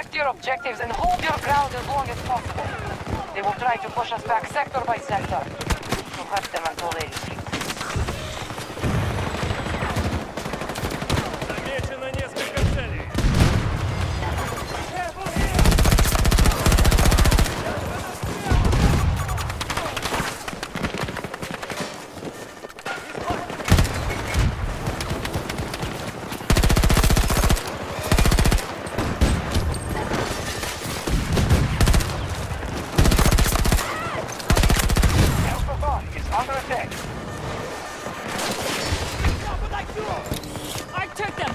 Protect your objectives and hold your ground as long as possible. They will try to push us back sector by sector. So hunt them until they retreat. Замечено несколько целей. I took them!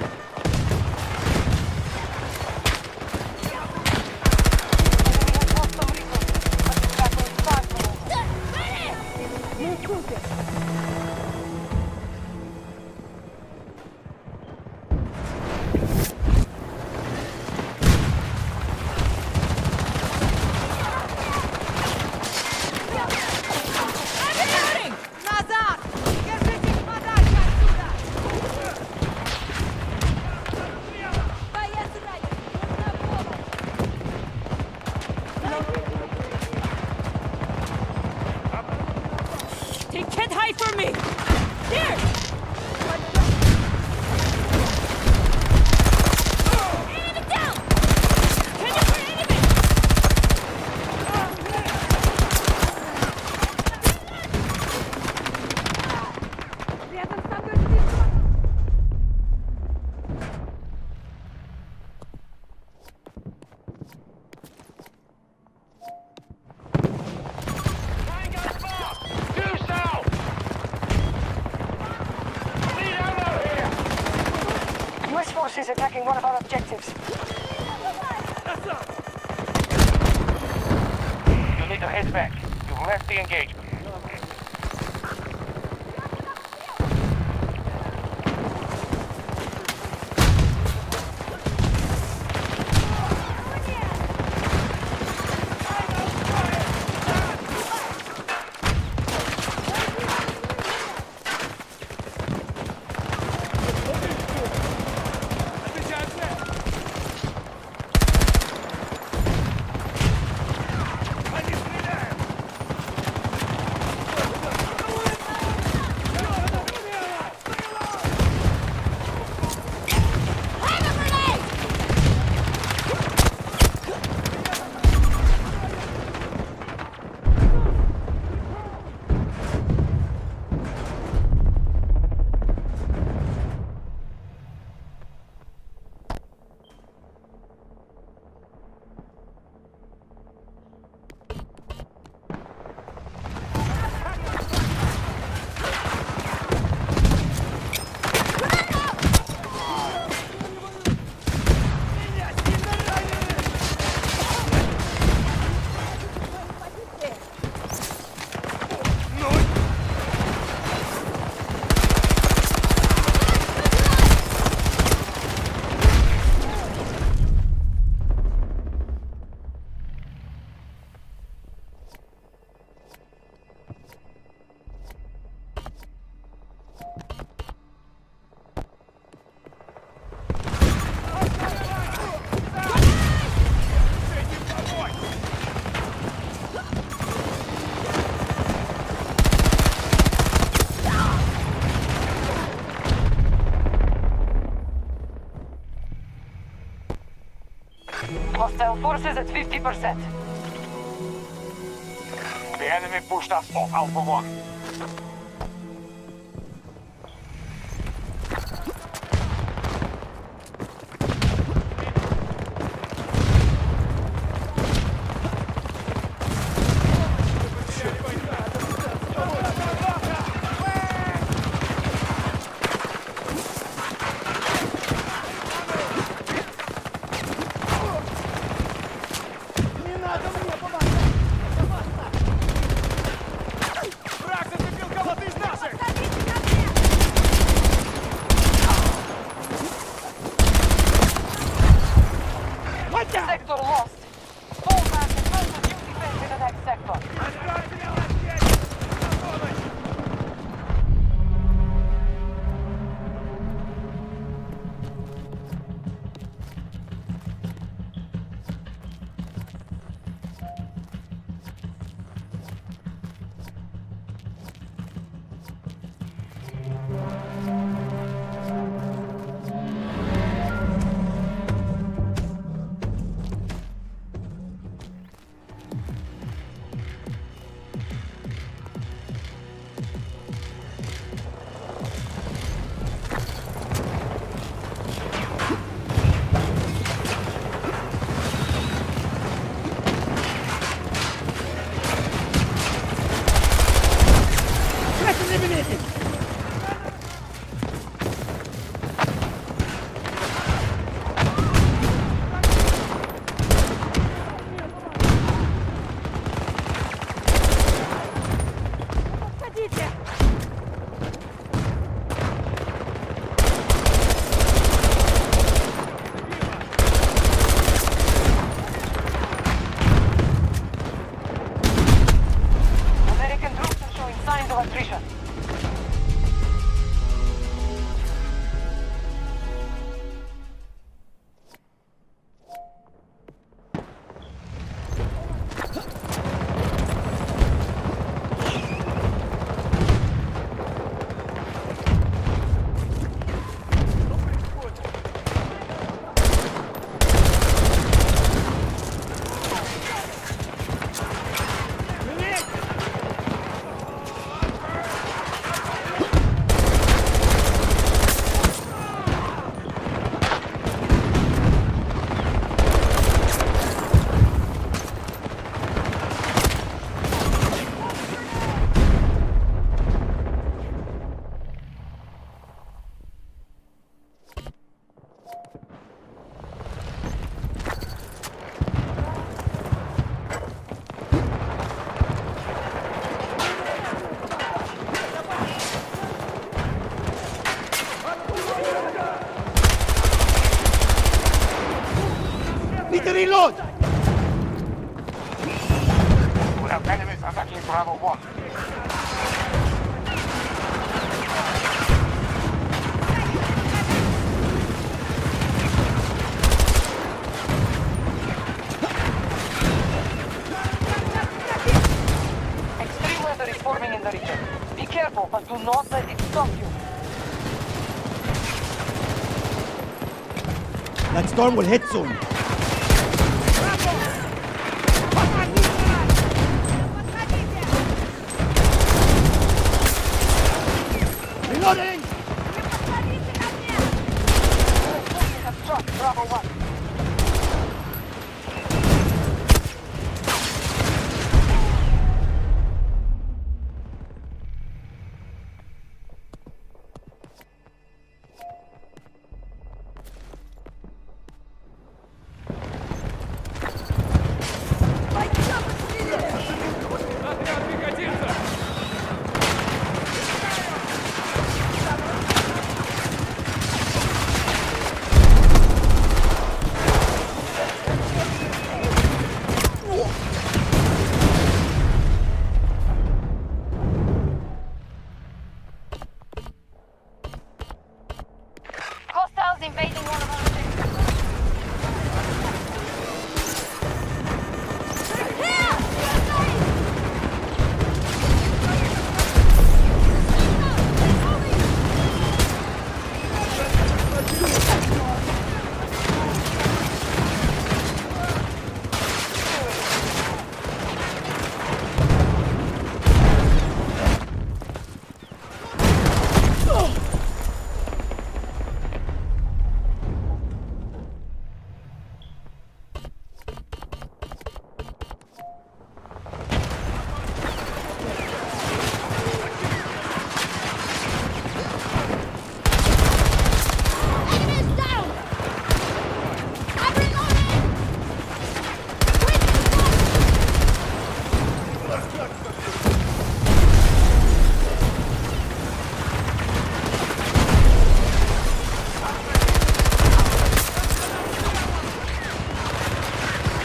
Назад! Держитесь подальше отсюда! Боец ранен! Нужна помощь! They can't hide from me! Here! Enemy down! Heading for enemy! Рядом со мной снизу! Due south! Lead out of here! US forces attacking one of our objectives. You need to head back. You've left the engagement. Hostile forces at 50%. The enemy pushed us off Alpha 1. Враг зацепил have enemies attacking Bravo 1. Extreme weather is forming in the region. Be careful, but do not let it stop you. That storm will hit soon. Reloading! Have struck Bravo 1. Hostiles invading one of our objectives.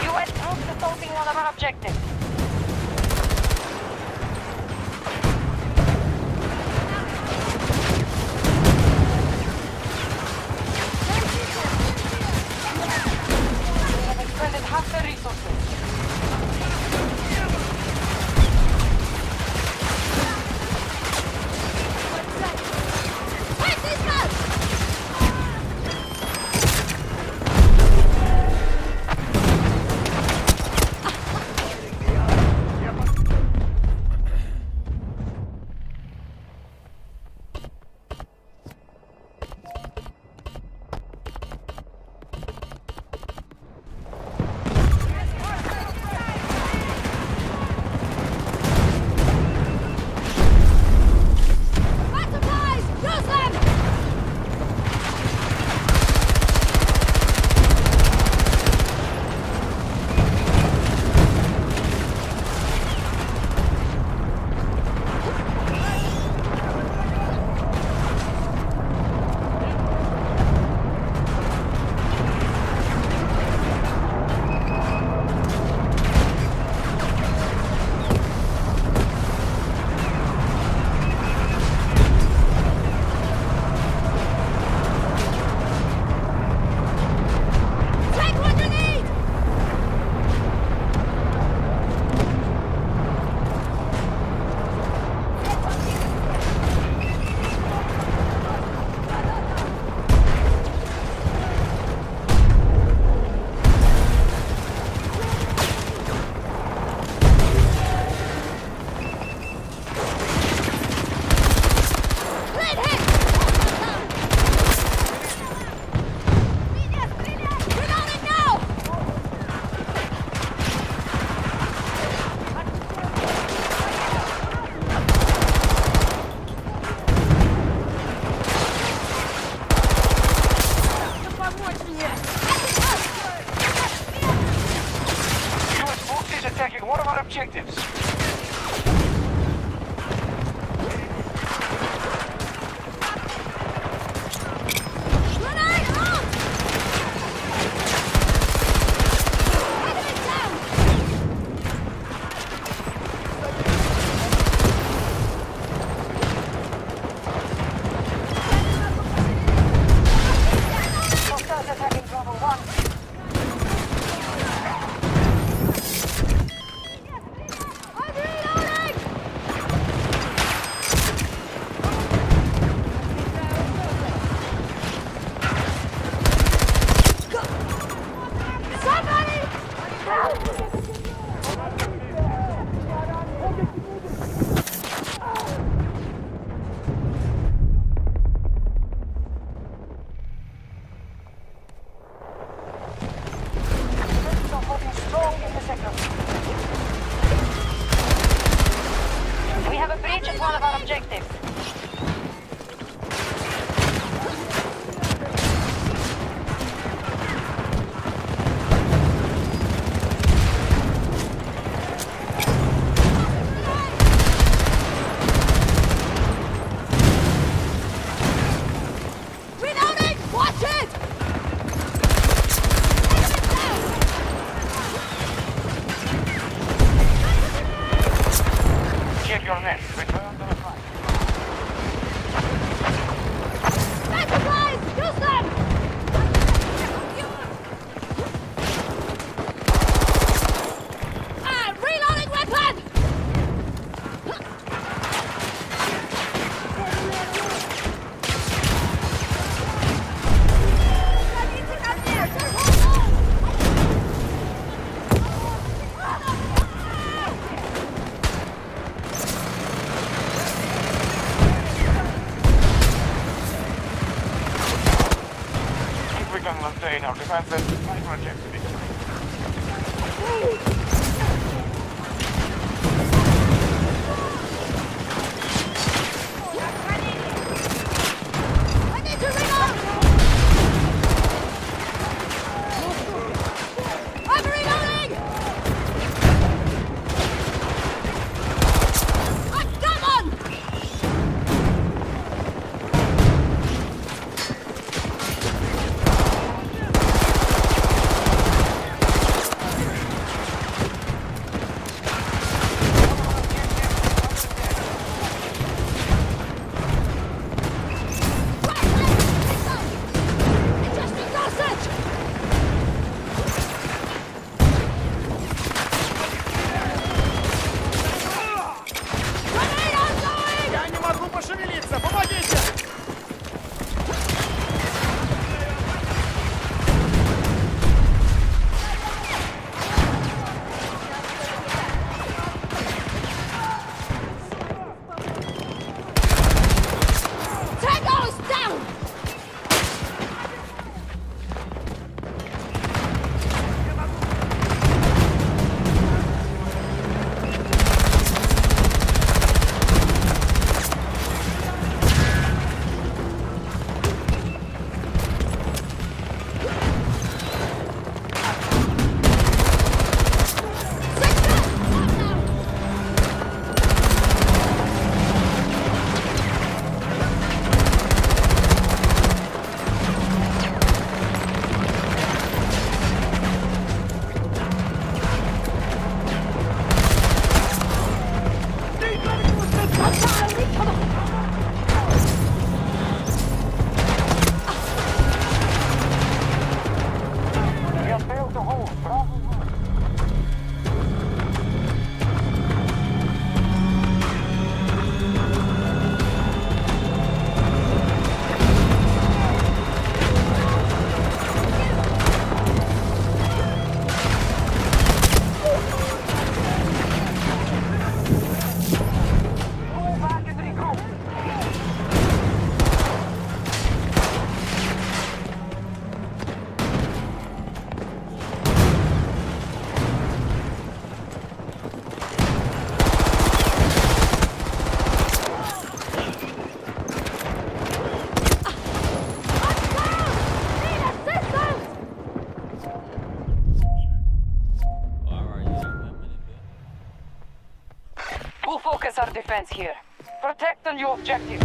U.S. troops assaulting one of our objectives. They have expended half their resources. attacking one of our objectives. your men. Return to the fight. Back supplies! Use them! Reloading weapon! If we can maintain our defenses, I project victory. I need to reload! I'm reloading! Come on! Just a sausage! Grenade ongoing! Я не могу пошевелиться! Помогите! Tango's down! We have failed to hold. Bravo 1. Pull back and regroup. Need assistance! We'll focus our defense here. Protect the new objective.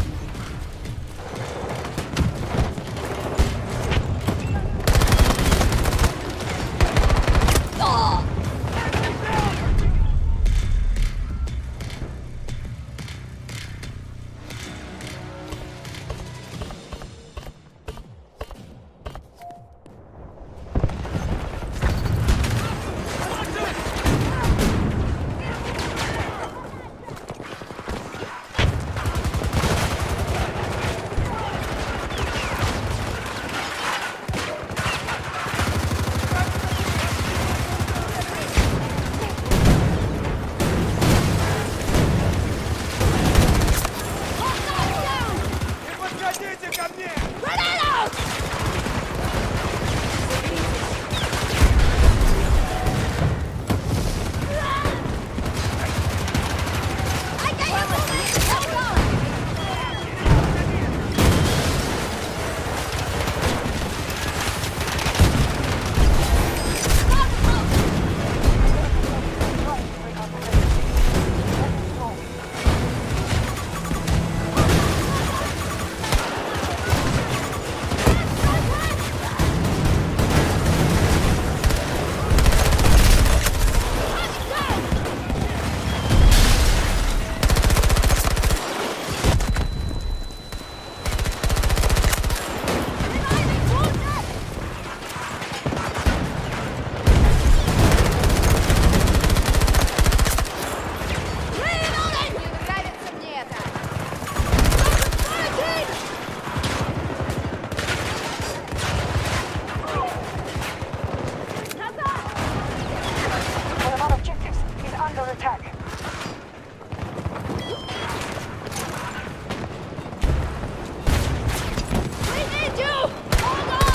track. We need you! Hold on!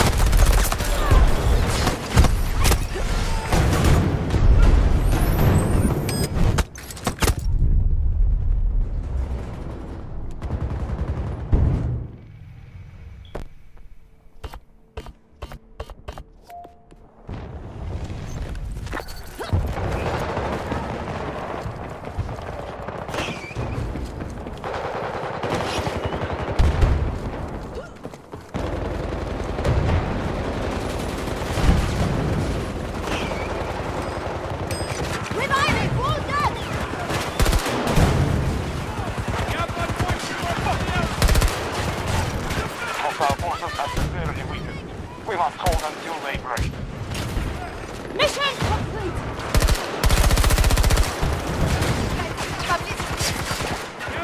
Reviving! Wounded! Я подпущу его понял! Hostile forces are severely weakened. We must hold until they break. Mission complete!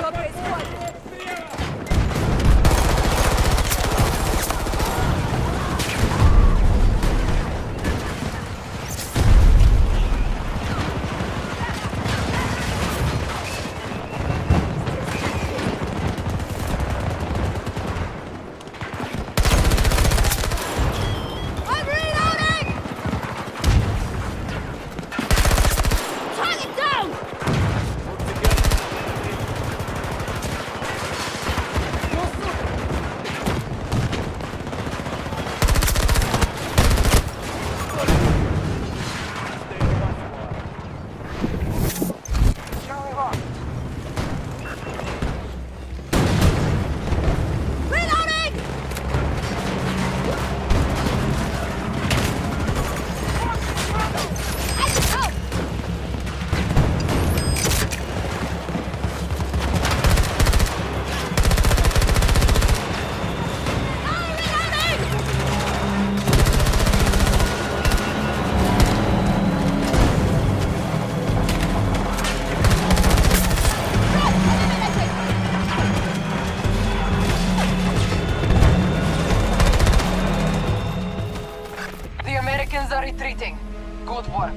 Добрый сход! I'm reloading! Target down! Charlie Rock. Reloading! I can help! The Americans are retreating. Good work.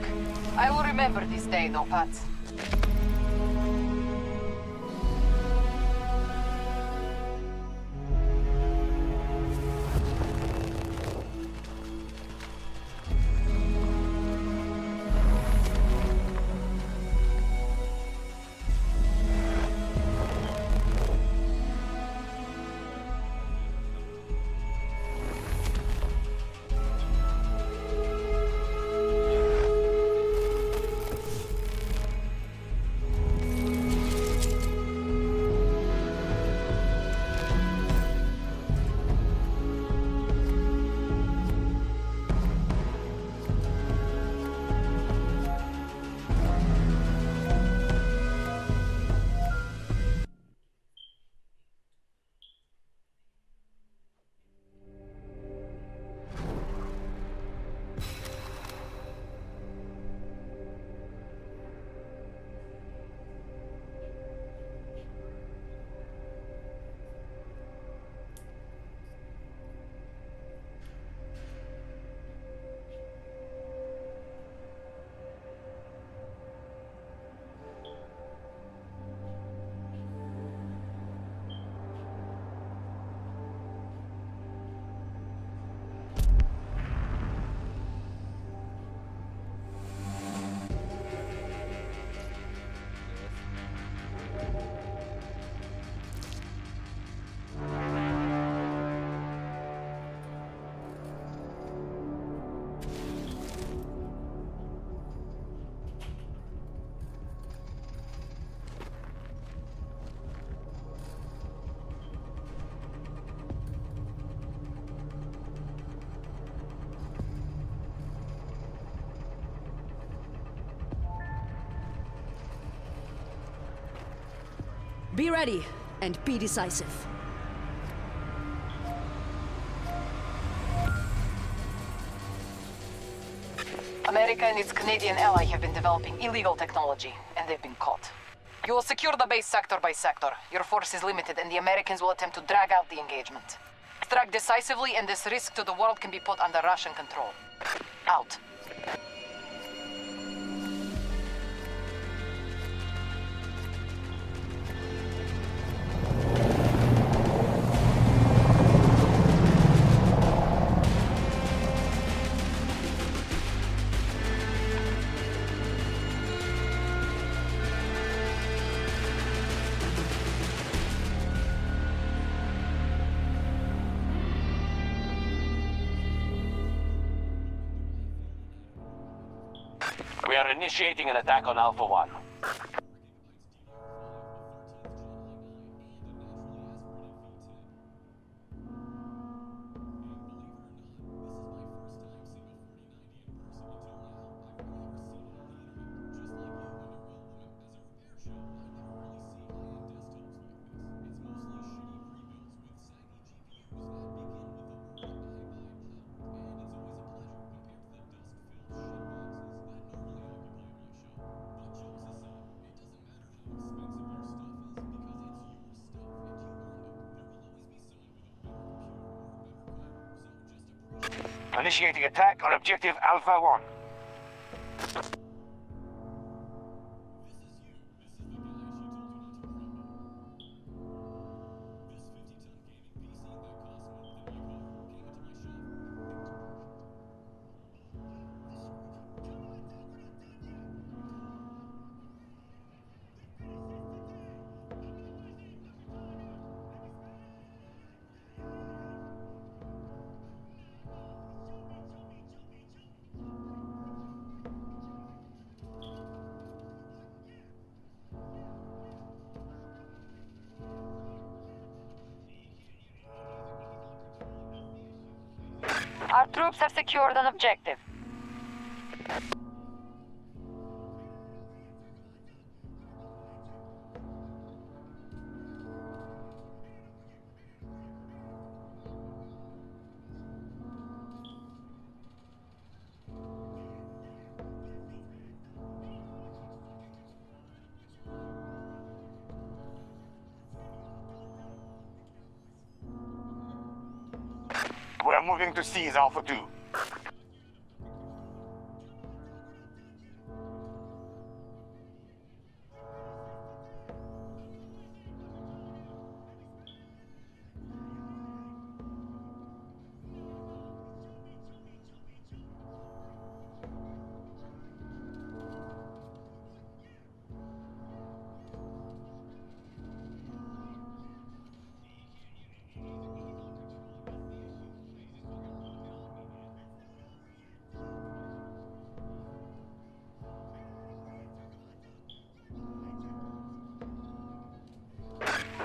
I will remember this day, though, Pats. Be ready and be decisive. America and its Canadian ally have been developing illegal technology, and they've been caught. You will secure the base sector by sector. Your force is limited, and the Americans will attempt to drag out the engagement. Strike decisively, and this risk to the world can be put under Russian control. Out. We are initiating an attack on Alpha 1. Initiating attack on objective Alpha 1. Our troops have secured an objective. We are moving to seize Alpha 2.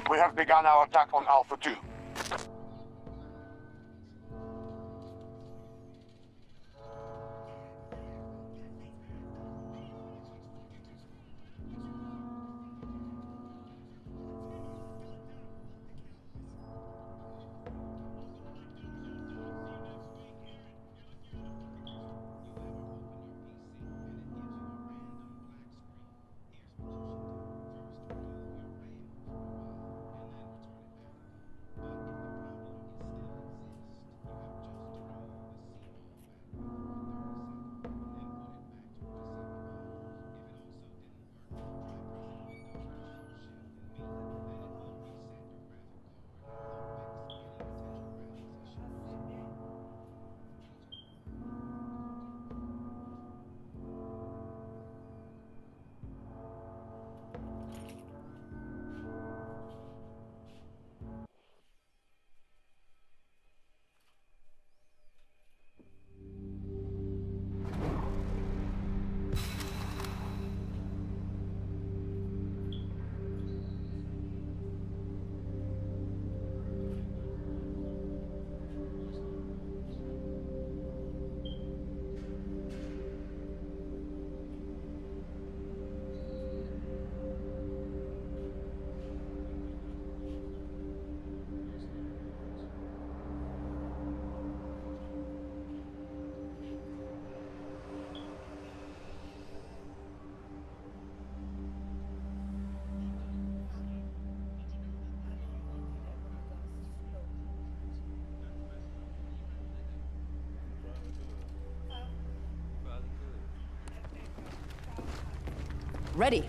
We have begun our attack on Alpha 2. Ready.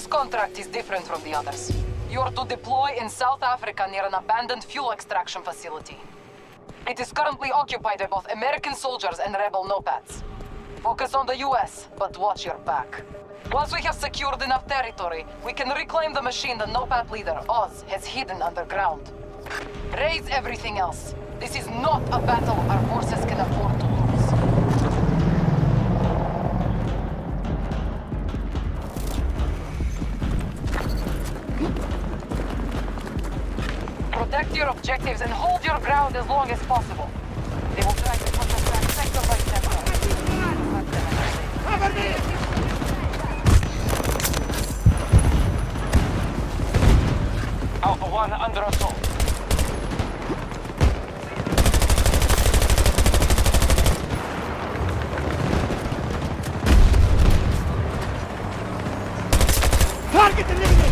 This contract is different from the others. You are to deploy in South Africa near an abandoned fuel extraction facility. It is currently occupied by both American soldiers and rebel nopads. Focus on the US, but watch your back. Once we have secured enough territory, we can reclaim the machine the nopad leader, Oz, has hidden underground. Raise everything else. This is not a battle our forces can afford to lose. Protect your objectives and hold your ground as long as possible. They will try to push us back sector by sector. Cover me! Alpha 1 under assault. Target eliminated!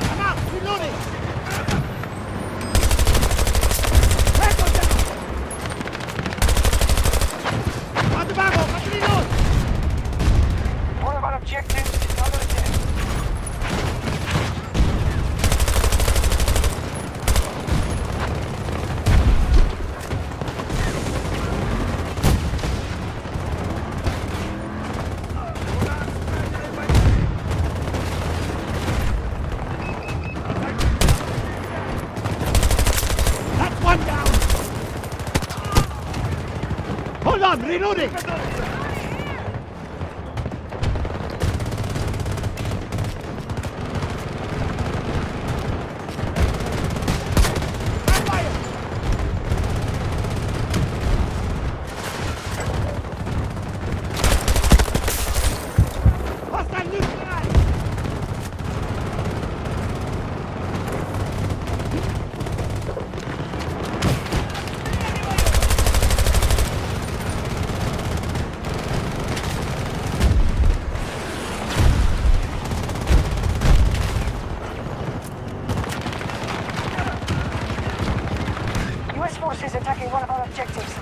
I'm out! Reloading! Tango down! On the barrel! Up to reload! One of our objectives is under attack. That's one down! Hold on! Reloading! Fire! Hostile neutralized! US forces attacking one of our objectives.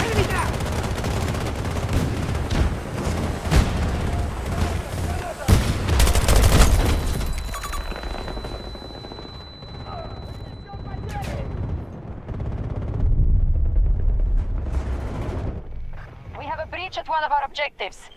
Enemy down! We have a breach at one of our objectives.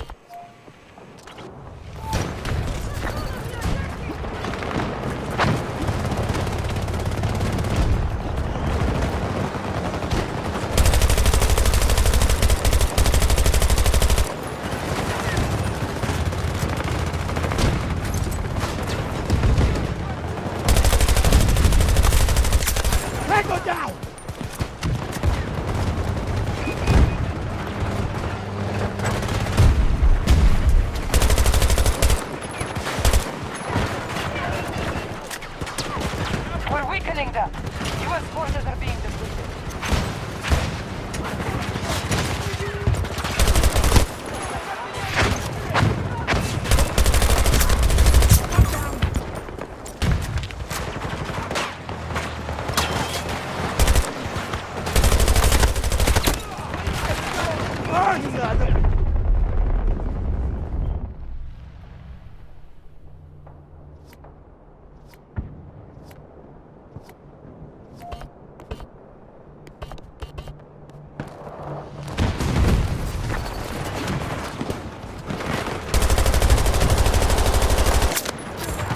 Tango down! We're weakening them. US forces are being depleted.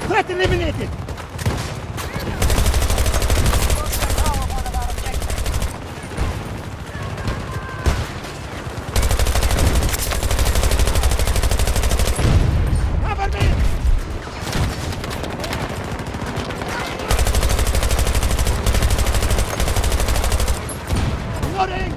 Threat eliminated! Cover me! Reloading!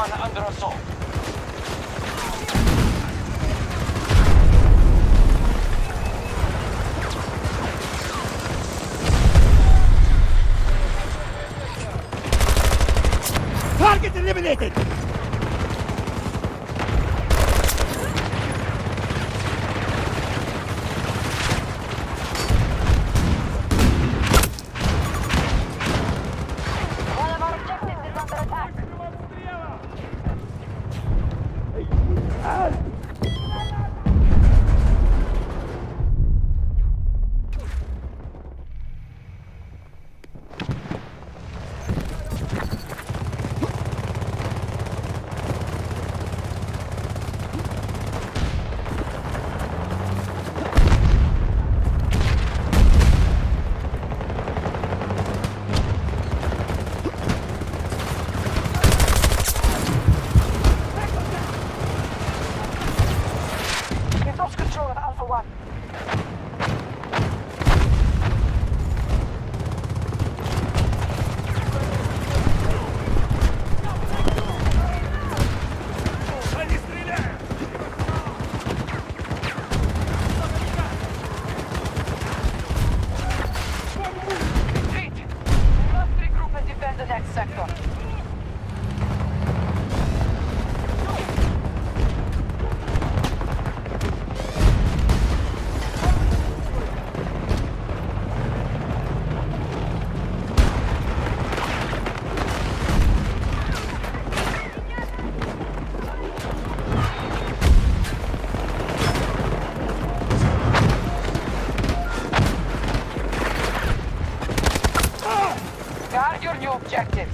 1 under assault. Target eliminated! One of our objectives is under attack. We've lost control of Alpha 1. Retreat! We must regroup and defend the next sector. Guard your new objectives.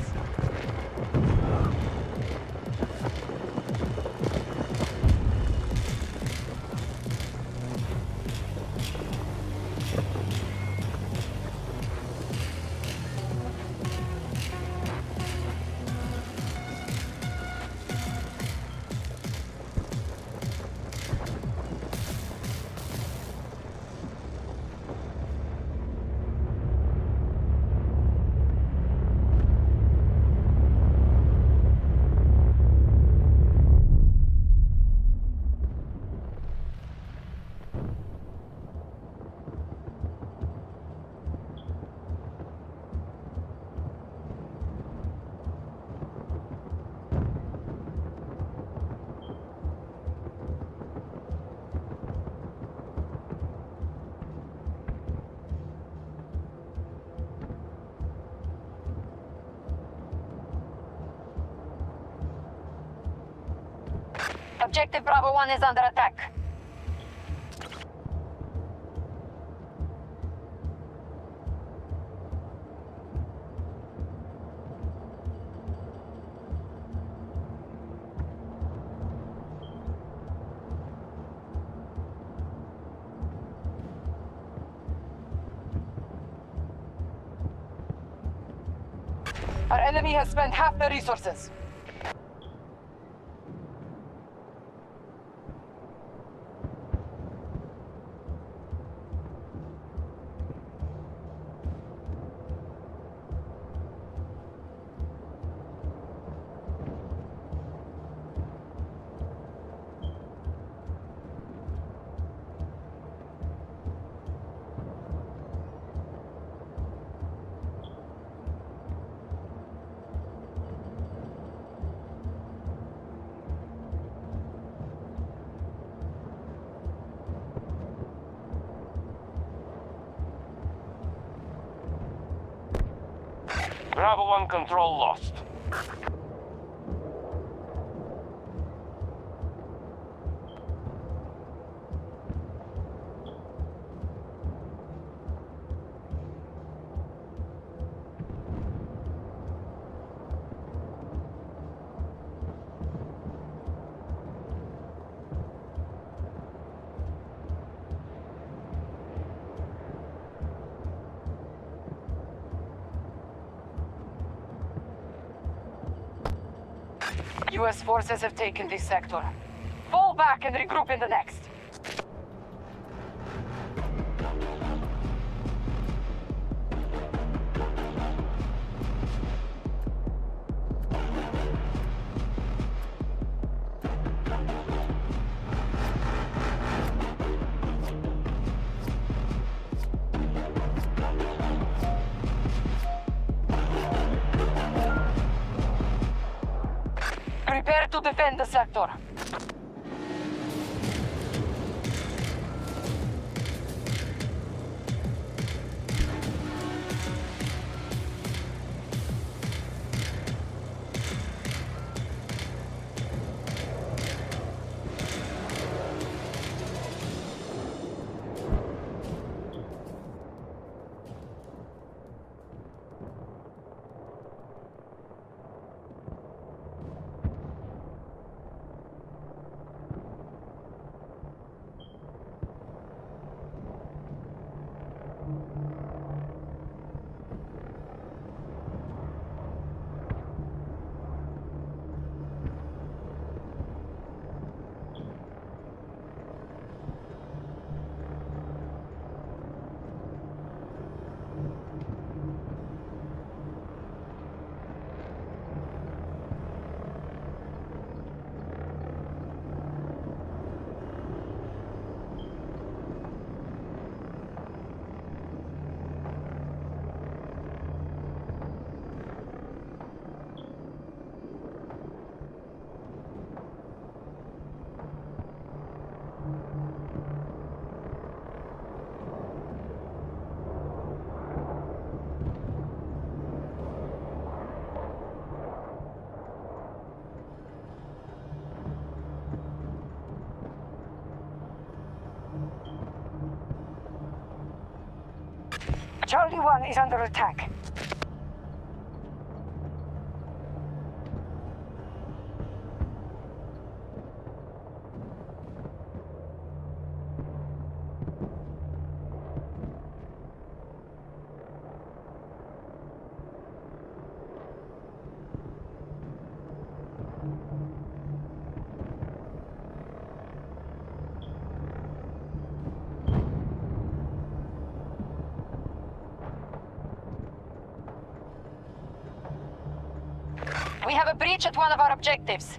Objective Bravo 1 is under attack. Our enemy has spent half their resources. Bravo 1 control lost. US forces have taken this sector. Fall back and regroup in the next. Prepare to defend the sector. Charlie 1 is under attack. We have a breach at one of our objectives.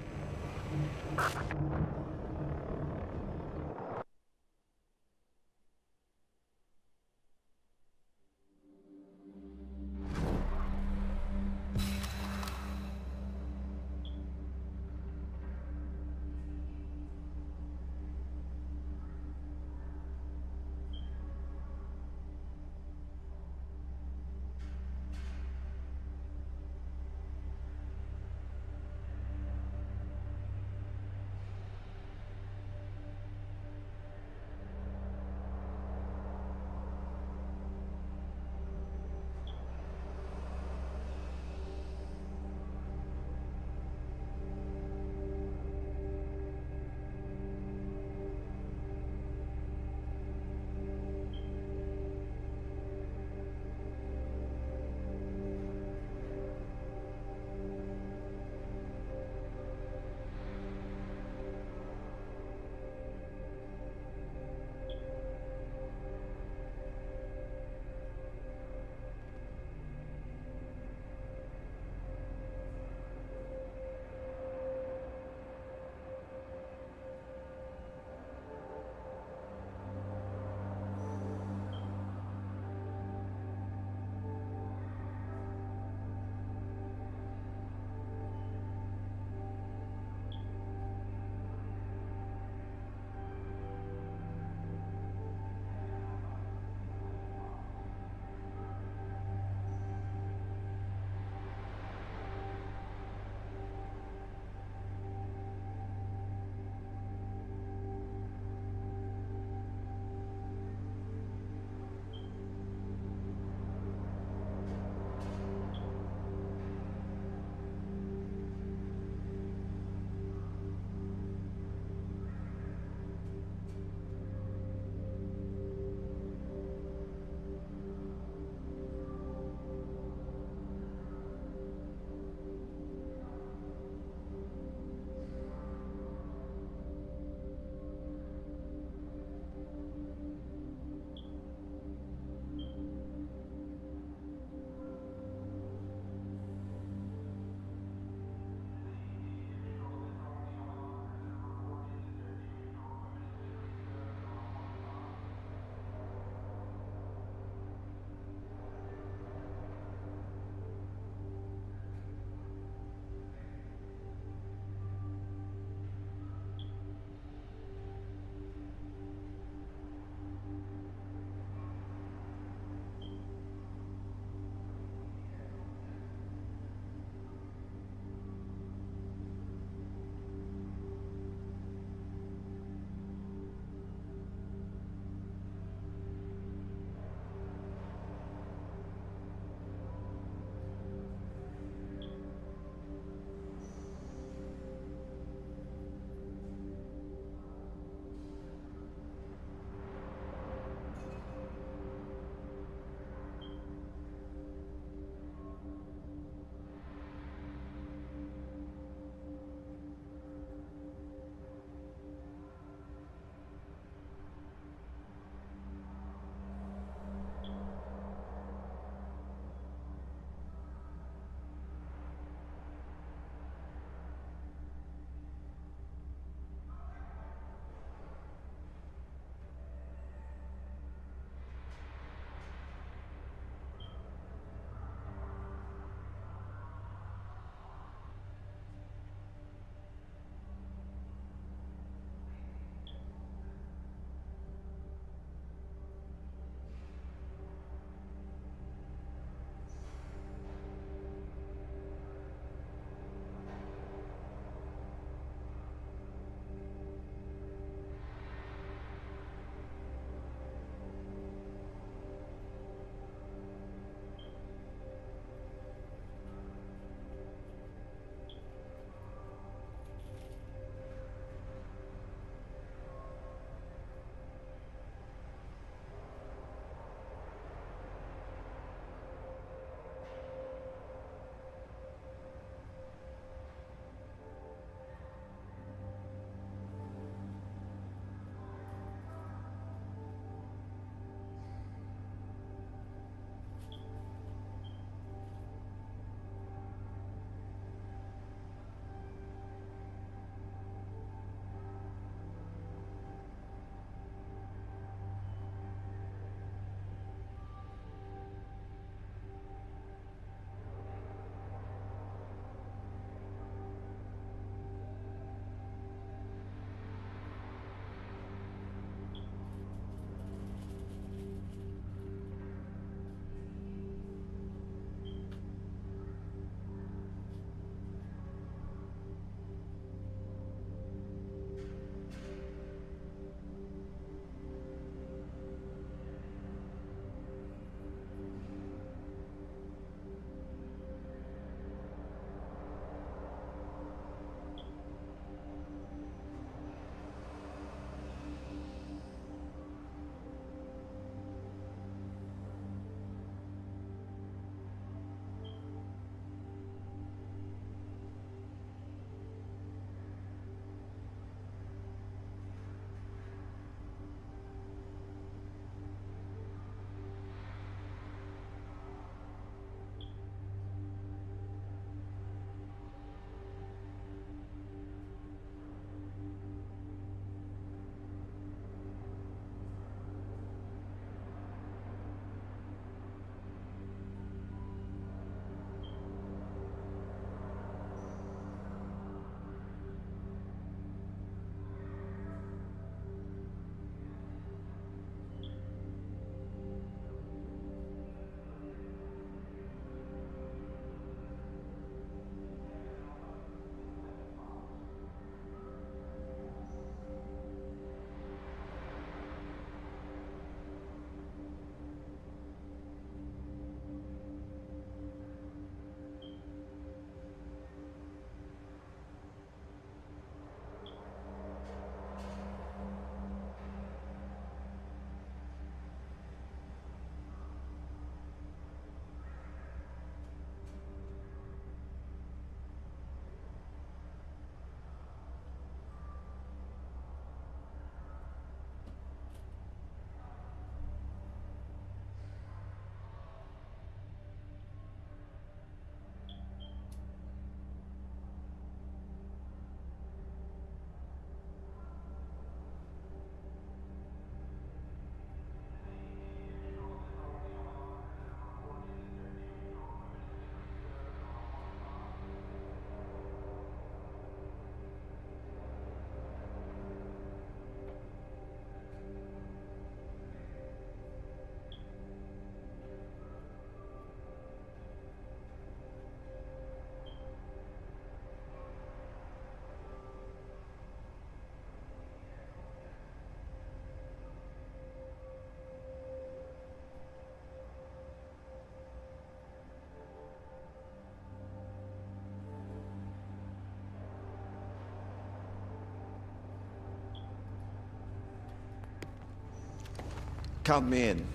Count me in.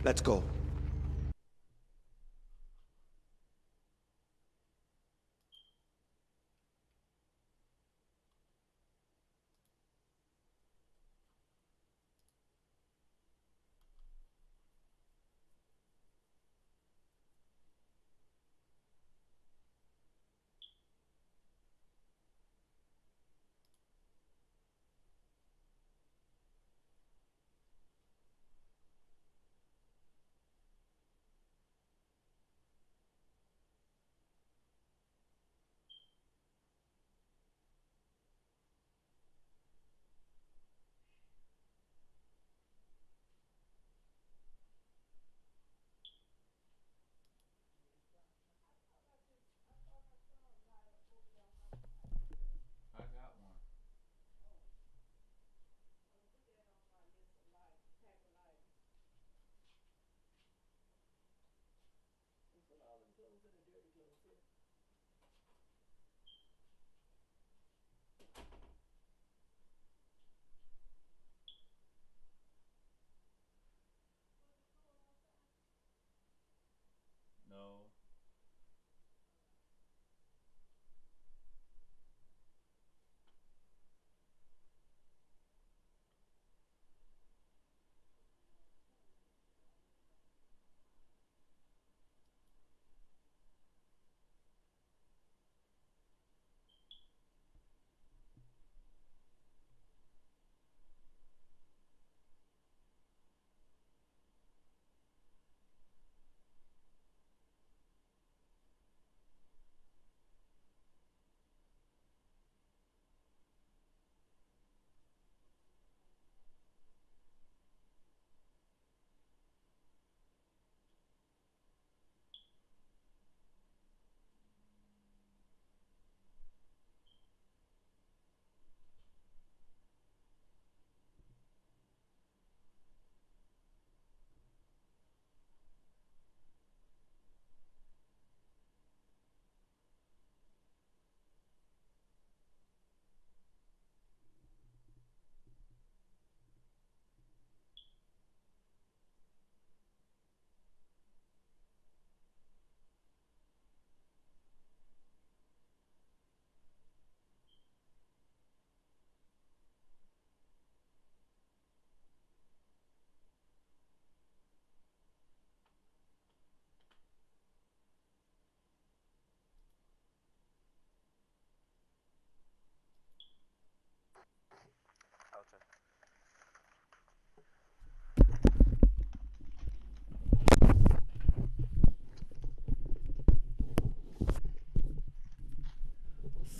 Let's go.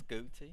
Scooty.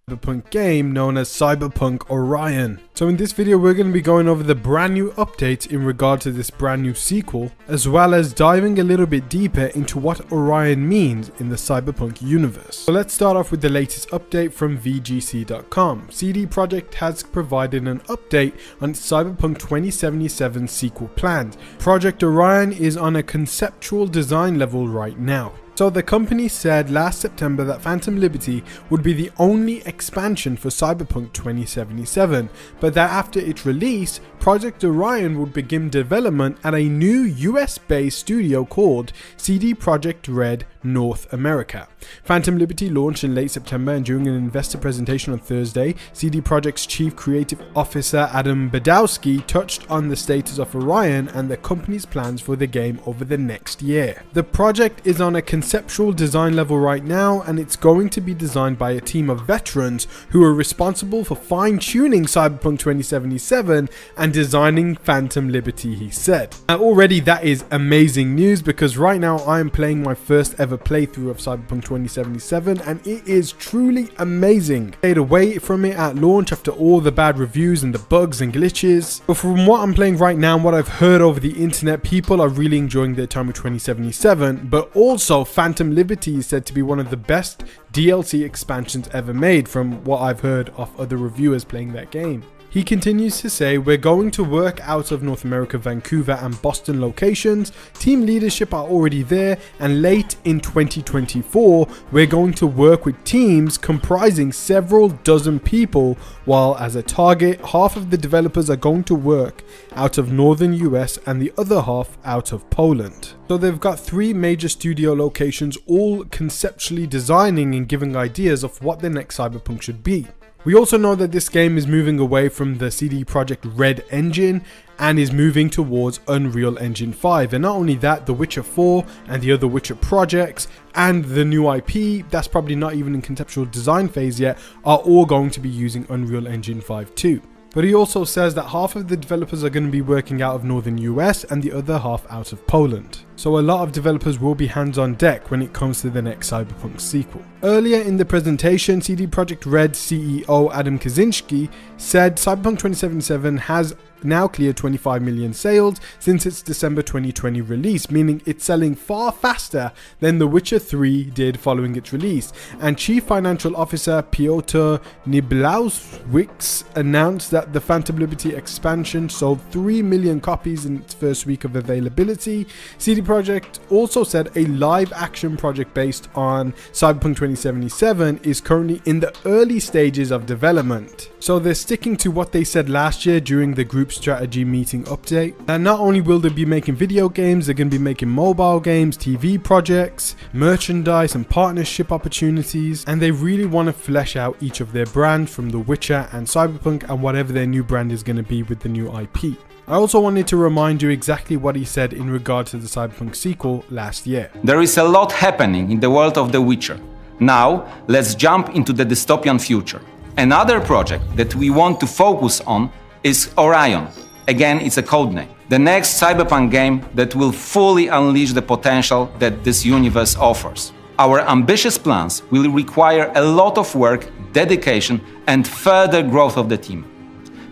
Cyberpunk game known as Cyberpunk Orion. So in this video we're going to be going over the brand new updates in regard to this brand new sequel, as well as diving a little bit deeper into what Orion means in the Cyberpunk universe. So let's start off with the latest update from VGC.com. CD Projekt has provided an update on its Cyberpunk 2077 sequel plans. Project Orion is on a conceptual design level right now. So the company said last September that Phantom Liberty would be the only expansion for Cyberpunk 2077, but that after its release, Project Orion would begin development at a new US-based studio called CD Projekt Red North America. Phantom Liberty launched in late September, and during an investor presentation on Thursday, CD Projekt's Chief Creative Officer Adam Badowski touched on the status of Orion and the company's plans for the game over the next year. The project is on a conceptual design level right now, and it's going to be designed by a team of veterans who are responsible for fine-tuning Cyberpunk 2077 and designing Phantom Liberty, he said. And already that is amazing news, because right now I am playing my first ever playthrough of Cyberpunk 2077 and it is truly amazing. I stayed away from it at launch after all the bad reviews and the bugs and glitches, but from what I'm playing right now and what I've heard over the internet, people are really enjoying their time with 2077, but also Phantom Liberty is said to be one of the best DLC expansions ever made from what I've heard of other reviewers playing that game. He continues to say, we're going to work out of North America, Vancouver and Boston locations. Team leadership are already there, and late in 2024, we're going to work with teams comprising several dozen people, while as a target, half of the developers are going to work out of northern US and the other half out of Poland. So they've got 3 major studio locations, all conceptually designing and giving ideas of what the next Cyberpunk should be. We also know that this game is moving away from the CD Projekt Red engine and is moving towards Unreal Engine 5. And not only that, The Witcher 4 and the other Witcher projects and the new IP, that's probably not even in conceptual design phase yet, are all going to be using Unreal Engine 5 too. But he also says that half of the developers are going to be working out of northern US and the other half out of Poland. So a lot of developers will be hands on deck when it comes to the next Cyberpunk sequel. Earlier in the presentation, CD Projekt Red CEO Adam Kaczynski said Cyberpunk 2077 has now cleared 25 million sales since its December 2020 release, meaning it's selling far faster than The Witcher 3 did following its release. And Chief Financial Officer Piotr Niblauskiewicz announced that the Phantom Liberty expansion sold 3 million copies in its first week of availability. CD Projekt also said a live action project based on Cyberpunk 2077 is currently in the early stages of development. So they're sticking to what they said last year during the group strategy meeting update. And not only will they be making video games, they're going to be making mobile games, TV projects, merchandise and partnership opportunities, and they really want to flesh out each of their brands from The Witcher and Cyberpunk and whatever their new brand is going to be with the new IP. I also wanted to remind you exactly what he said in regard to the Cyberpunk sequel last year. There is a lot happening in the world of The Witcher. Now, let's jump into the dystopian future. Another project that we want to focus on is Orion. Again, it's a codename. The next Cyberpunk game that will fully unleash the potential that this universe offers. Our ambitious plans will require a lot of work, dedication, and further growth of the team.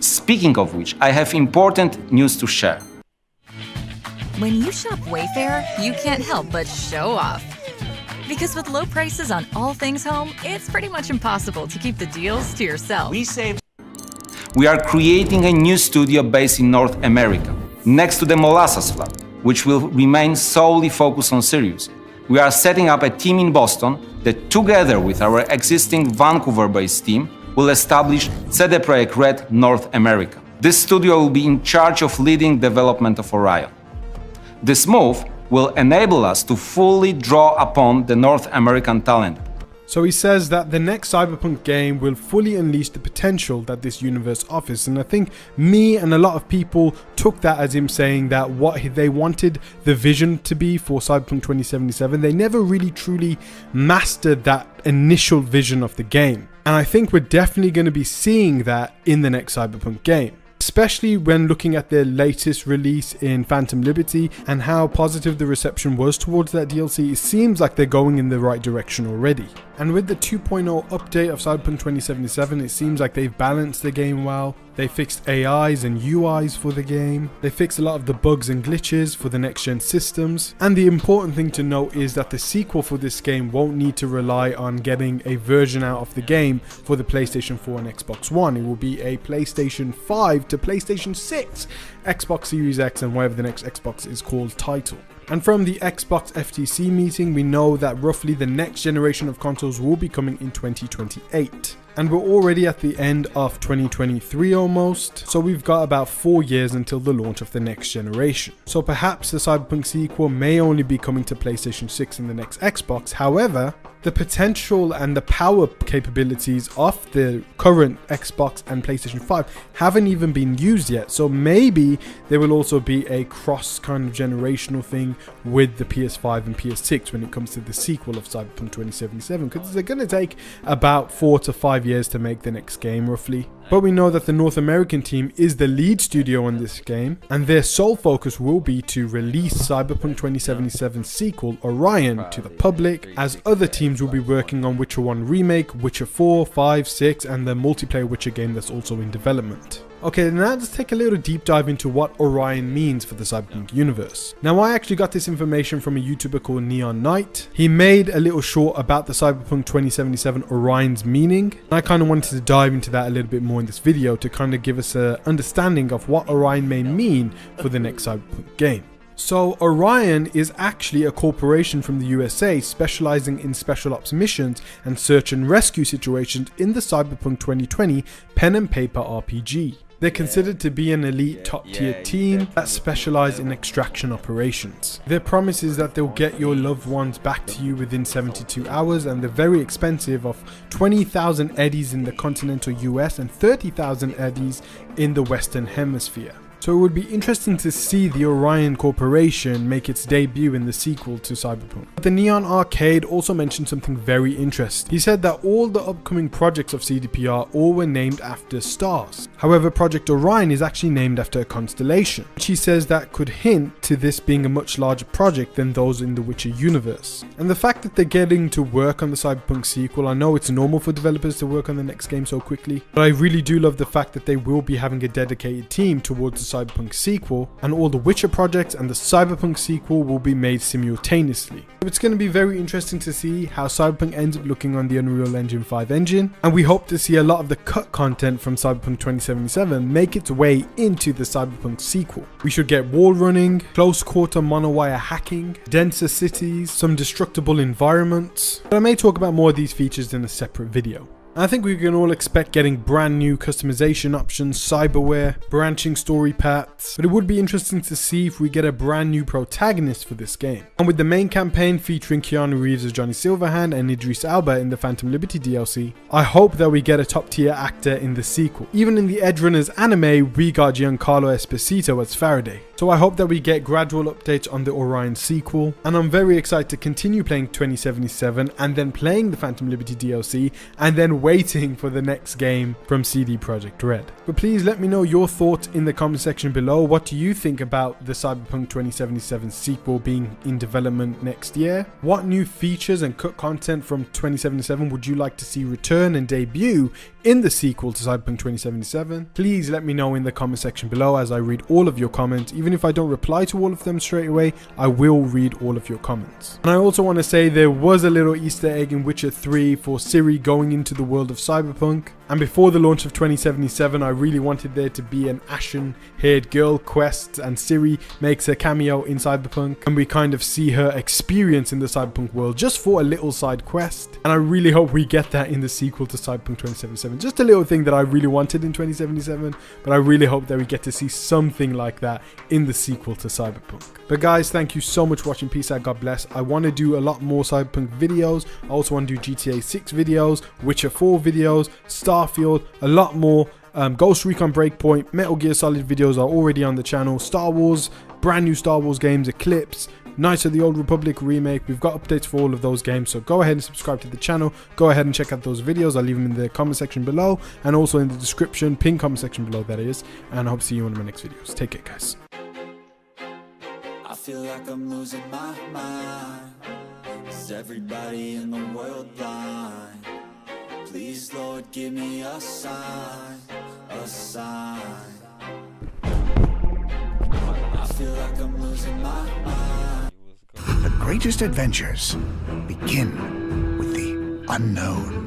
Speaking of which, I have important news to share. When you shop Wayfair, you can't help but show off. Because with low prices on all things home, it's pretty much impossible to keep the deals to yourself. We are creating a new studio based in North America, next to the Molasses Flood, which will remain solely focused on Sirius. We are setting up a team in Boston that, together with our existing Vancouver-based team, will establish CD Projekt Red North America. This studio will be in charge of leading development of Orion. This move will enable us to fully draw upon the North American talent. So he says that the next Cyberpunk game will fully unleash the potential that this universe offers, and I think me and a lot of people took that as him saying that what they wanted the vision to be for Cyberpunk 2077, they never really truly mastered that initial vision of the game. And I think we're definitely going to be seeing that in the next Cyberpunk game. Especially when looking at their latest release in Phantom Liberty and how positive the reception was towards that DLC, it seems like they're going in the right direction already. And with the 2.0 update of Cyberpunk 2077, it seems like they've balanced the game well. They fixed AIs and UIs for the game. They fixed a lot of the bugs and glitches for the next gen systems. And the important thing to note is that the sequel for this game won't need to rely on getting a version out of the game for the PlayStation 4 and Xbox One. It will be a PlayStation 5 to PlayStation 6, Xbox Series X and whatever the next Xbox is called title. And from the Xbox FTC meeting, we know that roughly the next generation of consoles will be coming in 2028. And we're already at the end of 2023 almost, so we've got about 4 years until the launch of the next generation. So perhaps the Cyberpunk sequel may only be coming to PlayStation 6 and the next Xbox. However, the potential and the power capabilities of the current Xbox and PlayStation 5 haven't even been used yet. So maybe there will also be a cross kind of generational thing with the PS5 and PS6 when it comes to the sequel of Cyberpunk 2077, because they're going to take about 4 to 5 years to make the next game roughly. But we know that the North American team is the lead studio on this game, and their sole focus will be to release Cyberpunk 2077 sequel Orion to the public, as other teams will be working on Witcher 1 Remake, Witcher 4, 5, 6 and the multiplayer Witcher game that's also in development. Okay, now let's take a little deep dive into what Orion means for the Cyberpunk universe. Now, I actually got this information from a YouTuber called Neon Knight. He made a little short about the Cyberpunk 2077 Orion's meaning. And I kind of wanted to dive into that a little bit more in this video to kind of give us an understanding of what Orion may mean for the next Cyberpunk game. So Orion is actually a corporation from the USA specializing in special ops missions and search and rescue situations in the Cyberpunk 2020 pen and paper RPG. They're considered to be an elite top-tier team that specialize in extraction operations. Their promise is that they'll get your loved ones back to you within 72 hours, and they're very expensive, of 20,000 eddies in the continental US and 30,000 eddies in the Western Hemisphere. So it would be interesting to see the Orion Corporation make its debut in the sequel to Cyberpunk. The Neon Arcade also mentioned something very interesting. He said that all the upcoming projects of CDPR all were named after stars. However, Project Orion is actually named after a constellation, which he says that could hint to this being a much larger project than those in the Witcher universe. And the fact that they're getting to work on the Cyberpunk sequel, I know it's normal for developers to work on the next game so quickly, but I really do love the fact that they will be having a dedicated team towards the Cyberpunk sequel, and all the Witcher projects and the Cyberpunk sequel will be made simultaneously. So it's going to be very interesting to see how Cyberpunk ends up looking on the Unreal Engine 5 engine, and we hope to see a lot of the cut content from Cyberpunk 2077 make its way into the Cyberpunk sequel. We should get wall running, close quarter monowire hacking, denser cities, some destructible environments, but I may talk about more of these features in a separate video. I think we can all expect getting brand new customization options, cyberware, branching story paths, but it would be interesting to see if we get a brand new protagonist for this game. And with the main campaign featuring Keanu Reeves as Johnny Silverhand and Idris Elba in the Phantom Liberty DLC, I hope that we get a top tier actor in the sequel. Even in the Edgerunners anime, we got Giancarlo Esposito as Faraday. So I hope that we get gradual updates on the Orion sequel, and I'm very excited to continue playing 2077 and then playing the Phantom Liberty DLC and then waiting for the next game from CD Projekt Red. But please let me know your thoughts in the comment section below. What do you think about the Cyberpunk 2077 sequel being in development next year? What new features and cut content from 2077 would you like to see return and debut in the sequel to Cyberpunk 2077? Please let me know in the comment section below, as I read all of your comments. Even if I don't reply to all of them straight away, I will read all of your comments. And I also want to say there was a little Easter egg in Witcher 3 for Ciri going into the world of Cyberpunk. And before the launch of 2077, I really wanted there to be an ashen-haired girl quest, and Ciri makes a cameo in Cyberpunk, and we kind of see her experience in the Cyberpunk world just for a little side quest. And I really hope we get that in the sequel to Cyberpunk 2077. Just a little thing that I really wanted in 2077, but I really hope that we get to see something like that in the sequel to Cyberpunk. But guys, thank you so much for watching. Peace out, God bless. I want to do a lot more Cyberpunk videos. I also want to do GTA 6 videos, Witcher 4 videos, Starfield, a lot more. Ghost Recon Breakpoint, Metal Gear Solid videos are already on the channel. Star Wars, brand new Star Wars games, Eclipse, Knights of the Old Republic remake. We've got updates for all of those games, so go ahead and subscribe to the channel. Go ahead and check out those videos. I'll leave them in the comment section below, and also in the description, pinned comment section below, that is. And I hope to see you in my next videos. Take care, guys. I feel like I'm losing my mind. Is everybody in the world blind? Please, Lord, give me a sign, a sign. I feel like I'm losing my mind. The greatest adventures begin with the unknown.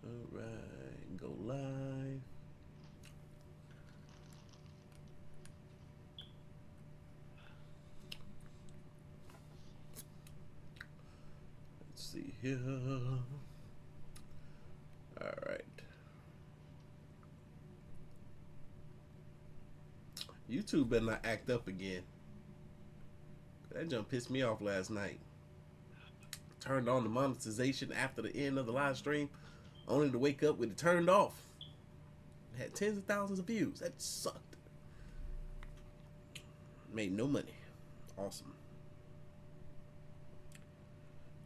Alright, go live. Let's see here. Alright. YouTube better not act up again. That jump pissed me off last night. Turned on the monetization after the end of the live stream, only to wake up with it turned off. It had tens of thousands of views. That sucked. Made no money. Awesome.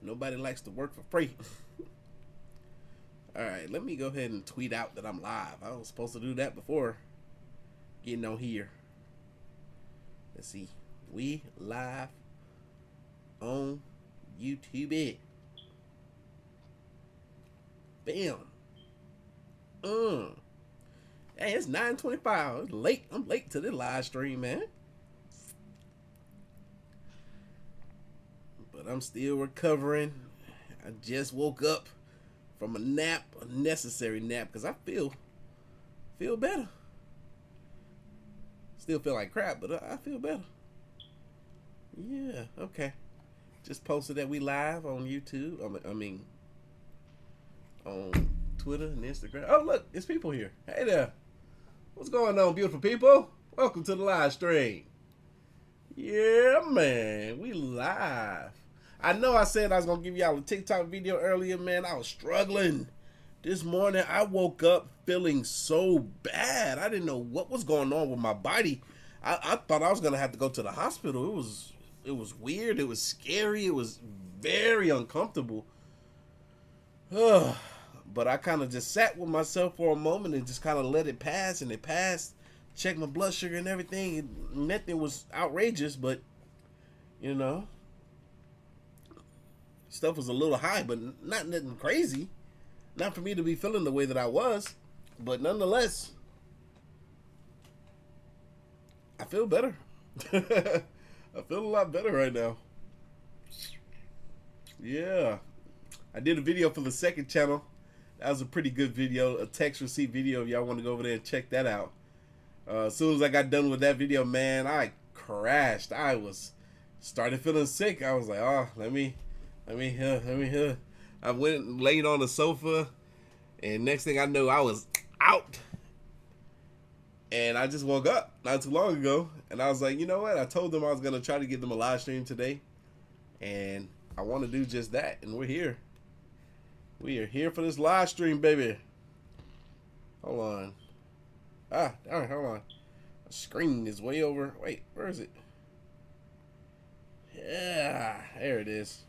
Nobody likes to work for free. Alright, let me go ahead and tweet out that I'm live. I was supposed to do that before getting on here. Let's see. We live on YouTube. Bam. Hey, it's 9:25. It's late. I'm late to this live stream, man. But I'm still recovering. I just woke up from a nap, a necessary nap, because I feel better. Still feel like crap, but I feel better. Yeah, okay. Just posted that we live on YouTube. I mean, on Twitter and Instagram. Oh, look, it's people here. Hey there. What's going on, beautiful people? Welcome to the live stream. Yeah, man. We live. I know I said I was going to give y'all a TikTok video earlier, man. I was struggling. This morning, I woke up feeling so bad. I didn't know what was going on with my body. I thought I was going to have to go to the hospital. It was weird. It was scary. It was very uncomfortable. But I kind of just sat with myself for a moment and just kind of let it pass, and it passed. Checked my blood sugar and everything. Nothing was outrageous, but, you know, stuff was a little high, but not nothing crazy. Not for me to be feeling the way that I was, but nonetheless, I feel better. I feel a lot better right now. Yeah. I did a video for the second channel. That was a pretty good video, a text receipt video. If y'all want to go over there and check that out. As soon as I got done with that video, man, I crashed. I started feeling sick. I was like, oh, let me. I went and laid on the sofa, and next thing I know, I was out. And I just woke up not too long ago, and I was like, you know what? I told them I was going to try to get them a live stream today, and I want to do just that, and we're here. We are here for this live stream, baby. Hold on. All right, hold on. The screen is way over. Wait, where is it? Yeah, there it is.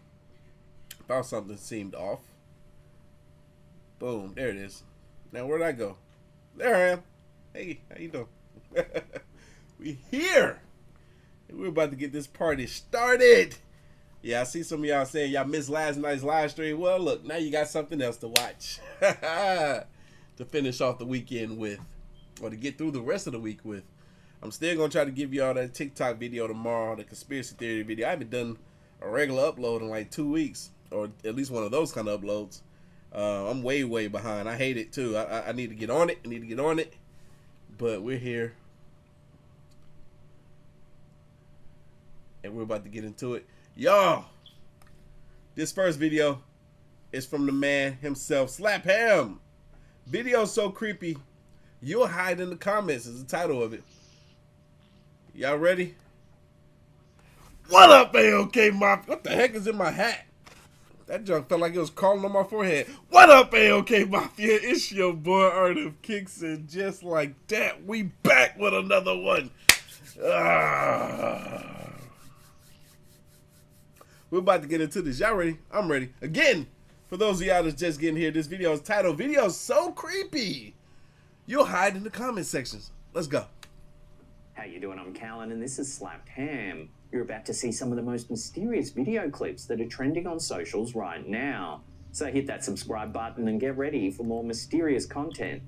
Thought something seemed off. Boom, there it is. Now where'd I go? There I am. Hey, how you doing? We here. And we're about to get this party started. Yeah, I see some of y'all saying y'all missed last night's live stream. Well, look, now you got something else to watch. To finish off the weekend with, or to get through the rest of the week with. I'm still going to try to give y'all that TikTok video tomorrow, the conspiracy theory video. I haven't done a regular upload in like 2 weeks, or at least one of those kind of uploads. I'm way behind. I hate it too. I need to get on it. But we're here. And we're about to get into it. Y'all, this first video is from the man himself, Slap Ham. Video so creepy, you'll hide in the comments is the title of it. Y'all ready? What up, AOK Mafia? What the heck is in my hat? That junk felt like it was crawling on my forehead. What up, AOK Mafia? It's your boy, Art of Kicks, and just like that, we back with another one. We're about to get into this. Y'all ready? I'm ready. Again, for those of y'all that's just getting here, this video is titled, Video So Creepy, You'll Hide in the Comment Sections. Let's go. How you doing? I'm Callan, and this is Slapped Ham. You're about to see some of the most mysterious video clips that are trending on socials right now. So hit that subscribe button and get ready for more mysterious content.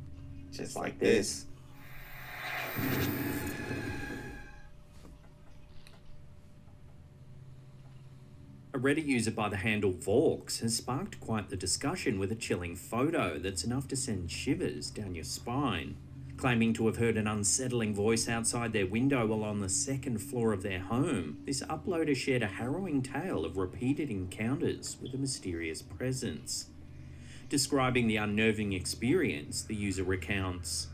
Just like this. A Reddit user by the handle Vorks has sparked quite the discussion with a chilling photo that's enough to send shivers down your spine. Claiming to have heard an unsettling voice outside their window while on the second floor of their home, this uploader shared a harrowing tale of repeated encounters with a mysterious presence. Describing the unnerving experience, the user recounts,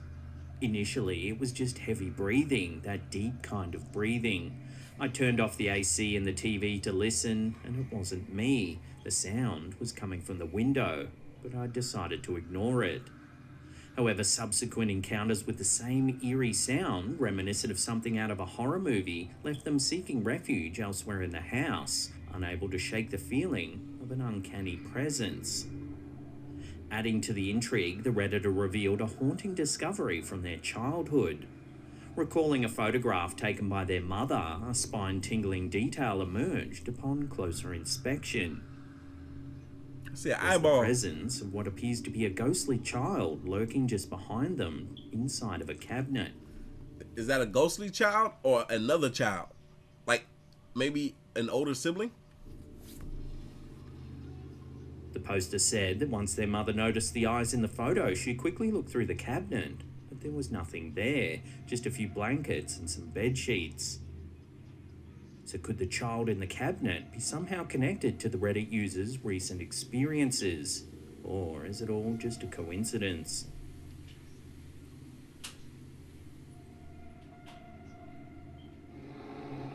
"Initially, it was just heavy breathing, that deep kind of breathing. I turned off the AC and the TV to listen, and it wasn't me. The sound was coming from the window, but I decided to ignore it. However, subsequent encounters with the same eerie sound, reminiscent of something out of a horror movie, left them seeking refuge elsewhere in the house, unable to shake the feeling of an uncanny presence." Adding to the intrigue, the Redditor revealed a haunting discovery from their childhood. Recalling a photograph taken by their mother, a spine-tingling detail emerged upon closer inspection. See an There's eyeball. the presence of what appears to be a ghostly child lurking just behind them, inside of a cabinet. Is that a ghostly child or another child? Like maybe an older sibling? The poster said that once their mother noticed the eyes in the photo, she quickly looked through the cabinet, but there was nothing there, just a few blankets and some bed sheets. So could the child in the cabinet be somehow connected to the Reddit user's recent experiences? Or is it all just a coincidence?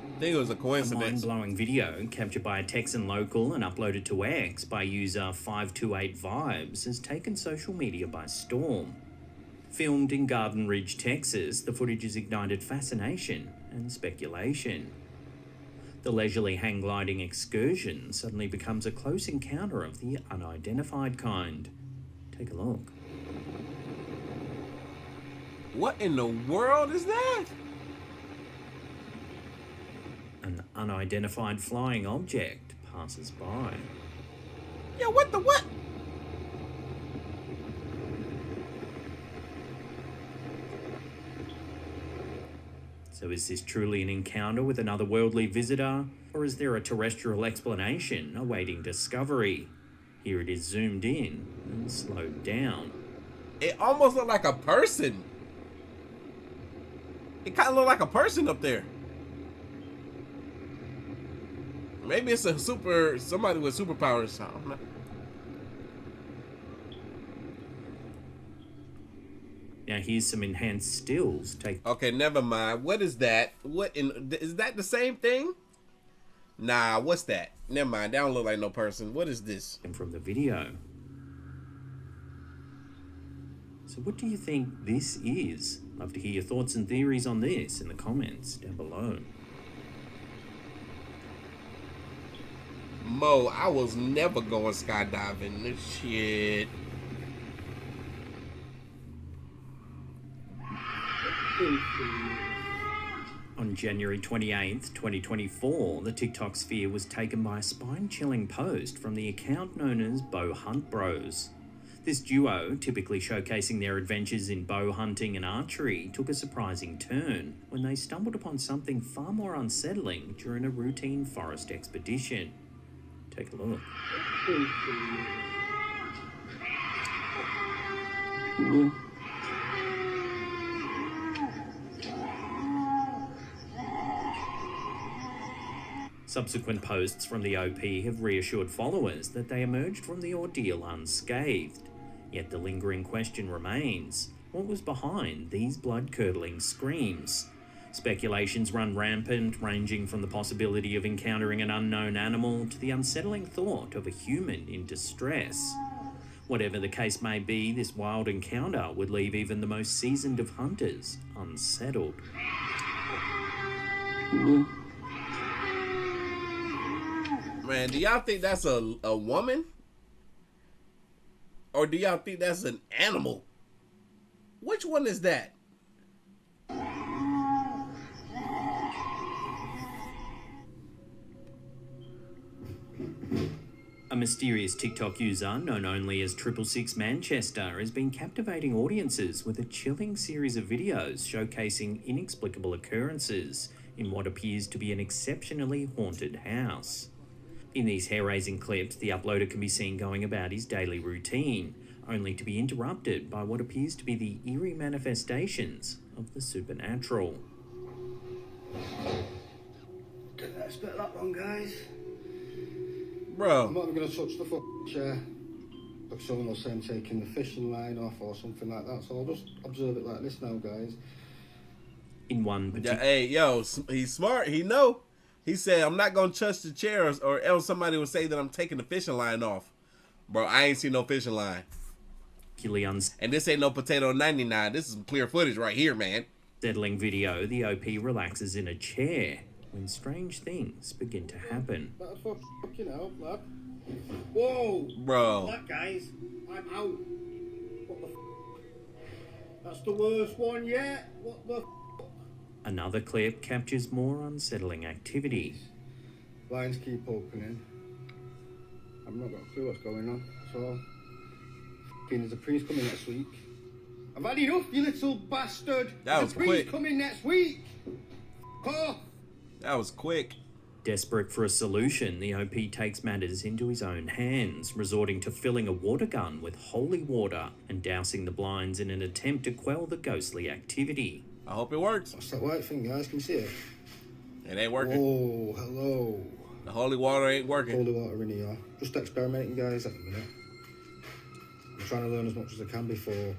I think it was a A coincidence. mind-blowing video captured by a Texan local and uploaded to X by user 528vibes has taken social media by storm. Filmed in Garden Ridge, Texas, the footage has ignited fascination and speculation. The leisurely hang-gliding excursion suddenly becomes a close encounter of the unidentified kind. Take a look. What in the world is that? An unidentified flying object passes by. Yeah, what the what? So is this truly an encounter with another worldly visitor, or is there a terrestrial explanation awaiting discovery? Here it is zoomed in and slowed down. It almost looked like a person. It kind of looked like a person up there. Maybe it's a somebody with superpowers. I don't know. Now here's some enhanced stills. Okay, never mind. What is that? Is that the same thing? Nah, what's that? Never mind. That don't look like no person. What is this? From the video. So what do you think this is? Love to hear your thoughts and theories on this in the comments down below. Mo, I was never going skydiving. This shit. On January 28th, 2024, the TikTok sphere was taken by a spine-chilling post from the account known as Bow Hunt Bros. This duo, typically showcasing their adventures in bow hunting and archery, took a surprising turn when they stumbled upon something far more unsettling during a routine forest expedition. Take a look. Subsequent posts from the OP have reassured followers that they emerged from the ordeal unscathed. Yet the lingering question remains, what was behind these blood-curdling screams? Speculations run rampant, ranging from the possibility of encountering an unknown animal to the unsettling thought of a human in distress. Whatever the case may be, this wild encounter would leave even the most seasoned of hunters unsettled. Man, do y'all think that's a woman? Or do y'all think that's an animal? Which one is that? A mysterious TikTok user known only as 666 Manchester has been captivating audiences with a chilling series of videos showcasing inexplicable occurrences in what appears to be an exceptionally haunted house. In these hair-raising clips, the uploader can be seen going about his daily routine, only to be interrupted by what appears to be the eerie manifestations of the supernatural. Didn't expect that one, guys. Bro. I'm not even going to touch the chair. Like someone will say I'm taking the fishing line off or something like that, so I'll just observe it like this now, guys. In one particular... Yeah, hey, yo, he's smart. He know. He said, I'm not going to touch the chairs or else somebody will say that I'm taking the fishing line off. Bro, I ain't seen no fishing line. And this ain't no potato 99. This is some clear footage right here, man. Settling video, the OP relaxes in a chair when strange things begin to happen. Fucking hell, lad. Whoa! Bro. That, guys, I'm out. What the f? That's the worst one yet. What the f? Another clip captures more unsettling activity. Lines keep opening. I've not got a clue what's going on. So, there's a priest coming next week. I've had enough, you little bastard. That was quick. There's a priest quick. coming next week. Oh. That was quick. Desperate for a solution, the OP takes matters into his own hands, resorting to filling a water gun with holy water and dousing the blinds in an attempt to quell the ghostly activity. I hope it works. What's that white thing, guys? Can you see it? It ain't working. Oh, hello. The holy water ain't working. Holy water in here. Just experimenting, guys, at the minute. I'm trying to learn as much as I can before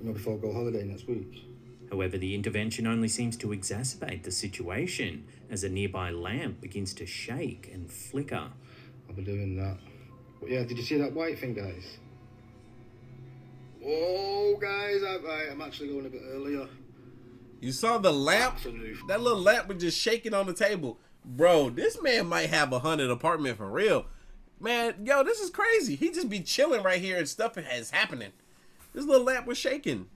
I go holiday next week. However, the intervention only seems to exacerbate the situation as a nearby lamp begins to shake and flicker. I'll be doing that. But yeah, did you see that white thing, guys? Oh, guys, I'm actually going a bit earlier. You saw the lamp? That little lamp was just shaking on the table. Bro, this man might have a haunted apartment for real. Man, yo, this is crazy. He just be chilling right here and stuff is happening. This little lamp was shaking.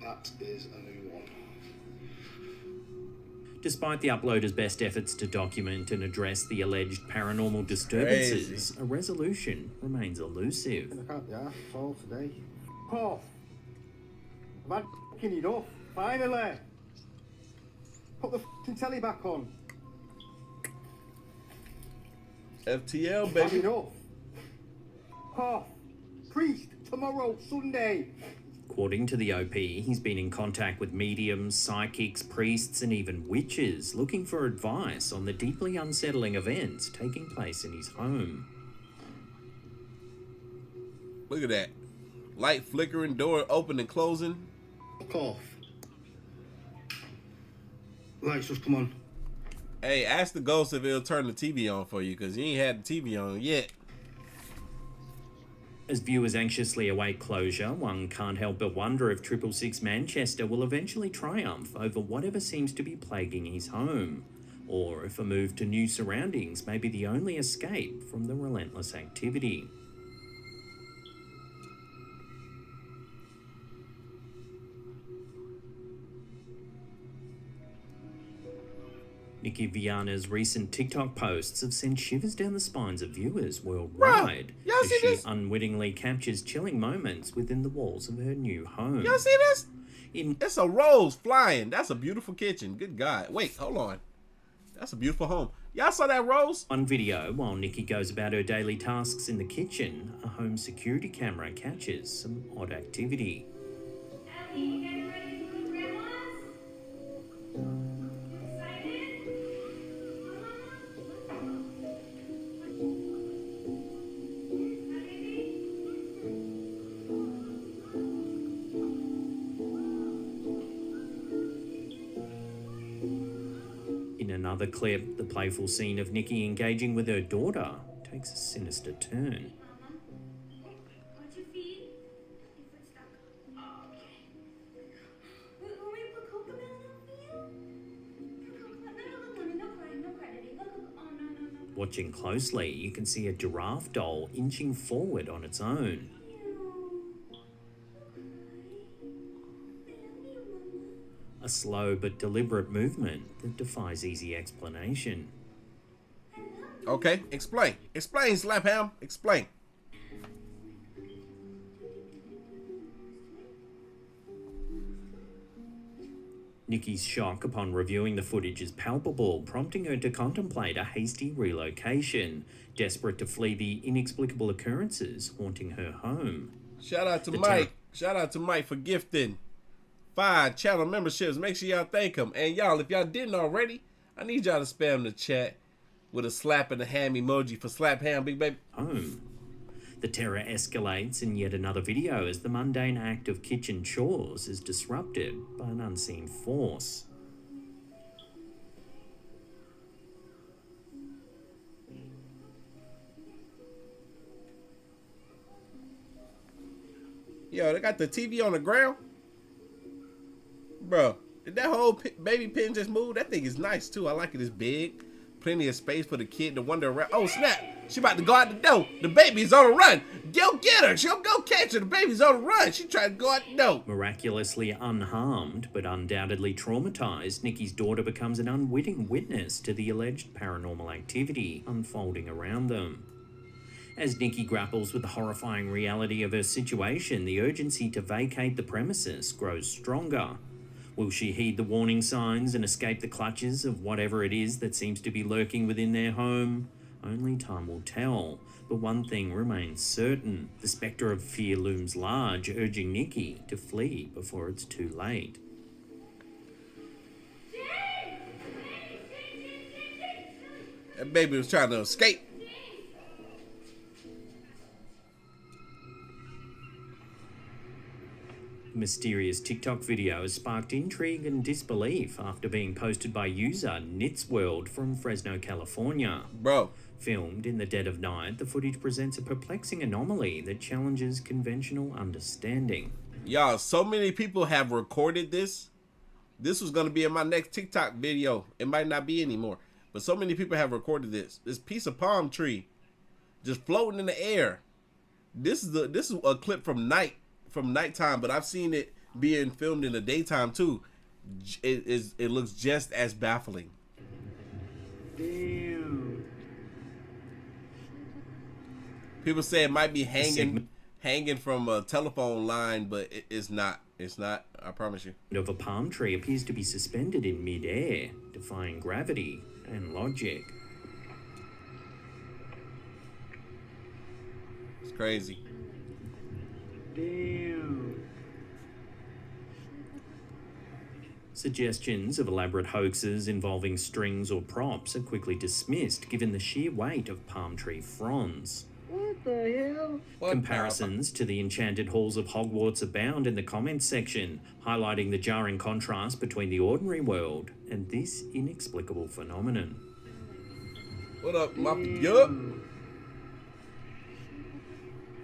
That is a new one. Despite the uploader's best efforts to document and address the alleged paranormal disturbances, a resolution remains elusive. I can't be arsed, it's all today. Off. I've had f***ing enough. Finally. Put the f***ing telly back on. FTL, I've baby. had enough. Off. Priest, tomorrow, Sunday. According to the OP, he's been in contact with mediums, psychics, priests, and even witches, looking for advice on the deeply unsettling events taking place in his home. Look at that. Light flickering, door open and closing. Fuck off. Lights, just come on. Hey, ask the ghost if it'll turn the TV on for you, because you ain't had the TV on yet. As viewers anxiously await closure, one can't help but wonder if 666 Manchester will eventually triumph over whatever seems to be plaguing his home, or if a move to new surroundings may be the only escape from the relentless activity. Nikki Viana's recent TikTok posts have sent shivers down the spines of viewers worldwide as she unwittingly captures chilling moments within the walls of her new home. Y'all see this? It's a rose flying. That's a beautiful kitchen. Good God. Wait, hold on. That's a beautiful home. Y'all saw that rose? On video, while Nikki goes about her daily tasks in the kitchen, a home security camera catches some odd activity. In another clip, the playful scene of Nikki engaging with her daughter takes a sinister turn. Watching closely, you can see a giraffe doll inching forward on its own. A slow but deliberate movement that defies easy explanation. Okay, explain. Explain, Slapham. Explain. Nikki's shock upon reviewing the footage is palpable, prompting her to contemplate a hasty relocation, desperate to flee the inexplicable occurrences haunting her home. Shout out to Mike. Shout out to Mike for gifting 5 channel memberships. Make sure y'all thank him. And y'all, if y'all didn't already, I need y'all to spam the chat with a slap and a ham emoji for slap ham, big baby. Home. The terror escalates in yet another video as the mundane act of kitchen chores is disrupted by an unseen force. Yo, they got the TV on the ground. Bro, did that whole baby pin just move? That thing is nice too. I like it. It's big. Plenty of space for the kid to wander around. Oh, snap. She about to go out the door. The baby's on a run. Go get her. She'll go catch her. The baby's on the run. She tried to go out the door. Miraculously unharmed, but undoubtedly traumatized, Nikki's daughter becomes an unwitting witness to the alleged paranormal activity unfolding around them. As Nikki grapples with the horrifying reality of her situation, the urgency to vacate the premises grows stronger. Will she heed the warning signs and escape the clutches of whatever it is that seems to be lurking within their home? Only time will tell. But one thing remains certain. The spectre of fear looms large, urging Nikki to flee before it's too late. That baby was trying to escape. A mysterious TikTok video has sparked intrigue and disbelief after being posted by user Knitsworld from Fresno, California. Bro. Filmed in the dead of night, the footage presents a perplexing anomaly that challenges conventional understanding. Y'all, so many people have recorded this. This was going to be in my next TikTok video. It might not be anymore. But so many people have recorded this. This piece of palm tree just floating in the air. This is a clip from nighttime, but I've seen it being filmed in the daytime too. It looks just as baffling. Dude. People say it might be hanging from a telephone line, but it's not. It's not. I promise you. Of a palm tree appears to be suspended in mid-air, defying gravity and logic. It's crazy. Dude. Suggestions of elaborate hoaxes involving strings or props are quickly dismissed given the sheer weight of palm tree fronds. What the hell? Comparisons to the enchanted halls of Hogwarts abound in the comments section, highlighting the jarring contrast between the ordinary world and this inexplicable phenomenon. What up, Yup.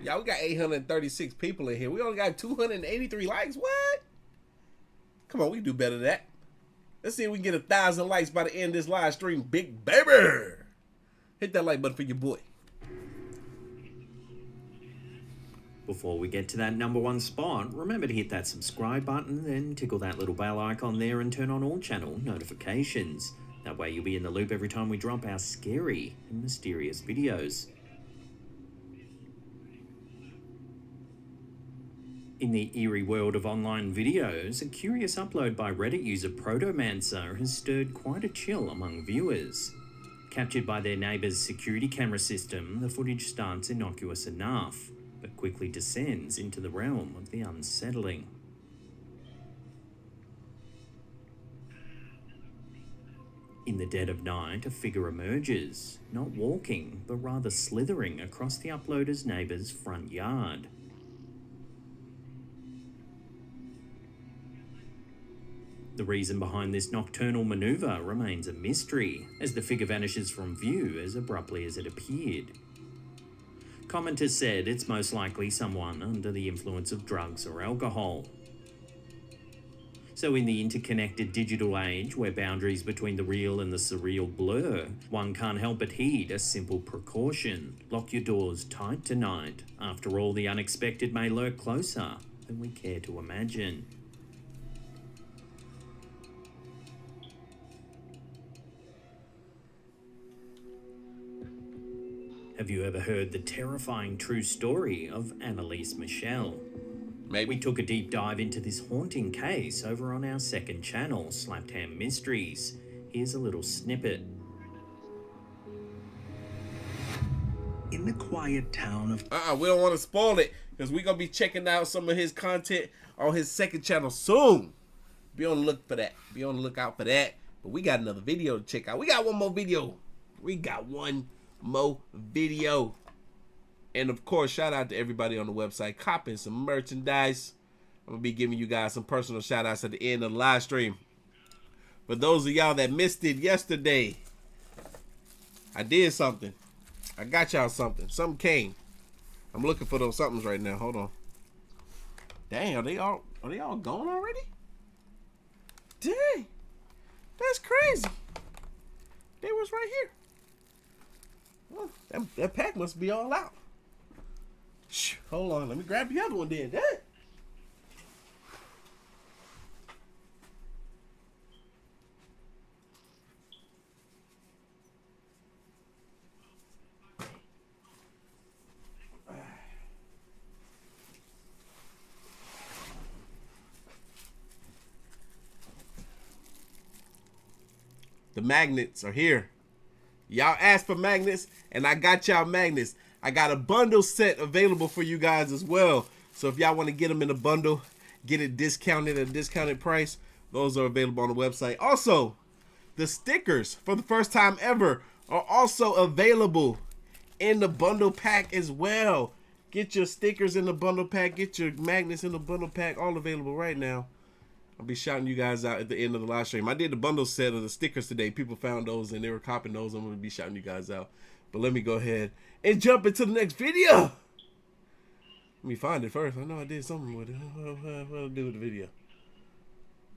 Y'all, we got 836 people in here. We only got 283 likes. What? Come on, we can do better than that. Let's see if we can get 1,000 likes by the end of this live stream. Big baby. Hit that like button for your boy. Before we get to that #1 spot, remember to hit that subscribe button, then tickle that little bell icon there and turn on all channel notifications. That way you'll be in the loop every time we drop our scary and mysterious videos. In the eerie world of online videos, a curious upload by Reddit user Protomancer has stirred quite a chill among viewers. Captured by their neighbour's security camera system, the footage starts innocuous enough, but quickly descends into the realm of the unsettling. In the dead of night, a figure emerges, not walking, but rather slithering across the uploader's neighbour's front yard. The reason behind this nocturnal maneuver remains a mystery, as the figure vanishes from view as abruptly as it appeared. Commenters said it's most likely someone under the influence of drugs or alcohol. So in the interconnected digital age, where boundaries between the real and the surreal blur, one can't help but heed a simple precaution. Lock your doors tight tonight. After all, the unexpected may lurk closer than we care to imagine. Have you ever heard the terrifying true story of Annalise Michel? Maybe. We took a deep dive into this haunting case over on our second channel, Slaptham Mysteries. Here's a little snippet. In the quiet town of... we don't want to spoil it, because we're going to be checking out some of his content on his second channel soon. Be on the look for that. Be on the lookout for that. But we got another video to check out. We got one more video. And of course, shout out to everybody on the website copping some merchandise. I'm gonna be giving you guys some personal shout outs at the end of the live stream. For those of y'all that missed it yesterday, I did something. I got y'all something. Something came. I'm looking for those somethings right now. Hold on. Dang, are they all gone already? Dang, that's crazy. They was right here. Well, that pack must be all out. Shh, hold on, let me grab the other one then. Dang. The magnets are here. Y'all asked for magnets, and I got y'all magnets. I got a bundle set available for you guys as well. So if y'all want to get them in a bundle, get it discounted at a discounted price, those are available on the website. Also, the stickers for the first time ever are also available in the bundle pack as well. Get your stickers in the bundle pack, get your magnets in the bundle pack, all available right now. I'll be shouting you guys out at the end of the live stream. I did the bundle set of the stickers today. People found those and they were copying those. I'm going to be shouting you guys out. But let me go ahead and jump into the next video. Let me find it first. I know I did something with it. What do I do with the video?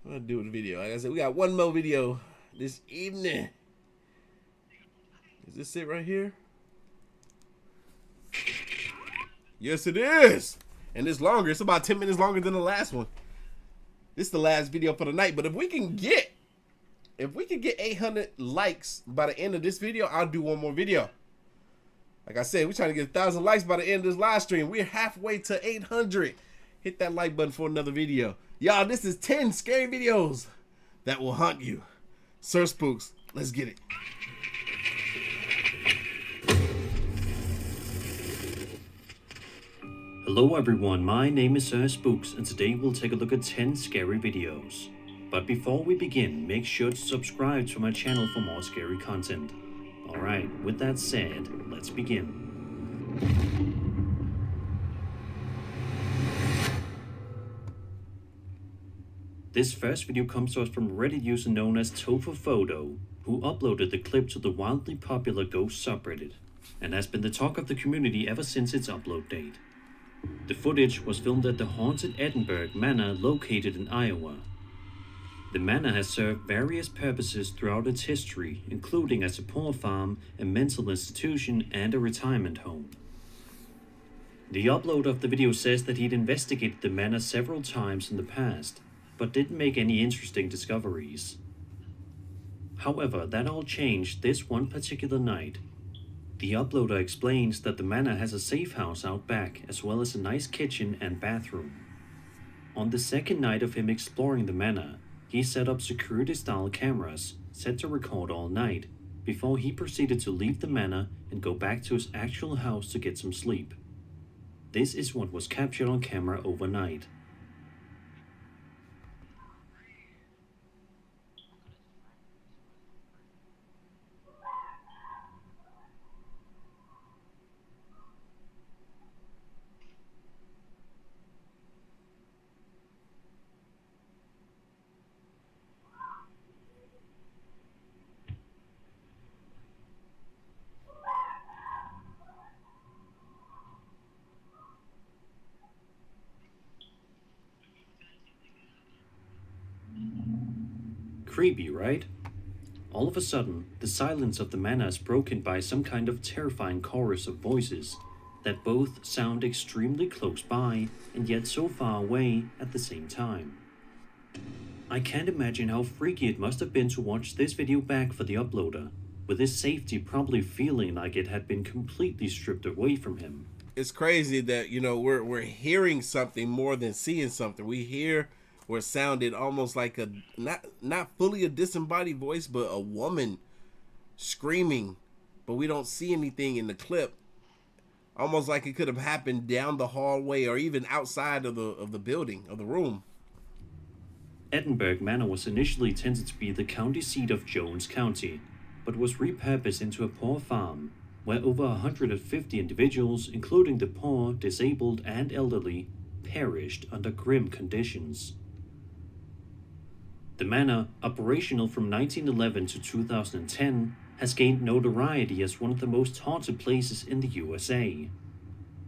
What do I do with the video? Like I said, we got one more video this evening. Is this it right here? Yes, it is. And it's longer. It's about 10 minutes longer than the last one. This is the last video for the night, but if we can get 800 likes by the end of this video, I'll do one more video. Like I said, we're trying to get 1,000 likes by the end of this live stream. We're halfway to 800. Hit that like button for another video. Y'all, this is 10 scary videos that will haunt you. Sir Spooks, let's get it. Hello everyone, my name is Sir Spooks, and today we'll take a look at 10 scary videos. But before we begin, make sure to subscribe to my channel for more scary content. Alright, with that said, let's begin. This first video comes to us from Reddit user known as TopherPhoto, who uploaded the clip to the wildly popular Ghost subreddit, and has been the talk of the community ever since its upload date. The footage was filmed at the haunted Edinburgh Manor located in Iowa. The manor has served various purposes throughout its history, including as a poor farm, a mental institution, and a retirement home. The upload of the video says that he'd investigated the manor several times in the past, but didn't make any interesting discoveries. However, that all changed this one particular night. The uploader explains that the manor has a safe house out back, as well as a nice kitchen and bathroom. On the second night of him exploring the manor, he set up security-style cameras, set to record all night, before he proceeded to leave the manor and go back to his actual house to get some sleep. This is what was captured on camera overnight. Creepy, right? All of a sudden, the silence of the manor is broken by some kind of terrifying chorus of voices that both sound extremely close by and yet so far away at the same time. I can't imagine how freaky it must have been to watch this video back for the uploader, with his safety probably feeling like it had been completely stripped away from him. It's crazy that, you know, we're hearing something more than seeing something. We hear where it sounded almost like a not fully a disembodied voice, but a woman screaming, but we don't see anything in the clip. Almost like it could have happened down the hallway or even outside of the building, of the room. Edinburgh Manor was initially intended to be the county seat of Jones County, but was repurposed into a poor farm where over 150 individuals, including the poor, disabled, and elderly, perished under grim conditions. The manor, operational from 1911 to 2010, has gained notoriety as one of the most haunted places in the USA.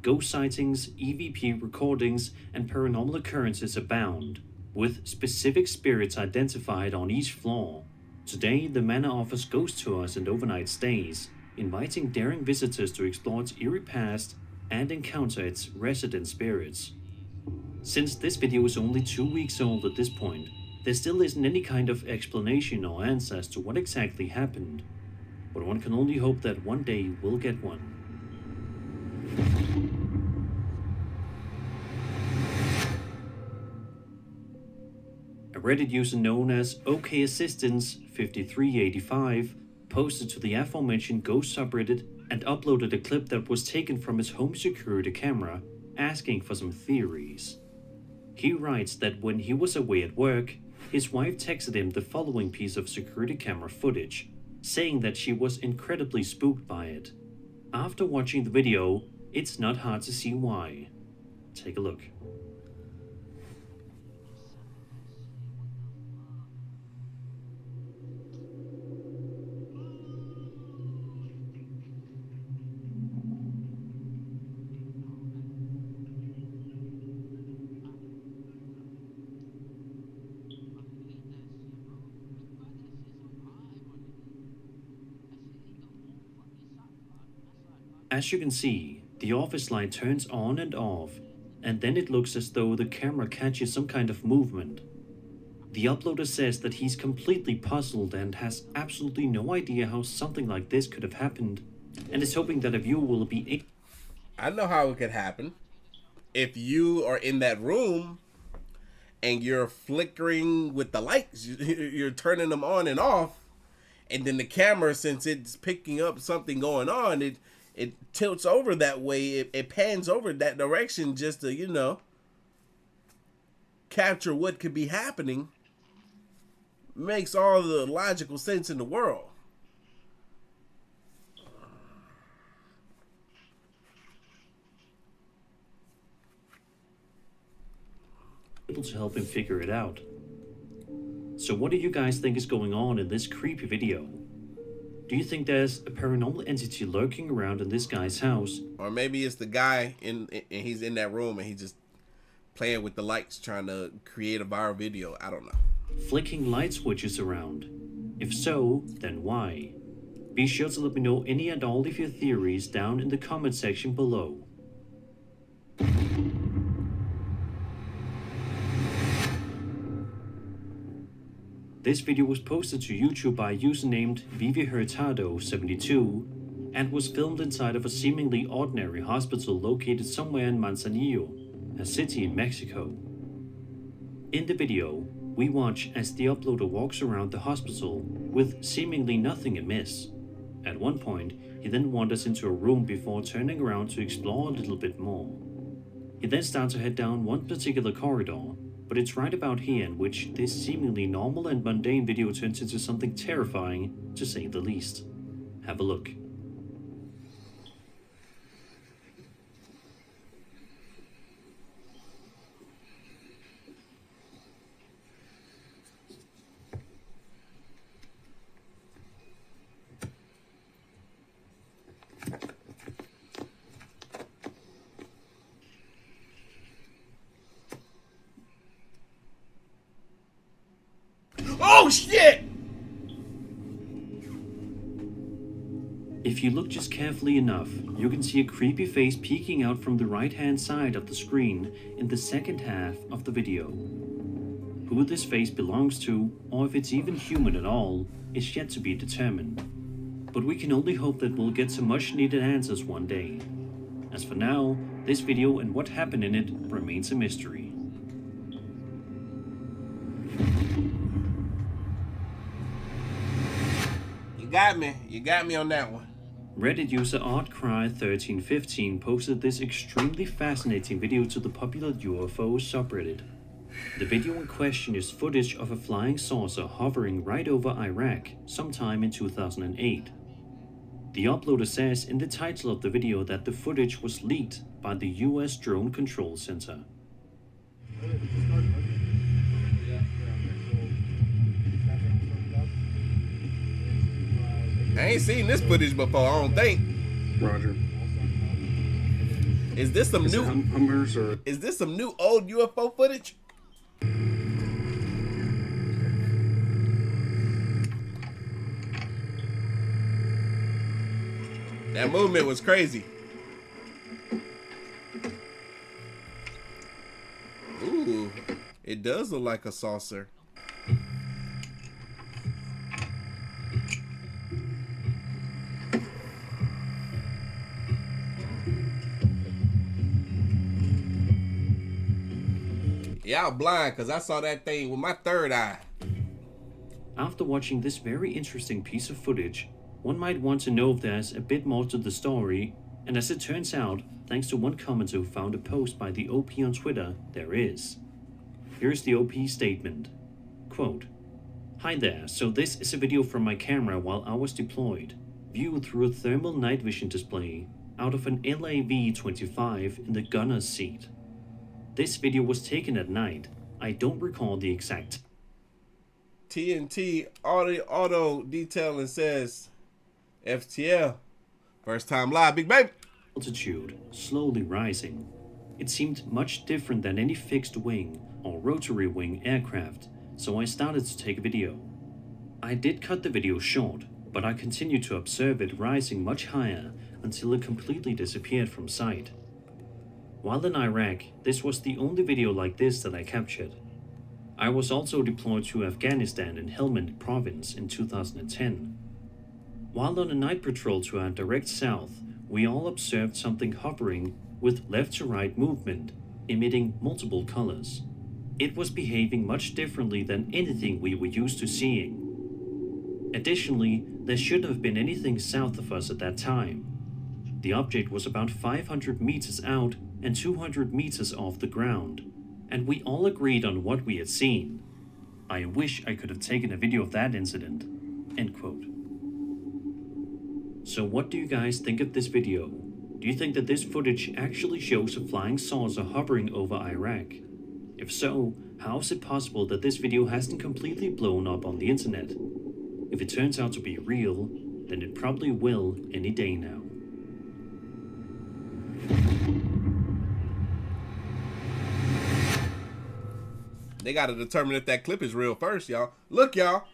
Ghost sightings, EVP recordings, and paranormal occurrences abound, with specific spirits identified on each floor. Today, the manor offers ghost tours and overnight stays, inviting daring visitors to explore its eerie past and encounter its resident spirits. Since this video is only 2 weeks old at this point, there still isn't any kind of explanation or answer as to what exactly happened, but one can only hope that one day we'll get one. A Reddit user known as OKAssistance5385 posted to the aforementioned Ghost subreddit and uploaded a clip that was taken from his home security camera, asking for some theories. He writes that when he was away at work, his wife texted him the following piece of security camera footage, saying that she was incredibly spooked by it. After watching the video, it's not hard to see why. Take a look. As you can see, the office light turns on and off, and then it looks as though the camera catches some kind of movement. The uploader says that he's completely puzzled and has absolutely no idea how something like this could have happened, and is hoping that a viewer will be... I know how it could happen. If you are in that room and you're flickering with the lights, you're turning them on and off, and then the camera, since it's picking up something going on, it tilts over that way. It pans over that direction just to, you know, capture what could be happening. Makes all the logical sense in the world. able to help him figure it out. So what do you guys think is going on in this creepy video? Do you think there's a paranormal entity lurking around in this guy's house? Or maybe it's the guy and he's in that room and he's just playing with the lights, trying to create a viral video. I don't know. Flicking light switches around. If so, then why? Be sure to let me know any and all of your theories down in the comment section below. This video was posted to YouTube by a user named ViviHurtado72 and was filmed inside of a seemingly ordinary hospital located somewhere in Manzanillo, a city in Mexico. In the video, we watch as the uploader walks around the hospital with seemingly nothing amiss. At one point, he then wanders into a room before turning around to explore a little bit more. He then starts to head down one particular corridor, but it's right about here in which this seemingly normal and mundane video turns into something terrifying, to say the least. Have a look. Oh shit! If you look just carefully enough, you can see a creepy face peeking out from the right-hand side of the screen in the second half of the video. Who this face belongs to, or if it's even human at all, is yet to be determined. But we can only hope that we'll get some much-needed answers one day. As for now, this video and what happened in it remains a mystery. You got me on that one. Reddit user ArtCry1315 posted this extremely fascinating video to the popular UFO subreddit. The video in question is footage of a flying saucer hovering right over Iraq sometime in 2008. The uploader says in the title of the video that the footage was leaked by the US Drone Control Center. I ain't seen this footage before, I don't think. Roger. Is this some new Hummers or is this some new old UFO footage? That movement was crazy. Ooh, it does look like a saucer. Yeah, I'm blind because I saw that thing with my third eye. After watching this very interesting piece of footage, one might want to know if there's a bit more to the story, and as it turns out, thanks to one commenter who found a post by the OP on Twitter, there is. Here's the OP statement. Quote, "Hi there, so this is a video from my camera while I was deployed, viewed through a thermal night vision display out of an LAV-25 in the gunner's seat. This video was taken at night. I don't recall the exact..." TNT auto detailing says, FTL, first time live, big baby. Altitude slowly rising. It seemed much different than any fixed wing or rotary wing aircraft, so I started to take a video. I did cut the video short, but I continued to observe it rising much higher until it completely disappeared from sight. While in Iraq, this was the only video like this that I captured. I was also deployed to Afghanistan in Helmand province in 2010. While on a night patrol to our direct south, we all observed something hovering with left to right movement, emitting multiple colors. It was behaving much differently than anything we were used to seeing. Additionally, there shouldn't have been anything south of us at that time. The object was about 500 meters out and 200 meters off the ground, and we all agreed on what we had seen. I wish I could have taken a video of that incident." End quote. So what do you guys think of this video? Do you think that this footage actually shows a flying saucer hovering over Iraq? If so, how is it possible that this video hasn't completely blown up on the internet? If it turns out to be real, then it probably will any day now. They got to determine if that clip is real first, y'all. Look, y'all.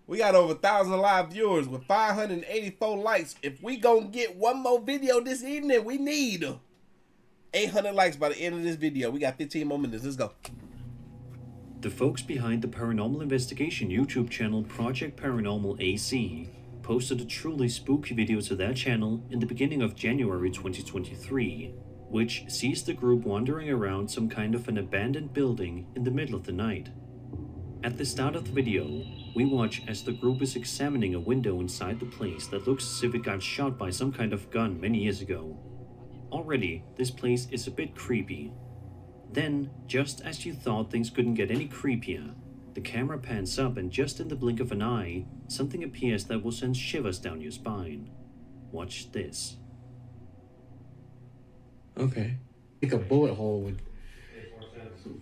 We got over 1,000 live viewers with 584 likes. If we gonna get one more video this evening, we need 800 likes by the end of this video. We got 15 more minutes. Let's go. The folks behind the paranormal investigation YouTube channel Project Paranormal AC posted a truly spooky video to their channel in the beginning of January 2023, which sees the group wandering around some kind of an abandoned building in the middle of the night. At the start of the video, we watch as the group is examining a window inside the place that looks as if it got shot by some kind of gun many years ago. Already, this place is a bit creepy. Then, just as you thought things couldn't get any creepier, the camera pans up and just in the blink of an eye, something appears that will send shivers down your spine. Watch this. Okay. I think a bullet hole would...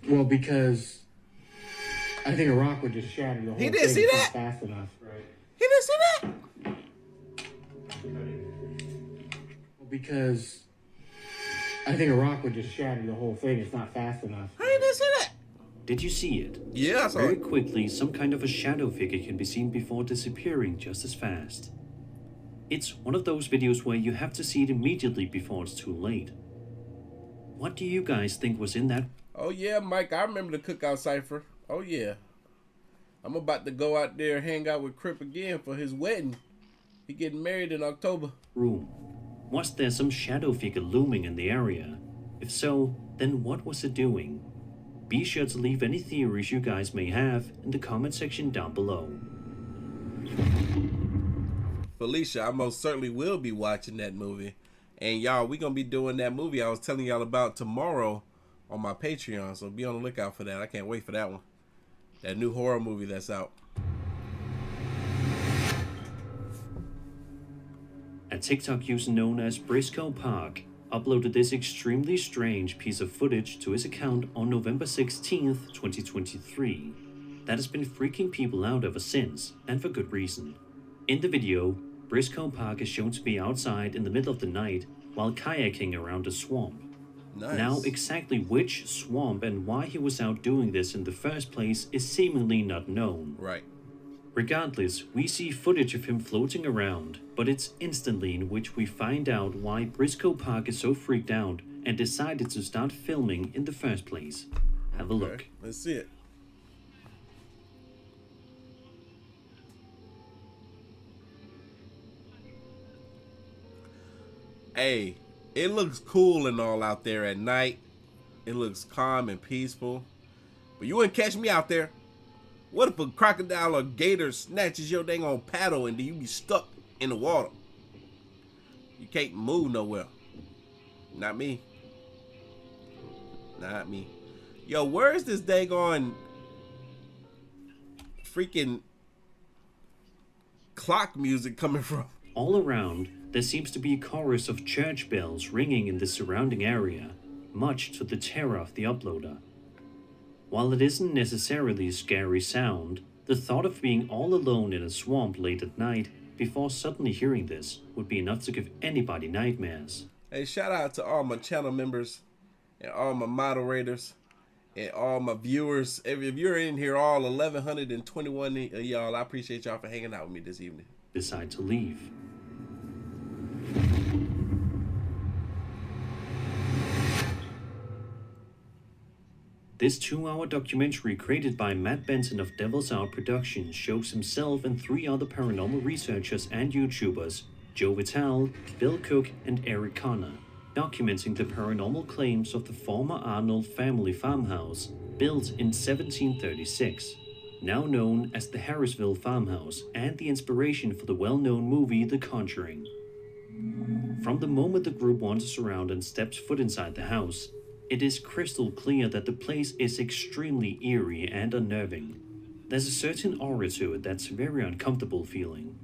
Well, because I think a rock would just shatter the whole thing. He didn't see that? Fast enough. Right. He didn't see that? Well, because I think a rock would just shatter the whole thing. It's not fast enough. How did they see that? Did you see it? Yeah, I saw Very it. quickly, some kind of a shadow figure can be seen before disappearing just as fast. It's one of those videos where you have to see it immediately before it's too late. What do you guys think was in that? Oh yeah, Mike, I remember the cookout cipher. Oh yeah. I'm about to go out there and hang out with Crip again for his wedding. He getting married in October. Room. Was there some shadow figure looming in the area? If so, then what was it doing? Be sure to leave any theories you guys may have in the comment section down below. Felicia, I most certainly will be watching that movie. And y'all, we gonna be doing that movie I was telling y'all about tomorrow on my Patreon. So be on the lookout for that. I can't wait for that one. That new horror movie that's out. A TikTok user known as Briscoe Park uploaded this extremely strange piece of footage to his account on November 16th, 2023. That has been freaking people out ever since, and for good reason. In the video, Briscoe Park is shown to be outside in the middle of the night while kayaking around a swamp. Nice. Now, exactly which swamp and why he was out doing this in the first place is seemingly not known. Right. Regardless, we see footage of him floating around, but it's instantly in which we find out why Briscoe Park is so freaked out and decided to start filming in the first place. Have a look. Let's see it. Hey, it looks cool and all out there at night. It looks calm and peaceful. But you wouldn't catch me out there. What if a crocodile or gator snatches your dang on paddle and then you be stuck in the water? You can't move nowhere. Not me. Not me. Yo, where is this dang on freaking clock music coming from? All around, there seems to be a chorus of church bells ringing in the surrounding area, much to the terror of the uploader. While it isn't necessarily a scary sound, the thought of being all alone in a swamp late at night before suddenly hearing this would be enough to give anybody nightmares. Hey, shout out to all my channel members and all my moderators and all my viewers. If you're in here, all 1,121 of y'all, I appreciate y'all for hanging out with me this evening. Decide to leave. This 2-hour documentary created by Matt Benson of Devil's Hour Productions shows himself and 3 other paranormal researchers and YouTubers, Joe Vitale, Bill Cook, and Eric Connor, documenting the paranormal claims of the former Arnold family farmhouse built in 1736, now known as the Harrisville Farmhouse and the inspiration for the well-known movie The Conjuring. From the moment the group wanders around and steps foot inside the house, it is crystal clear that the place is extremely eerie and unnerving. There's a certain aura to it that's very uncomfortable feeling.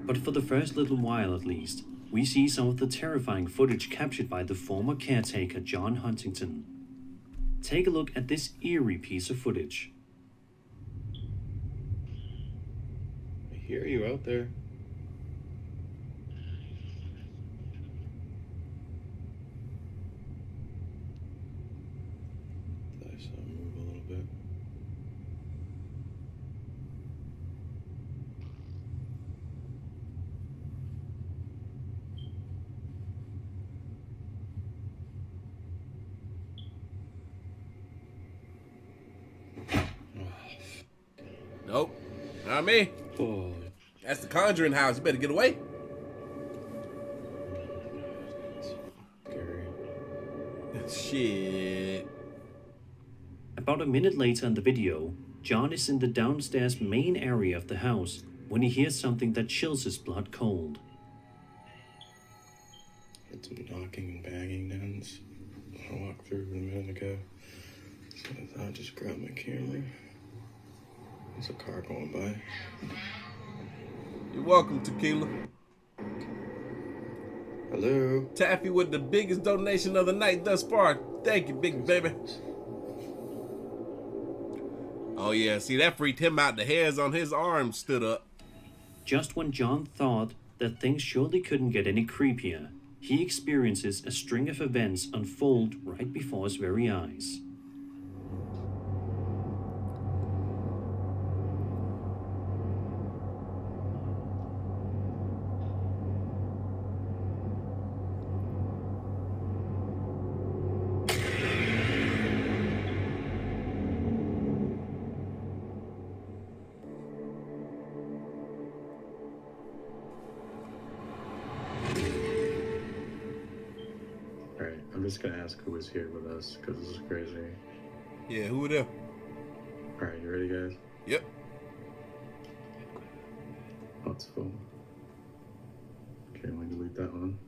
But for the first little while at least, we see some of the terrifying footage captured by the former caretaker John Huntington. Take a look at this eerie piece of footage. I hear you out there. I saw him move a little bit. Nope. Not me. Oh. That's the Conjuring house. You better get away. Shit. About a minute later in the video, John is in the downstairs main area of the house when he hears something that chills his blood cold. Heard some knocking and banging down. I walked through a minute ago. So I thought I'd just grab my camera. There's a car going by. You're welcome, Tequila. Hello. Taffy with the biggest donation of the night thus far. Thank you, big baby. Oh yeah, see that freaked him out. The hairs on his arms stood up. Just when John thought that things surely couldn't get any creepier, he experiences a string of events unfold right before his very eyes. I'm just gonna ask who was here with us, because this is crazy. Yeah, who were there? Alright, you ready, guys? Yep. Oh, it's full. Okay, let me delete that one.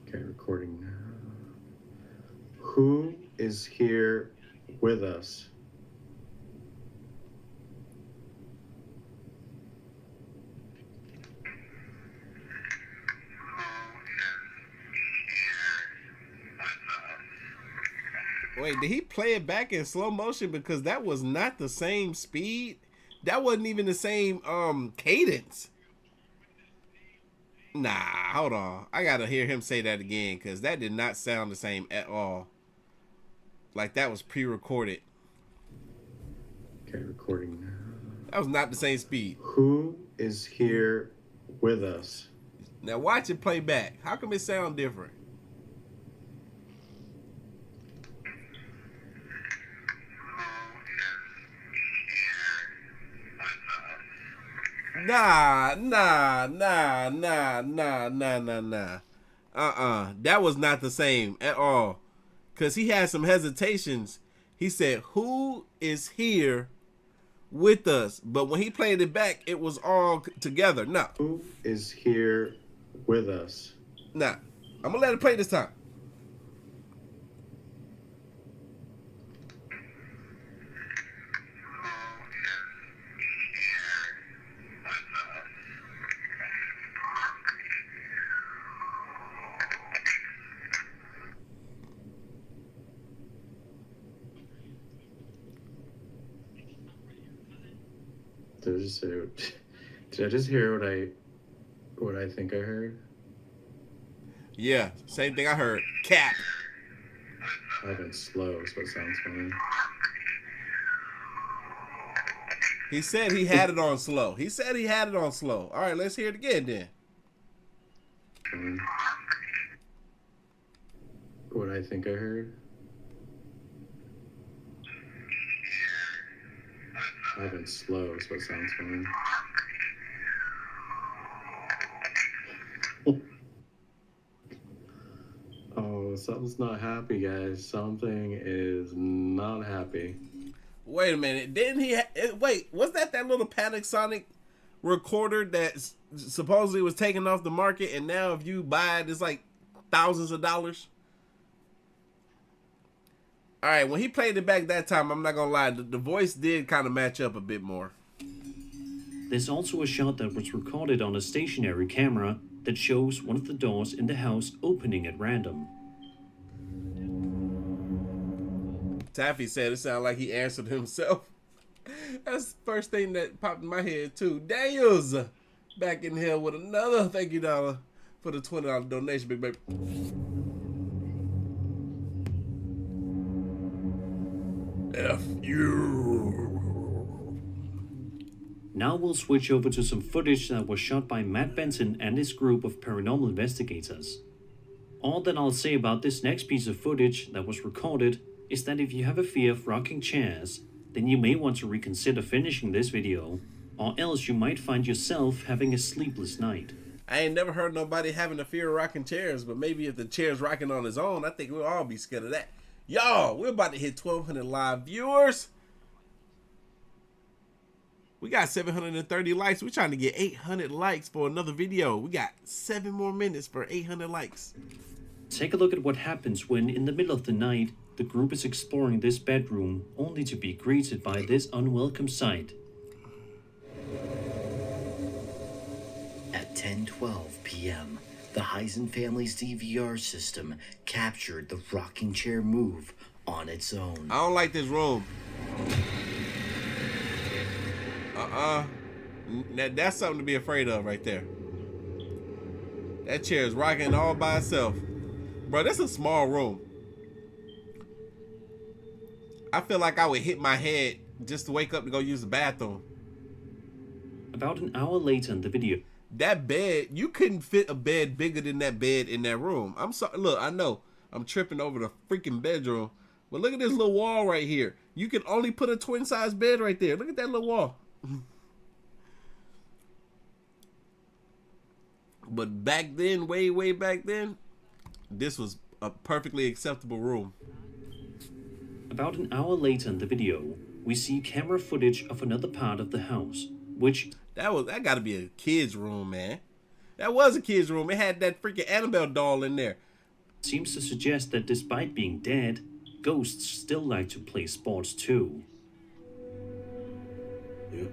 Okay, recording now. Who is here with us? Wait, did he play it back in slow motion? Because that was not the same speed. That wasn't even the same cadence. Nah, hold on. I gotta hear him say that again, because that did not sound the same at all. Like that was pre-recorded. Okay, recording now. That was not the same speed. Who is here with us? Now watch it play back. How come it sound different? Nah. That was not the same at all. Cause he had some hesitations. He said, "Who is here with us?" But when he played it back, it was all together. No. Who is here with us? Nah. I'm gonna let it play this time. Did I just hear what I think I heard? Yeah, same thing I heard. Cap. I went slow, so it sounds funny. He said he had it on slow. He said he had it on slow. All right, let's hear it again then. What I think I heard? I went slow, so it sounds funny. Oh, something's not happy, guys. Something is not happy. Wait a minute. Didn't he? Wait, was that little Panasonic recorder that supposedly was taken off the market, and now if you buy it, it's like thousands of dollars? All right, when he played it back that time, I'm not gonna lie, the voice did kind of match up a bit more. There's also a shot that was recorded on a stationary camera that shows one of the doors in the house opening at random. Taffy said it sounded like he answered himself. That's the first thing that popped in my head too. Daniels back in here with another thank you dollar for the $20 donation, big baby. F you. Now we'll switch over to some footage that was shot by Matt Benson and his group of paranormal investigators. All that I'll say about this next piece of footage that was recorded is that if you have a fear of rocking chairs, then you may want to reconsider finishing this video, or else you might find yourself having a sleepless night. I ain't never heard nobody having a fear of rocking chairs, but maybe if the chair's rocking on its own, I think we'll all be scared of that. Y'all, we're about to hit 1,200 live viewers. We got 730 likes. We're trying to get 800 likes for another video. We got 7 more minutes for 800 likes. Take a look at what happens when, in the middle of the night, the group is exploring this bedroom, only to be greeted by this unwelcome sight. At 10:12 p.m., the Heisen family's DVR system captured the rocking chair move on its own. I don't like this room. That's something to be afraid of right there. That chair is rocking all by itself. Bro, that's a small room. I feel like I would hit my head just to wake up to go use the bathroom. About an hour later in the video, that bed, you couldn't fit a bed bigger than that bed in that room. I'm sorry. Look, I know I'm tripping over the freaking bedroom, but look at this little wall right here. You can only put a twin size bed right there. Look at that little wall. But back then, way back then, this was a perfectly acceptable room. About an hour later in the video, we see camera footage of another part of the house, which... That gotta be a kid's room, man. That was a kid's room. It had that freaking Annabelle doll in there. Seems to suggest that despite being dead, ghosts still like to play sports too. Yeah.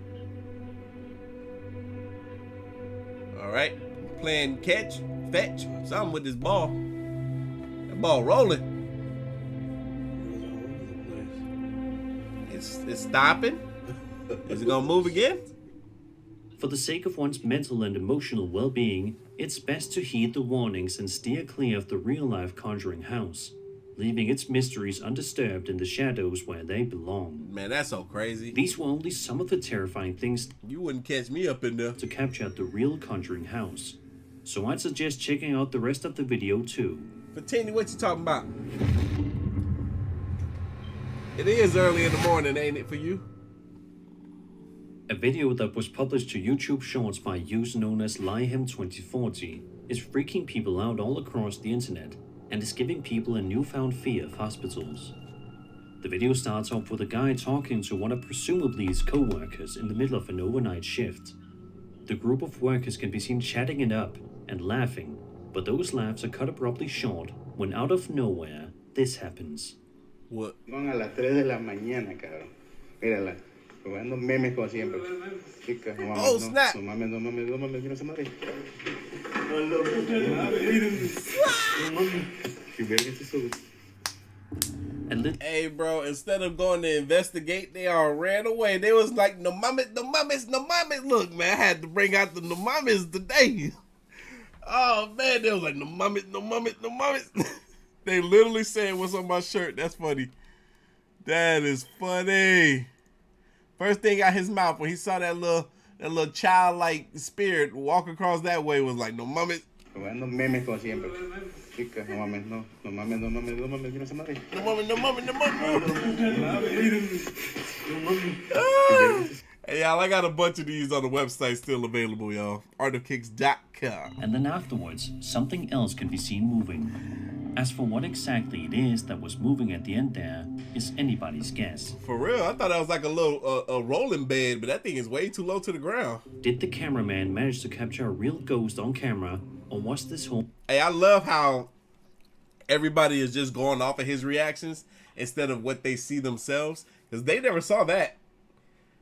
Alright. Playing catch, fetch, something with this ball. That ball rolling. It's stopping. Is it gonna move again? For the sake of one's mental and emotional well-being, it's best to heed the warnings and steer clear of the real-life conjuring house, leaving its mysteries undisturbed in the shadows where they belong. Man, that's so crazy. These were only some of the terrifying things you wouldn't catch me up in there to capture the real conjuring house. so I'd suggest checking out the rest of the video too. Fatini, what you talking about? It is early in the morning, ain't it, for you? A video that was published to YouTube Shorts by a user known as Lyhem2040 is freaking people out all across the internet and is giving people a newfound fear of hospitals. The video starts off with a guy talking to one of presumably his co-workers in the middle of an overnight shift. The group of workers can be seen chatting it up and laughing, but those laughs are cut abruptly short when out of nowhere this happens. What? Van a las 3 de la mañana, cabrón. Mírala, jugando memes como siempre. Chica, no mames, oh, snap! No mames, no mames, no mames, mira esa madre. Hey, bro, instead of going to investigate, they all ran away. They was like, no mames, no mames, no mames. Look, man, I had to bring out the no mames today. Oh, man, they was like, no mames, no mames, no mames. They literally saying what's on my shirt. That's funny. That is funny. First thing out his mouth when he saw that little childlike spirit walk across that way was like, no mames. Jugando memes como siempre. Chica, no mames, no mames, no mames, no mames, mira esa madre. No mames, no mames, no mames. Hey, y'all, I got a bunch of these on the website still available, y'all. artofkicks.com. And then afterwards, something else can be seen moving. As for what exactly it is that was moving at the end there is anybody's guess. For real, I thought that was like a little a rolling bed, but that thing is way too low to the ground. Did the cameraman manage to capture a real ghost on camera, or was this whole... Hey, I love how everybody is just going off of his reactions instead of what they see themselves, because they never saw that.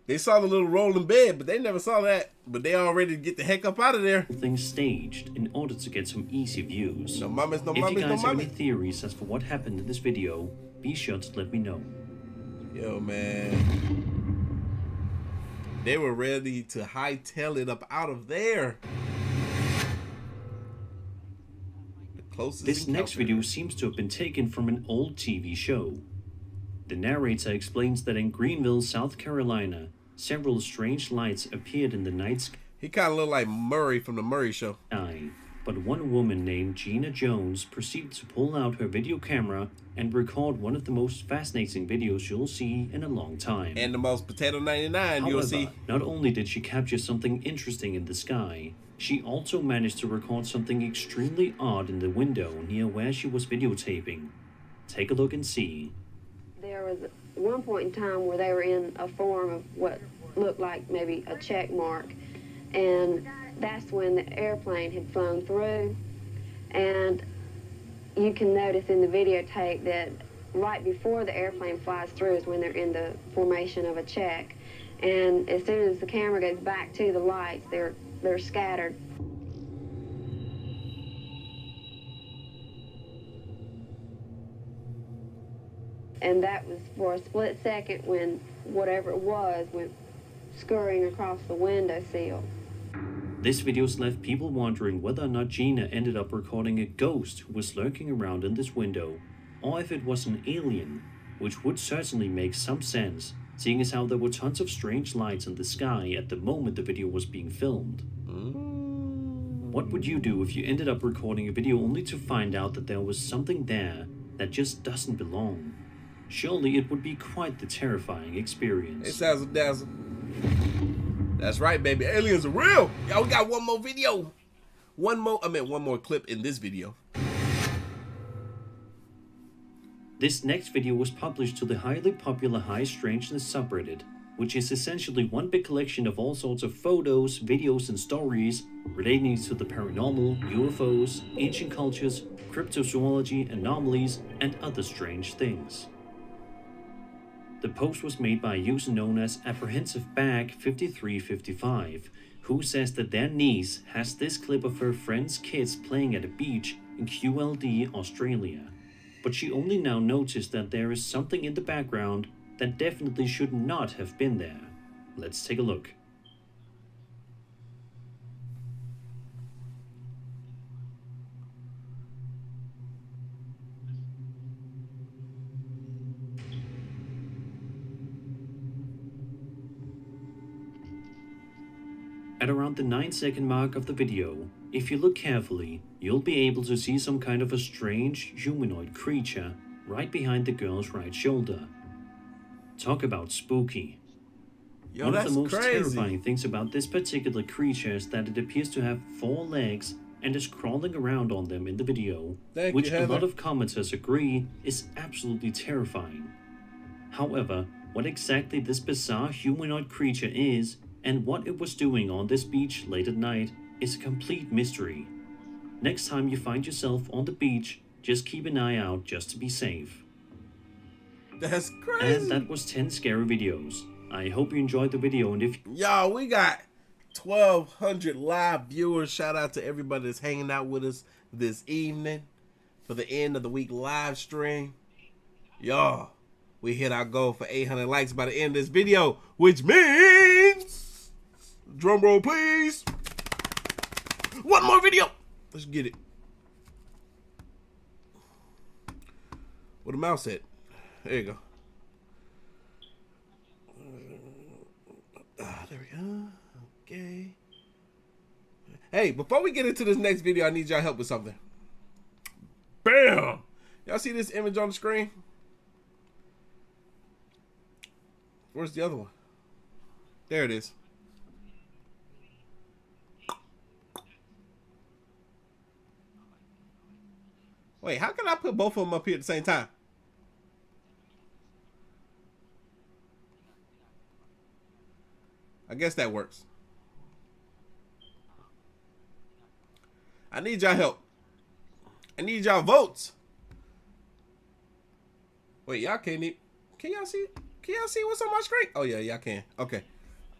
They saw the little rolling bed, but they never saw that. But they all ready to get the heck up out of there. Things staged in order to get some easy views. No mames, no if mames, you guys no have mames. any theories as for what happened in this video, be sure to let me know. Yo, man. They were ready to hightail it up out of there. The closest This encounter. next video seems to have been taken from an old TV show. The narrator explains that in Greenville, South Carolina, several strange lights appeared in the night sky. He kind of looked like Murray from the Murray Show. But one woman named Gina Jones proceeded to pull out her video camera and record one of the most fascinating videos you'll see in a long time. And the most potato 99 you'll see. Not only did she capture something interesting in the sky, she also managed to record something extremely odd in the window near where she was videotaping. Take a look and see. There was one point in time where they were in a form of what looked like maybe a check mark, and that's when the airplane had flown through. And you can notice in the videotape that right before the airplane flies through is when they're in the formation of a check. And as soon as the camera goes back to the lights, they're scattered. And that was for a split second when whatever it was went scurrying across the windowsill. This video's left people wondering whether or not Gina ended up recording a ghost who was lurking around in this window, or if it was an alien, which would certainly make some sense, seeing as how there were tons of strange lights in the sky at the moment the video was being filmed. What would you do if you ended up recording a video only to find out that there was something there that just doesn't belong? Surely it would be quite the terrifying experience. It sounds dazzle. That's right, baby. Aliens are real. Y'all, we got one more video. One more clip in this video. This next video was published to the highly popular High Strangeness subreddit, which is essentially one big collection of all sorts of photos, videos, and stories relating to the paranormal, UFOs, ancient cultures, cryptozoology, anomalies, and other strange things. The post was made by a user known as ApprehensiveBag5355, who says that their niece has this clip of her friend's kids playing at a beach in QLD, Australia. But she only now noticed that there is something in the background that definitely should not have been there. Let's take a look. At around the 9-second mark of the video, if you look carefully, you'll be able to see some kind of a strange humanoid creature right behind the girl's right shoulder. Talk about spooky. Yo, One of the that's most crazy. terrifying things about this particular creature is that it appears to have 4 legs and is crawling around on them in the video, which a lot of commenters agree is absolutely terrifying. However, what exactly this bizarre humanoid creature is and what it was doing on this beach late at night is a complete mystery. Next time you find yourself on the beach, just keep an eye out just to be safe. That's crazy. And that was 10 scary videos. I hope you enjoyed the video, and if y'all, we got 1,200 live viewers. Shout out to everybody that's hanging out with us this evening for the end of the week live stream. Y'all, we hit our goal for 800 likes by the end of this video, which means, drum roll please, one more video. Let's get it. Where the mouse at? There you go. There we go. Okay. Hey, before we get into this next video, I need y'all help with something. Bam! Y'all see this image on the screen? Where's the other one? There it is. Wait, how can I put both of them up here at the same time? I guess that works. I need y'all help. I need y'all votes. Wait, y'all can't even, can y'all see? Can y'all see what's on my screen? Oh yeah, y'all can. Okay.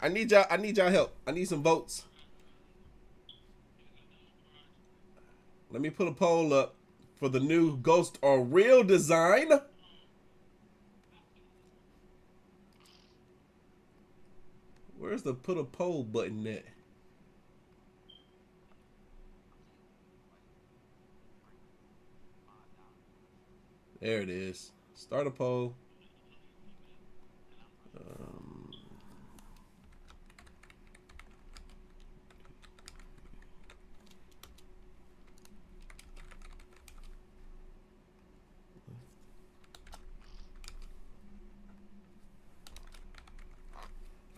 I need y'all help. I need some votes. Let me put a poll up for the new Ghost or Real design. Where's the put a poll button at? There it is. Start a poll.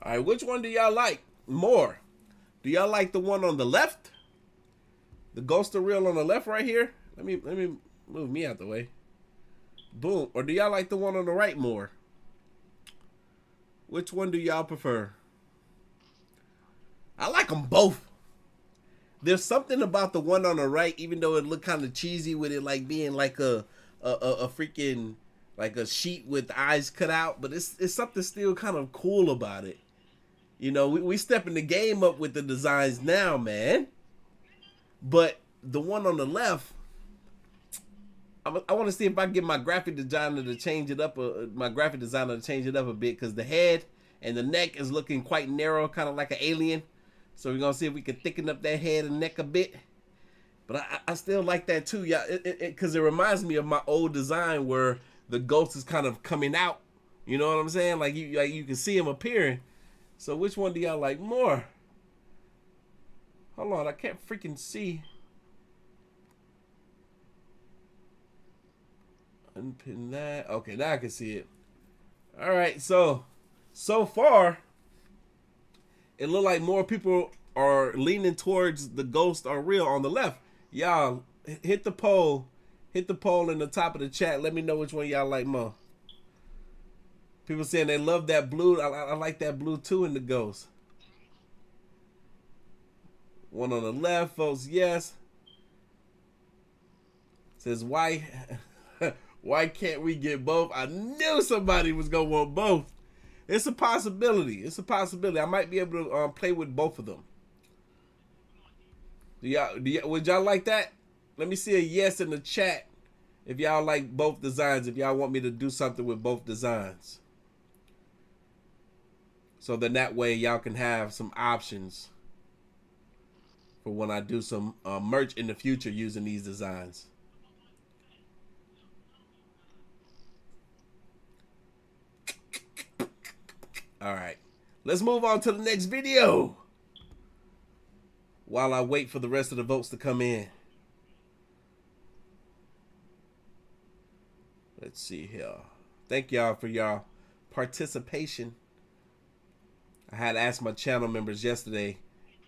All right, which one do y'all like more? Do y'all like the one on the left? The Ghost or Real on the left right here? Let me move me out the way. Boom. Or do y'all like the one on the right more? Which one do y'all prefer? I like them both. There's something about the one on the right, even though it looked kind of cheesy with it like being like a freaking like a sheet with eyes cut out, but it's something still kind of cool about it. You know, we stepping the game up with the designs now, man. But the one on the left, I want to see if I can get my graphic designer to change it up. My graphic designer to change it up a bit, because the head and the neck is looking quite narrow, kind of like an alien. So we're gonna see if we can thicken up that head and neck a bit. But I still like that too, yeah. Because it reminds me of my old design where the ghost is kind of coming out. You know what I'm saying? Like you can see him appearing. So which one do y'all like more? Hold on, I can't freaking see. Unpin that. Okay, now I can see it. All right, so far, it look like more people are leaning towards the Ghost or Real on the left. Y'all hit the poll. Hit the poll in the top of the chat. Let me know which one y'all like more. People saying they love that blue. I like that blue too in the Ghost. One on the left votes yes. Says why can't we get both? I knew somebody was gonna want both. It's a possibility. It's a possibility. I might be able to play with both of them. Would y'all like that? Let me see a yes in the chat if y'all like both designs. If y'all want me to do something with both designs. So then that way y'all can have some options for when I do some merch in the future using these designs. All right, let's move on to the next video. while I wait for the rest of the votes to come in. Let's see here. Thank y'all for y'all participation. I had asked my channel members yesterday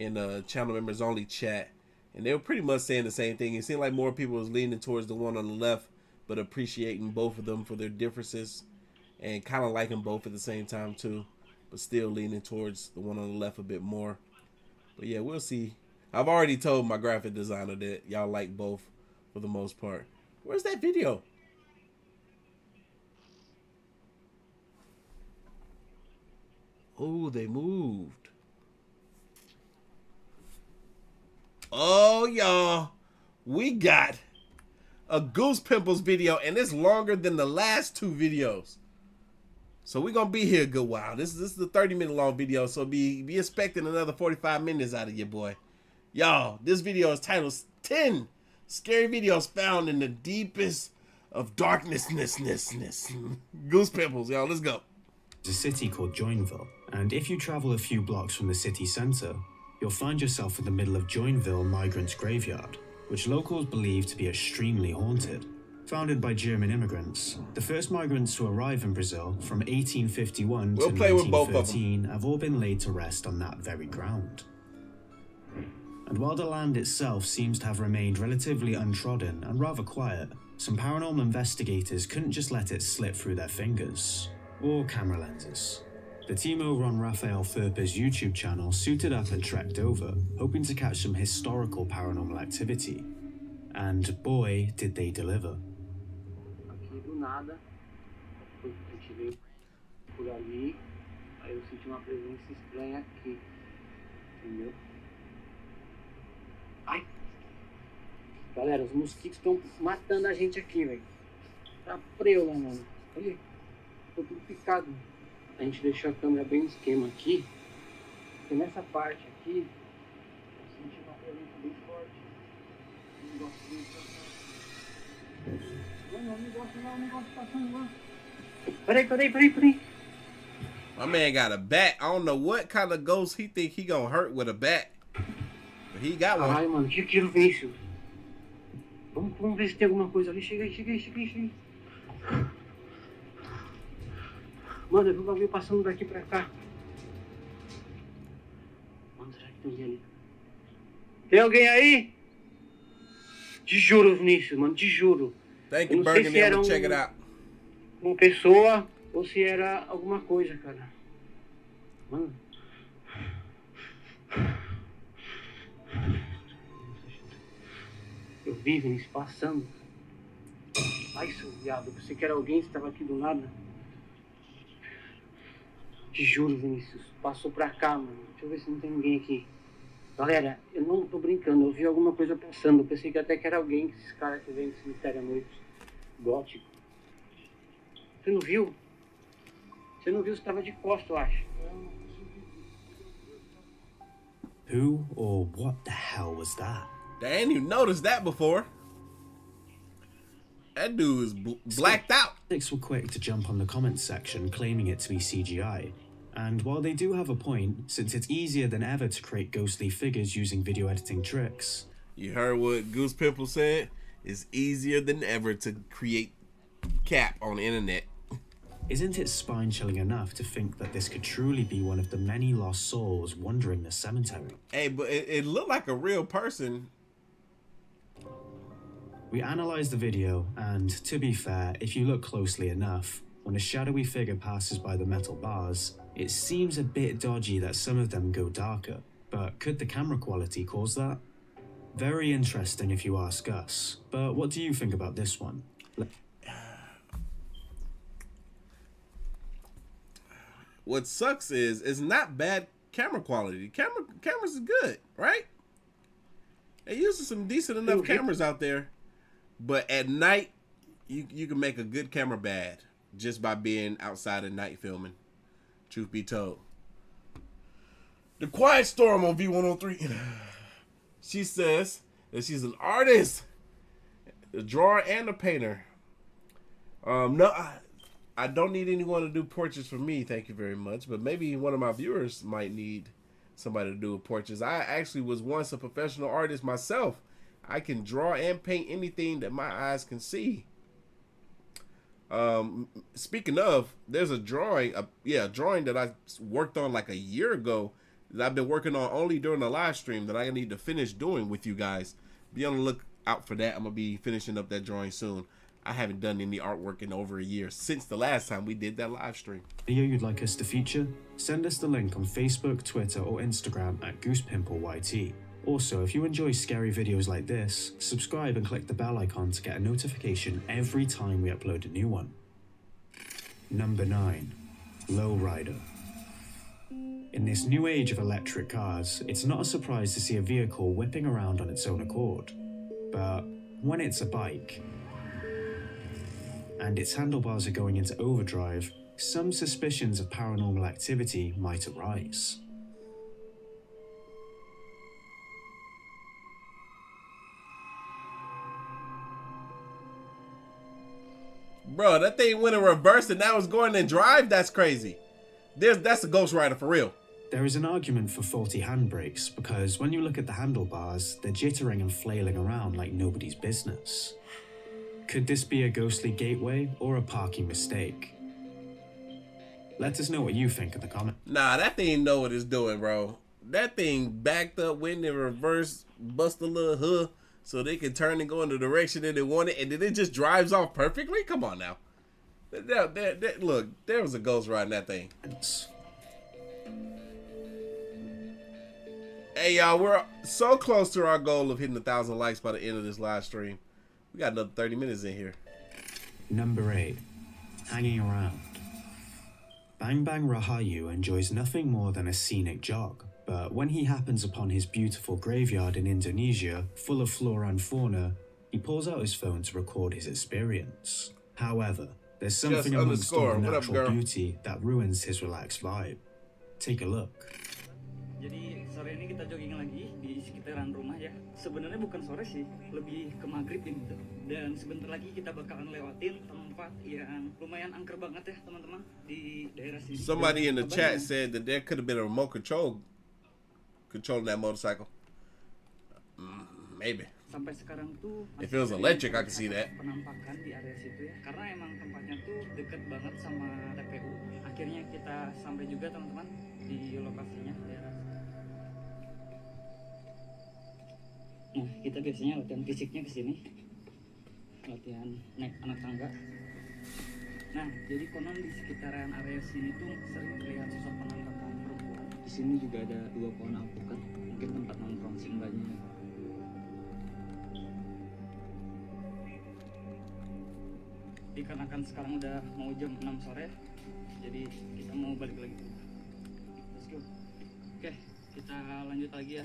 in the channel members only chat, and they were pretty much saying the same thing. It seemed like more people was leaning towards the one on the left, but appreciating both of them for their differences and kind of liking both at the same time too, but still leaning towards the one on the left a bit more. But yeah, we'll see. I've already told my graphic designer that y'all like both for the most part. Where's that video? Oh, they moved. Oh, y'all, we got a Goose Pimples video, and it's longer than the last two videos. So we're gonna be here a good while. This is the 30-minute long video, so be expecting another 45 minutes out of your boy. Y'all, this video is titled 10 Scary Videos Found in the Deepest of Darkness. Goose Pimples, y'all, let's go. There's a city called Joinville, and if you travel a few blocks from the city center, you'll find yourself in the middle of Joinville Migrants Graveyard, which locals believe to be extremely haunted. Founded by German immigrants, the first migrants to arrive in Brazil from 1851 to 1913 have all been laid to rest on that very ground. And while the land itself seems to have remained relatively untrodden and rather quiet, some paranormal investigators couldn't just let it slip through their fingers, or camera lenses. The team over on Raphael Furper's YouTube channel suited up and trekked over, hoping to catch some historical paranormal activity. And boy, did they deliver. Nada, a gente veio por ali, aí eu senti uma presença estranha aqui, entendeu? Ai! Galera, os mosquitos estão matando a gente aqui, velho. Tá preula, mano. Olha, tô tudo picado. A gente deixou a câmera bem no esquema aqui, e nessa parte aqui, eu senti uma presença bem forte. Um negócio bem forte. Peraí. My man got a bat. I don't know what kind of ghost he think he gonna hurt with a bat. But he got one. Ai, mano, que aquilo, Vinícius? Vamos ver se tem alguma coisa ali. Chega aí. Mano, eu vi um bagulho passando daqui pra cá. Mano, será que tem alguém ali? Tem alguém aí? Te juro, Vinícius, mano, te juro. Thank you, Burgundy. I'm gonna check it out. Uma pessoa ou se era alguma coisa, cara. Mano. Eu vi, Vinícius, passando. Ai, seu viado, eu pensei que era alguém que estava aqui do nada. Te juro, Vinícius, passou pra cá, mano. Deixa eu ver se não tem ninguém aqui. Galera, eu não tô brincando, eu vi alguma coisa passando. Eu pensei que até que era alguém, esses caras que vêm do cemitério à noite. Gótico. Você não viu? Você não viu, você tava de costas, eu acho. Who or what the hell was that? I ain't even noticed that before. That dude is blacked out. Critics were quick to jump on the comments section claiming it to be CGI. And while they do have a point, since it's easier than ever to create ghostly figures using video editing tricks. You heard what Goose Pimple said? It's easier than ever to create cap on the internet. Isn't it spine-chilling enough to think that this could truly be one of the many lost souls wandering the cemetery? Hey, but it looked like a real person. We analysed the video, and to be fair, if you look closely enough, when a shadowy figure passes by the metal bars, it seems a bit dodgy that some of them go darker. But could the camera quality cause that? Very interesting if you ask us, but what do you think about this one? What sucks is it's not bad camera quality. Cameras is good, right? They use some decent enough cameras out there, but at night you can make a good camera bad just by being outside at night filming. Truth be told. The Quiet Storm on V103. She says that she's an artist, a drawer, and a painter. No, I don't need anyone to do portraits for me, thank you very much. But maybe one of my viewers might need somebody to do portraits. I actually was once a professional artist myself. I can draw and paint anything that my eyes can see. Speaking of, there's a drawing, a drawing that I worked on like a year ago that I've been working on only during the live stream that I need to finish doing with you guys. Be on the lookout for that. I'm gonna be finishing up that drawing soon. I haven't done any artwork in over a year since the last time we did that live stream. Video you'd like us to feature? Send us the link on Facebook, Twitter, or Instagram at GoosePimpleYT. Also, if you enjoy scary videos like this, subscribe and click the bell icon to get a notification every time we upload a new one. Number 9. Lowrider. In this new age of electric cars, it's not a surprise to see a vehicle whipping around on its own accord. But when it's a bike, and its handlebars are going into overdrive, some suspicions of paranormal activity might arise. Bro, that thing went in reverse and now it's going in drive? That's crazy. That's a Ghost Rider for real. There is an argument for faulty handbrakes because when you look at the handlebars, they're jittering and flailing around like nobody's business. Could this be a ghostly gateway or a parking mistake? Let us know what you think in the comments. Nah, that thing know what it's doing, bro. That thing backed up, went in reverse, bust a little hood so they can turn and go in the direction that they wanted, and then it just drives off perfectly? Come on now. Look, there was a ghost riding that thing. Hey, y'all, we're so close to our goal of hitting 1,000 likes by the end of this live stream. We got another 30 minutes in here. Number 8. Hanging around. Bang Bang Rahayu enjoys nothing more than a scenic jog, but when he happens upon his beautiful graveyard in Indonesia, full of flora and fauna, he pulls out his phone to record his experience. However, there's something amongst all the natural beauty that ruins his relaxed vibe. Take a look. Jadi sore ini kita jogging lagi di sekitaran rumah ya. Sebenarnya bukan sore sih, lebih ke maghrib gitu. Dan sebentar lagi kita bakalan lewatin tempat yang lumayan angker banget ya teman-teman di daerah sini. Somebody in the chat said that there could have been a remote controlling that motorcycle. Maybe. Sampai sekarang tuh if it was electric, I could see that. Penampakan di area situ ya, karena emang tempatnya tuh deket banget sama TPU. Akhirnya kita sampai juga teman-teman di lokasinya. Nah, kita biasanya latihan fisiknya ke sini. Latihan naik anak tangga. Nah, jadi konon di sekitaran area sini tuh sering terlihat sosok penampakan perempuan. Di sini juga ada 2 pohon alpukat, mungkin tempat nongkrong si mbaknya. Dikarenakan sekarang udah mau jam 6 sore, jadi kita mau balik lagi. Let's go. Oke, kita lanjut lagi ya.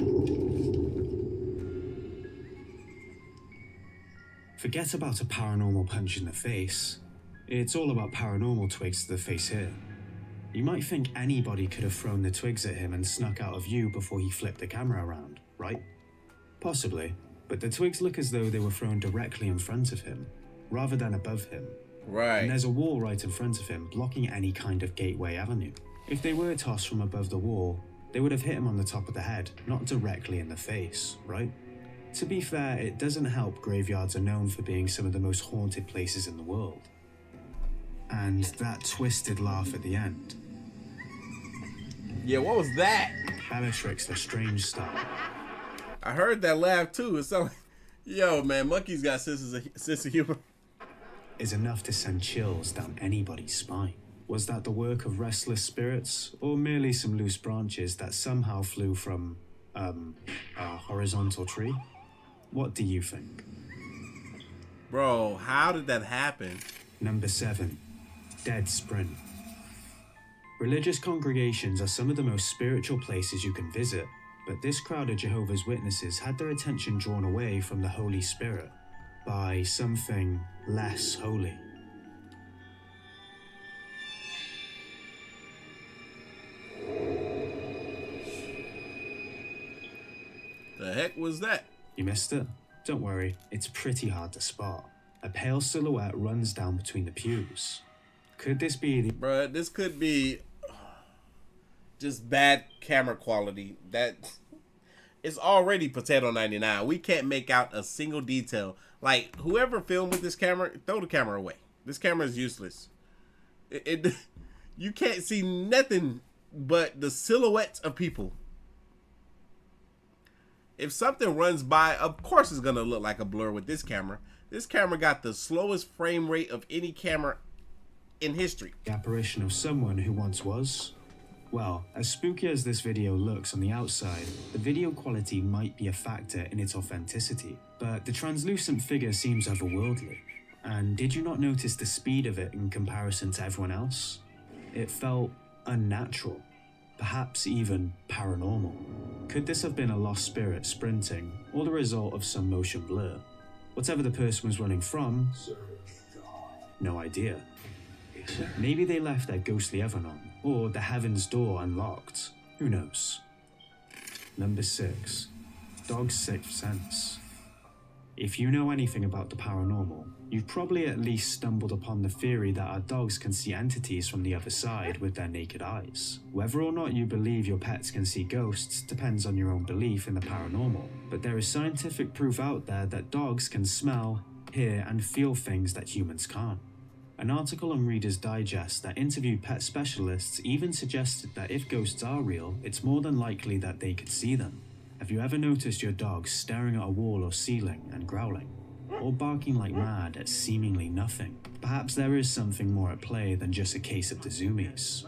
Forget about a paranormal punch in the face. It's all about paranormal twigs to the face here. You might think anybody could have thrown the twigs at him and snuck out of view before he flipped the camera around, right? Possibly, but the twigs look as though they were thrown directly in front of him, rather than above him. Right. And there's a wall right in front of him, blocking any kind of gateway avenue. If they were tossed from above the wall, they would have hit him on the top of the head, not directly in the face, right? To be fair, it doesn't help graveyards are known for being some of the most haunted places in the world. And that twisted laugh at the end. Yeah, what was that? Bellatrix Lestrange style. I heard that laugh too. It sounded like, yo, man, monkeys got sense of humor. Is enough to send chills down anybody's spine. Was that the work of restless spirits, or merely some loose branches that somehow flew from, a horizontal tree? What do you think? Bro, how did that happen? Number 7. Dead Sprint. Religious congregations are some of the most spiritual places you can visit, but this crowd of Jehovah's Witnesses had their attention drawn away from the Holy Spirit by something less holy. The heck was that? You missed it? Don't worry, it's pretty hard to spot. A pale silhouette runs down between the pews. Could this be the... Bruh, this could be... just bad camera quality. That it's already potato 99. We can't make out a single detail. Like, whoever filmed with this camera, throw the camera away. This camera is useless. You can't see nothing but the silhouettes of people. If something runs by, of course it's gonna look like a blur with this camera. This camera got the slowest frame rate of any camera in history. The apparition of someone who once was. Well, as spooky as this video looks on the outside, the video quality might be a factor in its authenticity, but the translucent figure seems otherworldly. And did you not notice the speed of it in comparison to everyone else? It felt unnatural, perhaps even paranormal. Could this have been a lost spirit sprinting, or the result of some motion blur? Whatever the person was running from, no idea. Maybe they left their ghostly oven on, or the heaven's door unlocked. Who knows? Number 6. Dog's sixth sense. If you know anything about the paranormal, you've probably at least stumbled upon the theory that our dogs can see entities from the other side with their naked eyes. Whether or not you believe your pets can see ghosts depends on your own belief in the paranormal, but there is scientific proof out there that dogs can smell, hear, and feel things that humans can't. An article on Reader's Digest that interviewed pet specialists even suggested that if ghosts are real, it's more than likely that they could see them. Have you ever noticed your dog staring at a wall or ceiling and growling? Or barking like mad at seemingly nothing? Perhaps there is something more at play than just a case of the zoomies.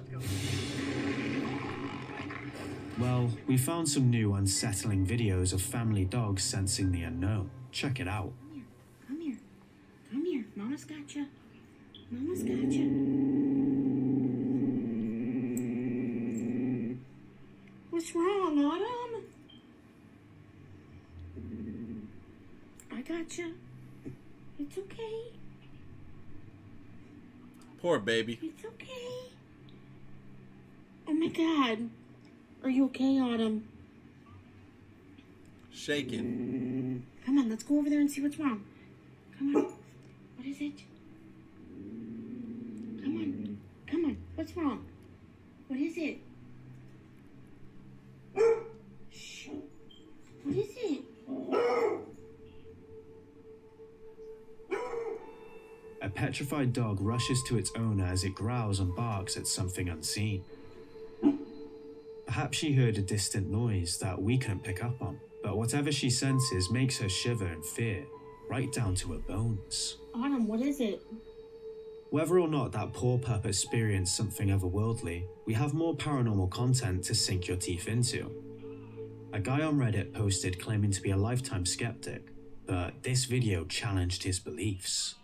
Well, we found some new unsettling videos of family dogs sensing the unknown. Check it out. Come here. Come here. Mama's got you. Mama's got you. What's wrong, Autumn? I got you. It's okay. Poor baby. It's okay. Oh my God. Are you okay, Autumn? Shaking. Come on, let's go over there and see what's wrong. Come on. What is it? Come on. Come on. What's wrong? What is it? Shh. What is it? A petrified dog rushes to its owner as it growls and barks at something unseen. Perhaps she heard a distant noise that we couldn't pick up on, but whatever she senses makes her shiver in fear, right down to her bones. Autumn, what is it? Whether or not that poor pup experienced something otherworldly, we have more paranormal content to sink your teeth into. A guy on Reddit posted claiming to be a lifetime skeptic, but this video challenged his beliefs.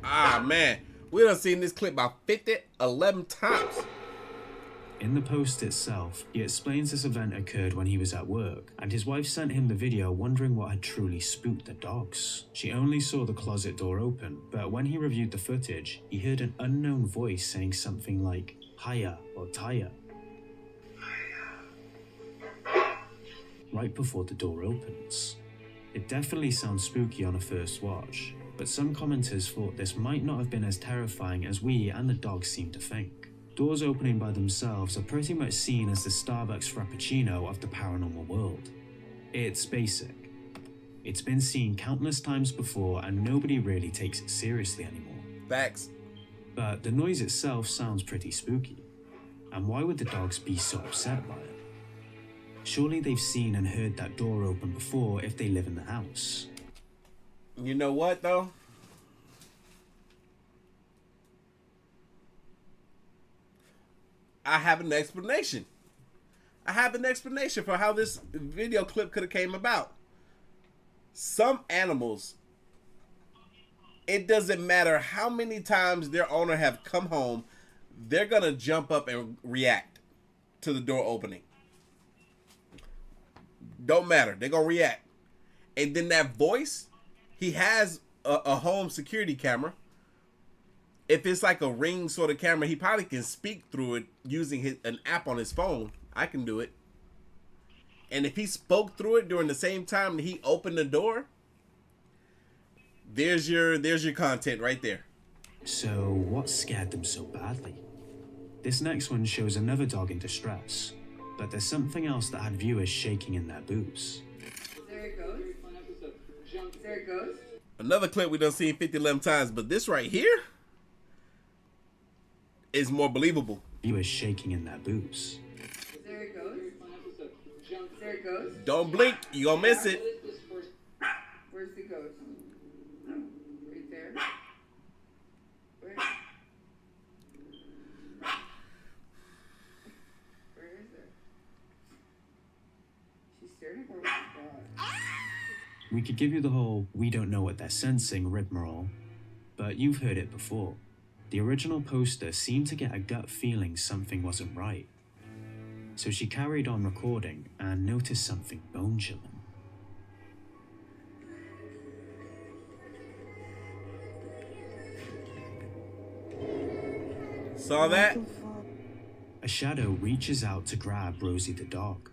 Ah, man. We done seen this clip about 11 times. In the post itself, he explains this event occurred when he was at work, and his wife sent him the video wondering what had truly spooked the dogs. She only saw the closet door open, but when he reviewed the footage, he heard an unknown voice saying something like, "Hiya" or "Taya," right before the door opens. It definitely sounds spooky on a first watch, but some commenters thought this might not have been as terrifying as we and the dogs seem to think. Doors opening by themselves are pretty much seen as the Starbucks Frappuccino of the paranormal world. It's basic. It's been seen countless times before and nobody really takes it seriously anymore. Facts. But the noise itself sounds pretty spooky. And why would the dogs be so upset by it? Surely they've seen and heard that door open before if they live in the house. You know what, though? I have an explanation. I have an explanation for how this video clip could have came about. Some animals, it doesn't matter how many times their owner have come home, they're going to jump up and react to the door opening. Don't matter. They're going to react. And then that voice, he has a home security camera. If it's like a Ring sort of camera, he probably can speak through it using an app on his phone. I can do it. And if he spoke through it during the same time that he opened the door, There's your content right there. So what scared them so badly? This next one shows another dog in distress, but there's something else that had viewers shaking in their boots. There it goes. There it goes. Another clip we done seen 50-11 times, but this right here is more believable. Viewers shaking in their boots. There it goes. There it goes. Don't blink, you gonna miss it. Where's the ghost? Right there. Where? Where is it? She's staring at her. We could give you the whole "we don't know what they're sensing" rigmarole, but you've heard it before. The original poster seemed to get a gut feeling something wasn't right. So she carried on recording and noticed something bone-chilling. Saw that? A shadow reaches out to grab Rosie the dog.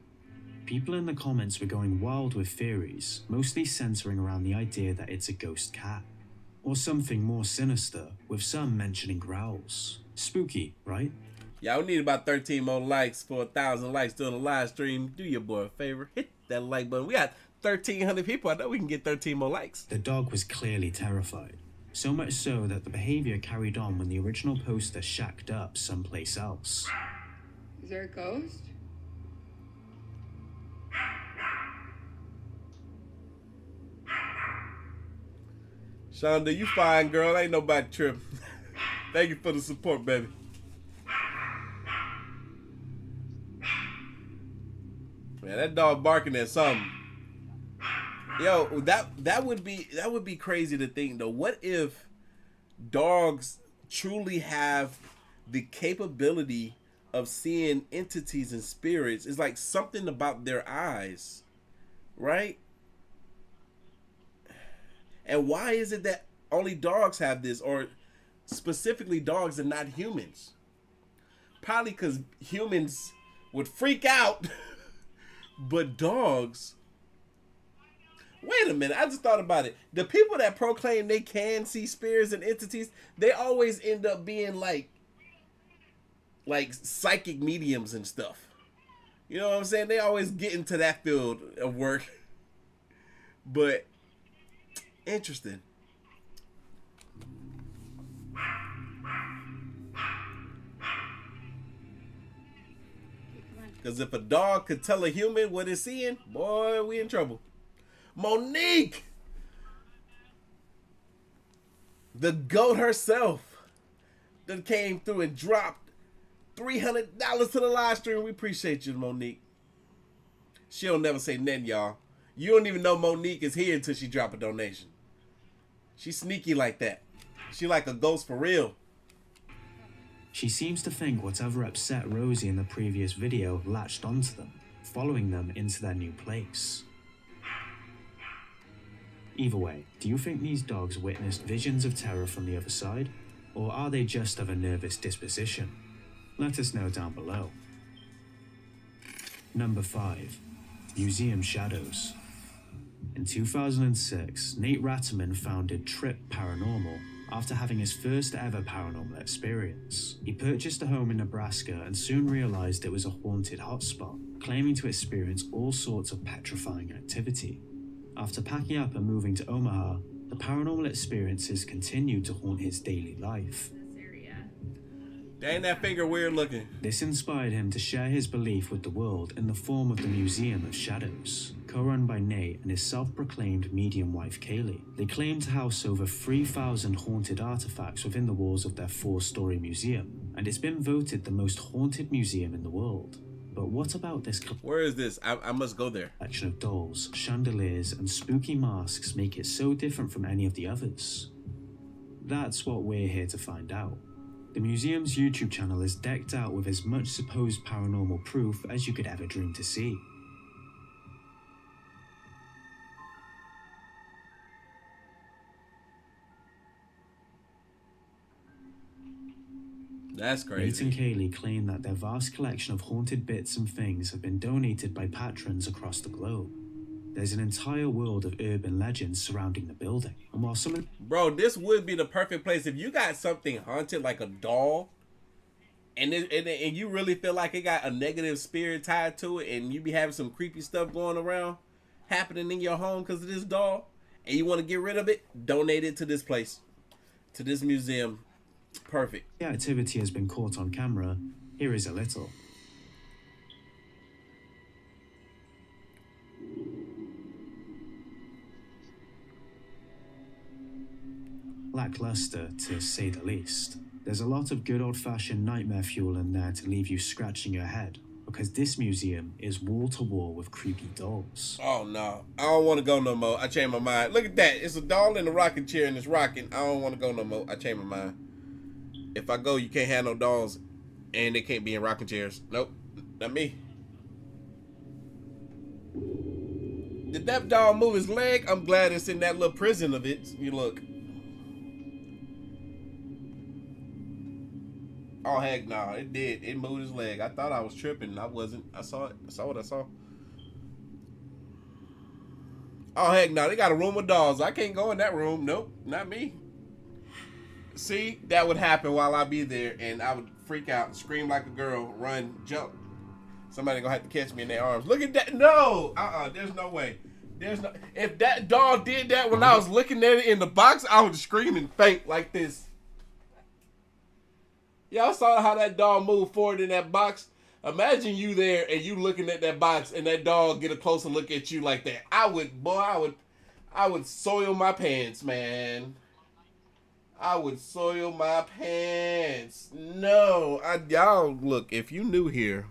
People in the comments were going wild with theories, mostly centering around the idea that it's a ghost cat. Or something more sinister, with some mentioning growls. Spooky, right? Y'all need about 13 more likes for 1,000 likes during the live stream. Do your boy a favor, hit that like button. We got 1,300 people. I know we can get 13 more likes. The dog was clearly terrified. So much so that the behavior carried on when the original poster shacked up someplace else. Is there a ghost? Shonda, you fine, girl. Ain't nobody tripping. Thank you for the support, baby. Man, that dog barking at something. Yo, that would be crazy to think though. What if dogs truly have the capability of seeing entities and spirits? It's like something about their eyes, right? And why is it that only dogs have this, or specifically dogs and not humans? Probably because humans would freak out, but dogs... Wait a minute, I just thought about it. The people that proclaim they can see spirits and entities, they always end up being like psychic mediums and stuff. You know what I'm saying? They always get into that field of work. But interesting. Because if a dog could tell a human what it's seeing, boy, we in trouble. Monique! The GOAT herself that came through and dropped $300 to the live stream. We appreciate you, Monique. She'll never say nothing, y'all. You don't even know Monique is here until she drop a donation. She's sneaky like that. She like a ghost for real. She seems to think whatever upset Rosie in the previous video latched onto them, following them into their new place. Either way, do you think these dogs witnessed visions of terror from the other side? Or are they just of a nervous disposition? Let us know down below. Number 5. Museum Shadows. In 2006, Nate Ratterman founded Trip Paranormal after having his first ever paranormal experience. He purchased a home in Nebraska and soon realized it was a haunted hotspot, claiming to experience all sorts of petrifying activity. After packing up and moving to Omaha, the paranormal experiences continued to haunt his daily life. Dang, that finger weird looking. This inspired him to share his belief with the world in the form of the Museum of Shadows, co-run by Nate and his self-proclaimed medium wife Kaylee. They claim to house over 3,000 haunted artifacts within the walls of their 4-story museum, and it's been voted the most haunted museum in the world. But what about this? Where is this? I must go there. Collection of dolls, chandeliers, and spooky masks make it so different from any of the others. That's what we're here to find out. The museum's YouTube channel is decked out with as much supposed paranormal proof as you could ever dream to see. That's crazy. Nate and Kaylee claim that their vast collection of haunted bits and things have been donated by patrons across the globe. there's an entire world of urban legends surrounding the building. And while some of Bro, this would be the perfect place if you got something haunted like a doll, and you really feel like it got a negative spirit tied to it, and you be having some creepy stuff going around happening in your home because of this doll, and you want to get rid of it, donate it to this place, to this museum. Perfect. the activity has been caught on camera, here is a little. Lackluster, to say the least. There's a lot of good old-fashioned nightmare fuel in there to leave you scratching your head, because this museum is wall-to-wall with creepy dolls. Oh no, I don't want to go no more. I changed my mind. Look at that. It's a doll in a rocking chair and it's rocking. I don't want to go no more. I changed my mind. If I go, you can't have no dolls and they can't be in rocking chairs. Nope, not me. Did that doll move his leg? I'm glad it's in that little prison of it. You look. Oh heck no, it did. It moved his leg. I thought I was tripping. I wasn't. I saw it. I saw what I saw. Oh heck no, they got a room with dolls. I can't go in that room. Nope, not me. See, that would happen while I be there, and I would freak out, scream like a girl, run, jump. Somebody gonna have to catch me in their arms. Look at that. No, there's no way. There's no. If that doll did that when I was looking at it in the box, I would scream and faint like this. Y'all saw how that dog moved forward in that box? Imagine you there and you looking at that box and that dog get a closer look at you like that. I would soil my pants, man. I would soil my pants. No, y'all look, if you new here,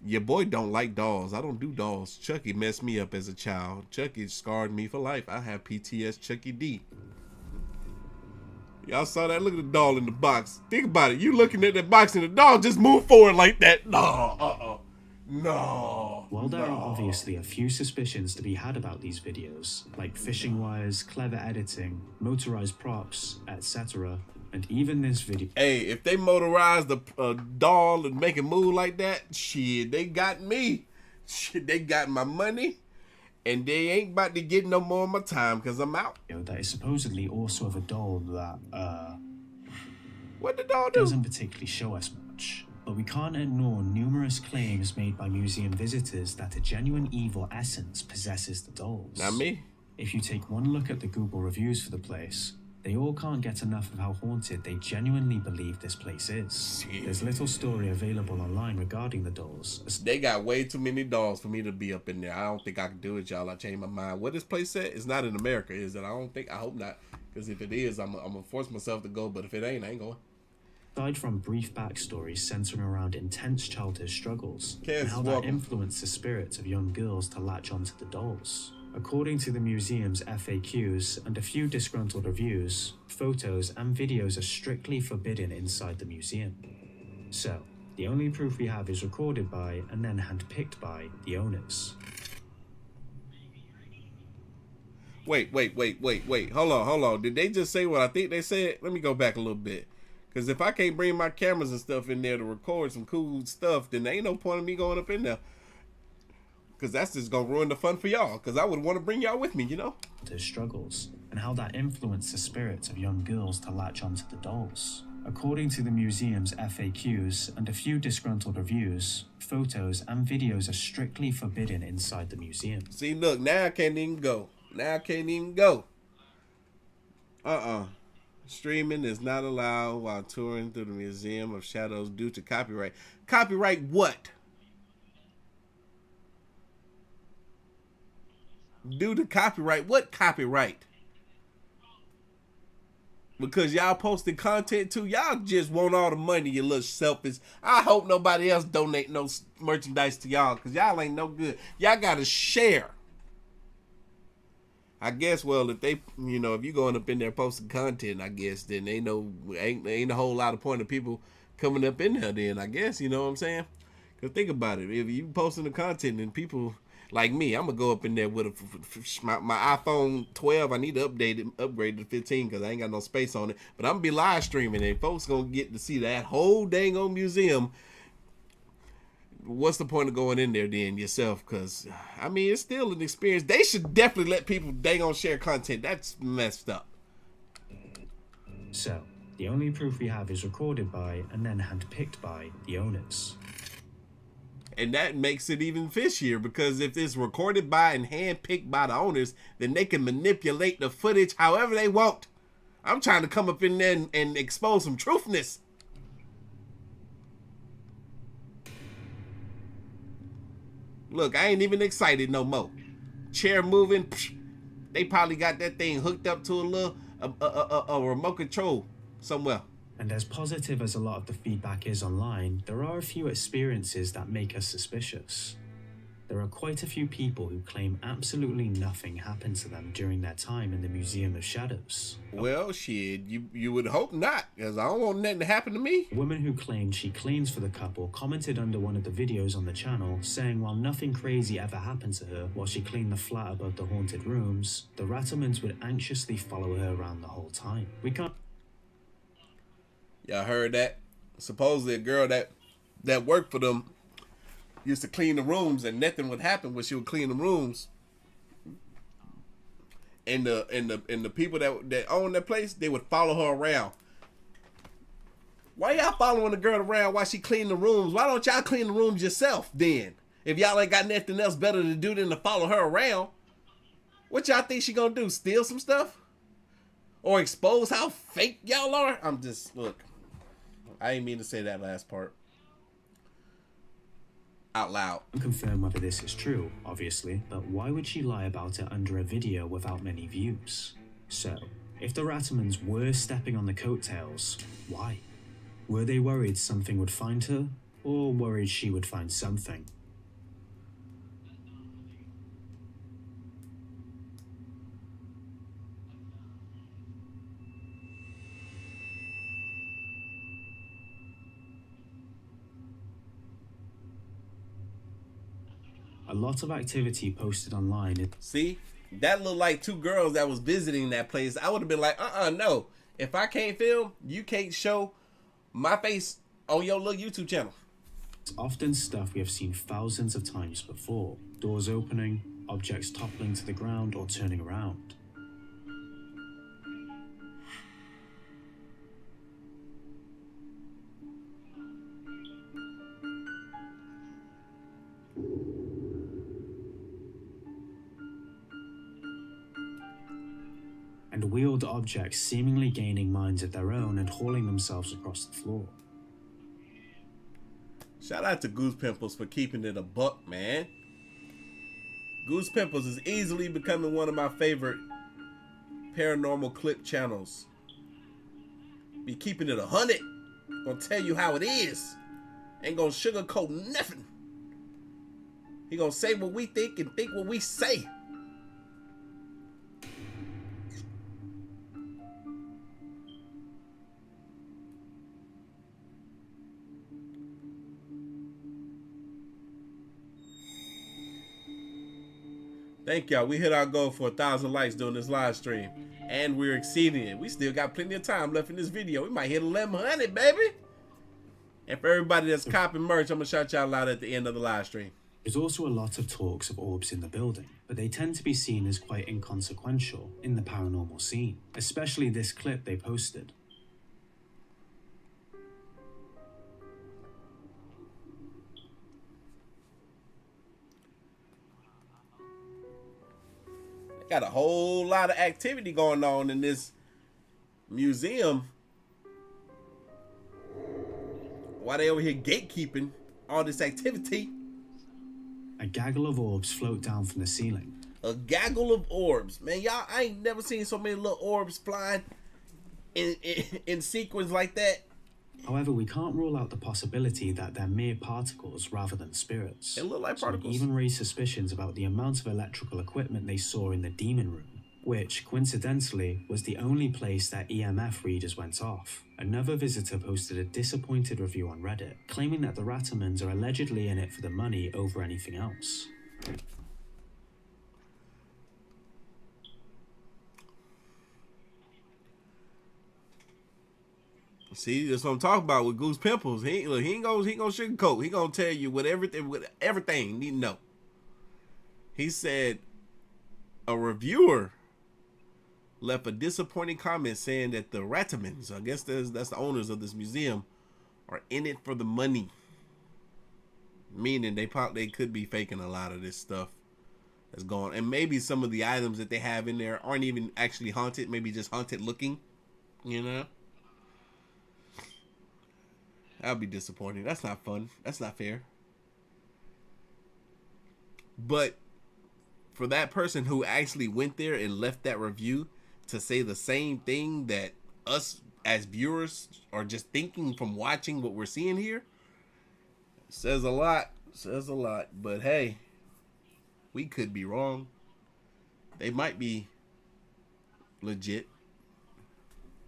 your boy don't like dolls. I don't do dolls. Chucky messed me up as a child. Chucky scarred me for life. I have PTS Chucky D. Y'all saw that? Look at the doll in the box. Think about it. You looking at that box and the doll just moved forward like that. No, no. While there are obviously a few suspicions to be had about these videos, like fishing wires, clever editing, motorized props, etc., and even this video. Hey, if they motorized a doll and make it move like that, shit, they got me. Shit, they got my money. And they ain't about to get no more of my time because I'm out. That is supposedly also of a doll that, what the doll do? Doesn't particularly show us much. But we can't ignore numerous claims made by museum visitors that a genuine evil essence possesses the dolls. Not me. If you take one look at the Google reviews for the place, they all can't get enough of how haunted they genuinely believe this place is. Shit. There's little story available online regarding the dolls. They got way too many dolls for me to be up in there. I don't think I can do it, y'all. I changed my mind. What this place at? It's not in America, is it? I hope not. Because if it is, I'm going to force myself to go. But if it ain't, I ain't going. Aside from brief backstories centering around intense childhood struggles, Kids, and how that influenced the spirits of young girls to latch onto the dolls. According to the museum's FAQs and a few disgruntled reviews, photos and videos are strictly forbidden inside the museum. So, the only proof we have is recorded by and then handpicked by the owners. Wait. Hold on. Did they just say what I think they said? Let me go back a little bit. Because if I can't bring my cameras and stuff in there to record some cool stuff, then there ain't no point in me going up in there. Because that's just going to ruin the fun for y'all. Because I would want to bring y'all with me, you know? Their struggles, and how that influenced the spirits of young girls to latch onto the dolls. According to the museum's FAQs and a few disgruntled reviews, photos and videos are strictly forbidden inside the museum. See, look, now I can't even go. Streaming is not allowed while touring through the Museum of Shadows due to copyright. Copyright what? Due to copyright? What copyright? Because y'all posting content too. Y'all just want all the money, you little selfish. I hope nobody else donate no merchandise to y'all because y'all ain't no good. Y'all got to share. I guess, well, if they, you know, if you going up in there posting content, I guess, then ain't a whole lot of point of people coming up in there then, I guess, you know what I'm saying? Because think about it. If you posting the content and people like me, I'm going to go up in there with my iPhone 12. I need to upgrade to 15 because I ain't got no space on it. But I'm going to be live streaming and folks going to get to see that whole dang old museum. what's the point of going in there then yourself? Because, I mean, it's still an experience. They should definitely let people dang on share content. That's messed up. So, the only proof we have is recorded by and then handpicked by the owners. And that makes it even fishier, because if it's recorded by and handpicked by the owners, then they can manipulate the footage however they want. I'm trying to come up in there and expose some truthness. Look, I ain't even excited no more. Chair moving. Psh, they probably got that thing hooked up to a little a remote control somewhere. And as positive as a lot of the feedback is online, there are a few experiences that make us suspicious. There are quite a few people who claim absolutely nothing happened to them during their time in the Museum of Shadows. Well, shit, you would hope not, because I don't want nothing to happen to me. A woman who claimed she cleans for the couple commented under one of the videos on the channel, saying while nothing crazy ever happened to her while she cleaned the flat above the haunted rooms, the Rattermans would anxiously follow her around the whole time. We can't... Y'all heard that? Supposedly a girl that worked for them used to clean the rooms, and nothing would happen when she would clean the rooms. And the people that own that place, they would follow her around. Why y'all following the girl around while she clean the rooms? Why don't y'all clean the rooms yourself then? If y'all ain't got nothing else better to do than to follow her around, what y'all think she gonna do? Steal some stuff? Or expose how fake y'all are? I'm just, look, I didn't mean to say that last part out loud. Confirm whether this is true, obviously, but why would she lie about it under a video without many views? So, if the Rattermans were stepping on the coattails, why? Were they worried something would find her, or worried she would find something? A lot of activity posted online. See, that looked like two girls that was visiting that place. I would have been like, no. If I can't film, you can't show my face on your little YouTube channel. It's often stuff we have seen thousands of times before. Doors opening, objects toppling to the ground or turning around. And wheeled objects seemingly gaining minds of their own and hauling themselves across the floor. Shout out to Goose Pimples for keeping it a buck, man. Goose Pimples is easily becoming one of my favorite paranormal clip channels. Be keeping it 100. Gonna tell you how it is. Ain't gonna sugarcoat nothing. He gonna say what we think and think what we say. Thank y'all. We hit our goal for 1,000 likes during this live stream, and we're exceeding it. We still got plenty of time left in this video. We might hit 1,100, baby. And for everybody that's copping merch, I'm gonna shout y'all out at the end of the live stream. There's also a lot of talks of orbs in the building, but they tend to be seen as quite inconsequential in the paranormal scene, especially this clip they posted. Got a whole lot of activity going on in this museum. Why they over here gatekeeping all this activity? A gaggle of orbs float down from the ceiling. A gaggle of orbs. Man, y'all, I ain't never seen so many little orbs flying in sequence like that. However, we can't rule out the possibility that they're mere particles rather than spirits. They look like particles. Some even raised suspicions about the amount of electrical equipment they saw in the demon room, which, coincidentally, was the only place that EMF readers went off. Another visitor posted a disappointed review on Reddit, claiming that the Rattermans are allegedly in it for the money over anything else. See, that's what I'm talking about with Goose Pimples. He ain't gonna sugarcoat. He gonna tell you with everything you need to know. He said a reviewer left a disappointing comment saying that the Rattamans, I guess that's the owners of this museum, are in it for the money. Meaning they could be faking a lot of this stuff that's going on. And maybe some of the items that they have in there aren't even actually haunted, maybe just haunted looking, you know? That'd be disappointing. That's not fun. That's not fair. But for that person who actually went there and left that review to say the same thing that us as viewers are just thinking from watching what we're seeing here, says a lot. Says a lot. But hey, we could be wrong. They might be legit.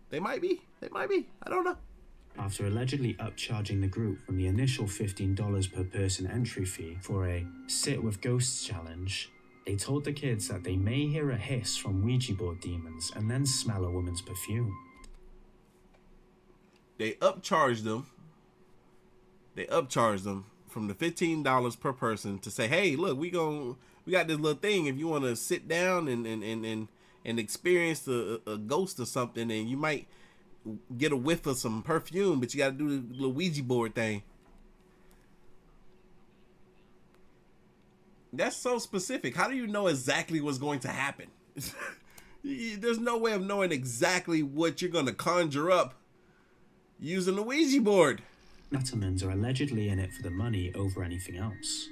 They might be. I don't know. After allegedly upcharging the group from the initial $15 per person entry fee for a Sit with Ghosts challenge, they told the kids that they may hear a hiss from Ouija board demons and then smell a woman's perfume. They upcharged them from the $15 per person to say, hey, look, we got this little thing. If you want to sit down and experience a ghost or something, and you might get a whiff of some perfume, but you got to do the little Ouija board thing. That's so specific. How do you know exactly what's going to happen? There's no way of knowing exactly what you're going to conjure up using the Ouija board. Rattamans are allegedly in it for the money over anything else.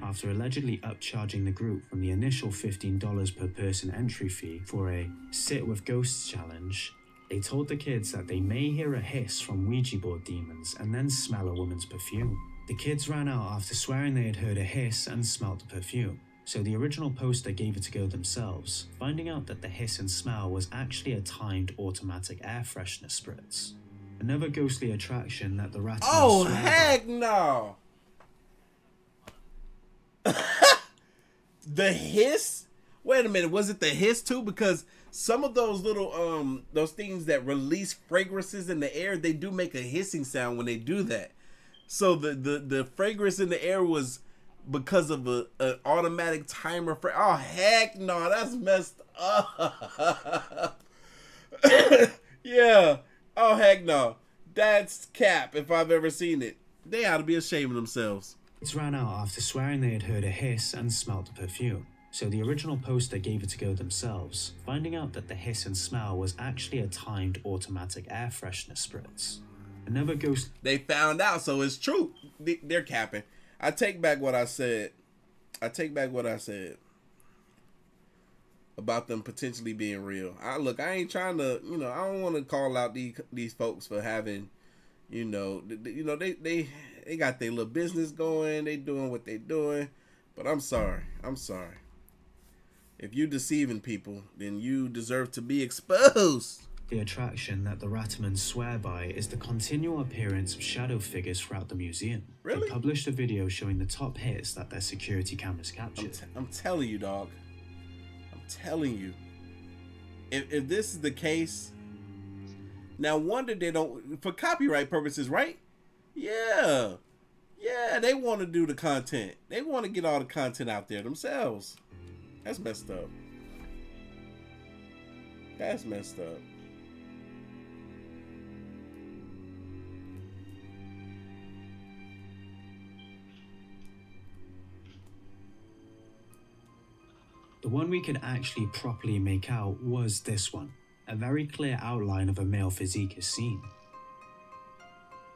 After allegedly upcharging the group from the initial $15 per person entry fee for a Sit with Ghosts challenge, they told the kids that they may hear a hiss from Ouija board demons and then smell a woman's perfume. The kids ran out after swearing they had heard a hiss and smelt the perfume, so the original poster gave it a go themselves, finding out that the hiss and smell was actually a timed automatic air freshener spritz. Another ghostly attraction that the Rattamans Oh, heck no! The hiss? Wait a minute, was it the hiss too? Because some of those little those things that release fragrances in the air, they do make a hissing sound when they do that. So the fragrance in the air was because of an automatic timer. Oh heck no, that's messed up. Yeah. Oh heck no, that's cap if I've ever seen it. They ought to be ashamed of themselves. Kids ran out after swearing they had heard a hiss and smelt the perfume, so the original poster gave it a go themselves, finding out that the hiss and smell was actually a timed automatic air freshener spritz. Another ghost. They found out, so it's true. They're capping. I take back what I said. About them potentially being real. I ain't trying to, I don't want to call out these folks for having, they got their little business going. They doing what they doing, but I'm sorry. If you deceiving people, then you deserve to be exposed. The attraction that the Rattamans swear by is the continual appearance of shadow figures throughout the museum. Really? They published a video showing the top hits that their security cameras captured. I'm telling you, dog. I'm telling you. If this is the case, now wonder they don't, for copyright purposes, right? Yeah. Yeah, they want to do the content. They want to get all the content out there themselves. That's messed up. That's messed up. The one we could actually properly make out was this one. A very clear outline of a male physique is seen.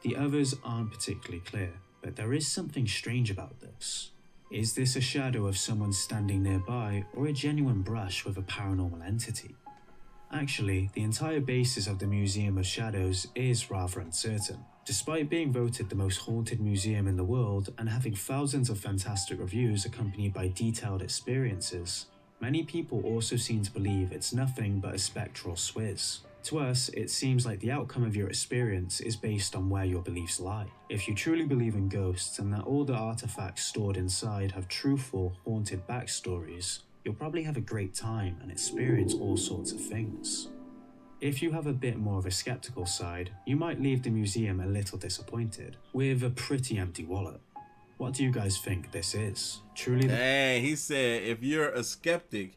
The others aren't particularly clear, but there is something strange about this. Is this a shadow of someone standing nearby, or a genuine brush with a paranormal entity? Actually, the entire basis of the Museum of Shadows is rather uncertain. Despite being voted the most haunted museum in the world and having thousands of fantastic reviews accompanied by detailed experiences, many people also seem to believe it's nothing but a spectral swizz. To us, it seems like the outcome of your experience is based on where your beliefs lie. If you truly believe in ghosts and that all the artifacts stored inside have truthful, haunted backstories, you'll probably have a great time and experience all sorts of things. If you have a bit more of a skeptical side, you might leave the museum a little disappointed, with a pretty empty wallet. What do you guys think this is? Truly the— Dang, he said if you're a skeptic,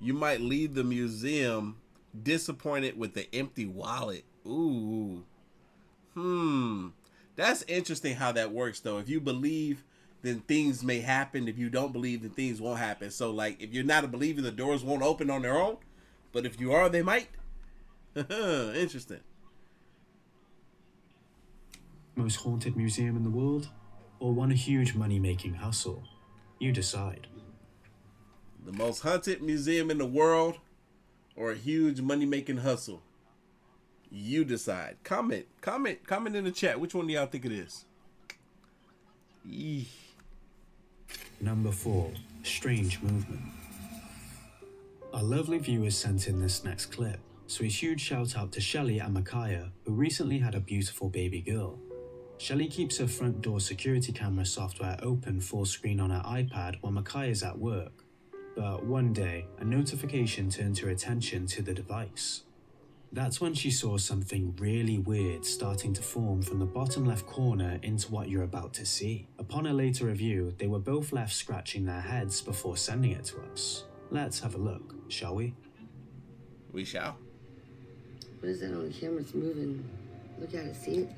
you might leave the museum disappointed with the empty wallet. Ooh. That's interesting how that works though. If you believe, then things may happen. If you don't believe, then things won't happen. So like if you're not a believer, the doors won't open on their own. But if you are, they might. Interesting. most haunted museum in the world? Or one huge money-making hustle? You decide. The most haunted museum in the world or a huge money-making hustle? You decide. Comment in the chat. Which one do y'all think it is? Eesh. Number 4, strange movement. Our lovely viewers sent in this next clip, so a huge shout out to Shelly and Micaiah, who recently had a beautiful baby girl. Shelly keeps her front door security camera software open full screen on her iPad while Micaiah's at work. But one day, a notification turned her attention to the device. That's when she saw something really weird starting to form from the bottom left corner into what you're about to see. Upon a later review, they were both left scratching their heads before sending it to us. Let's have a look, shall we? We shall. What is that on the camera? It's moving. Look at it, see it?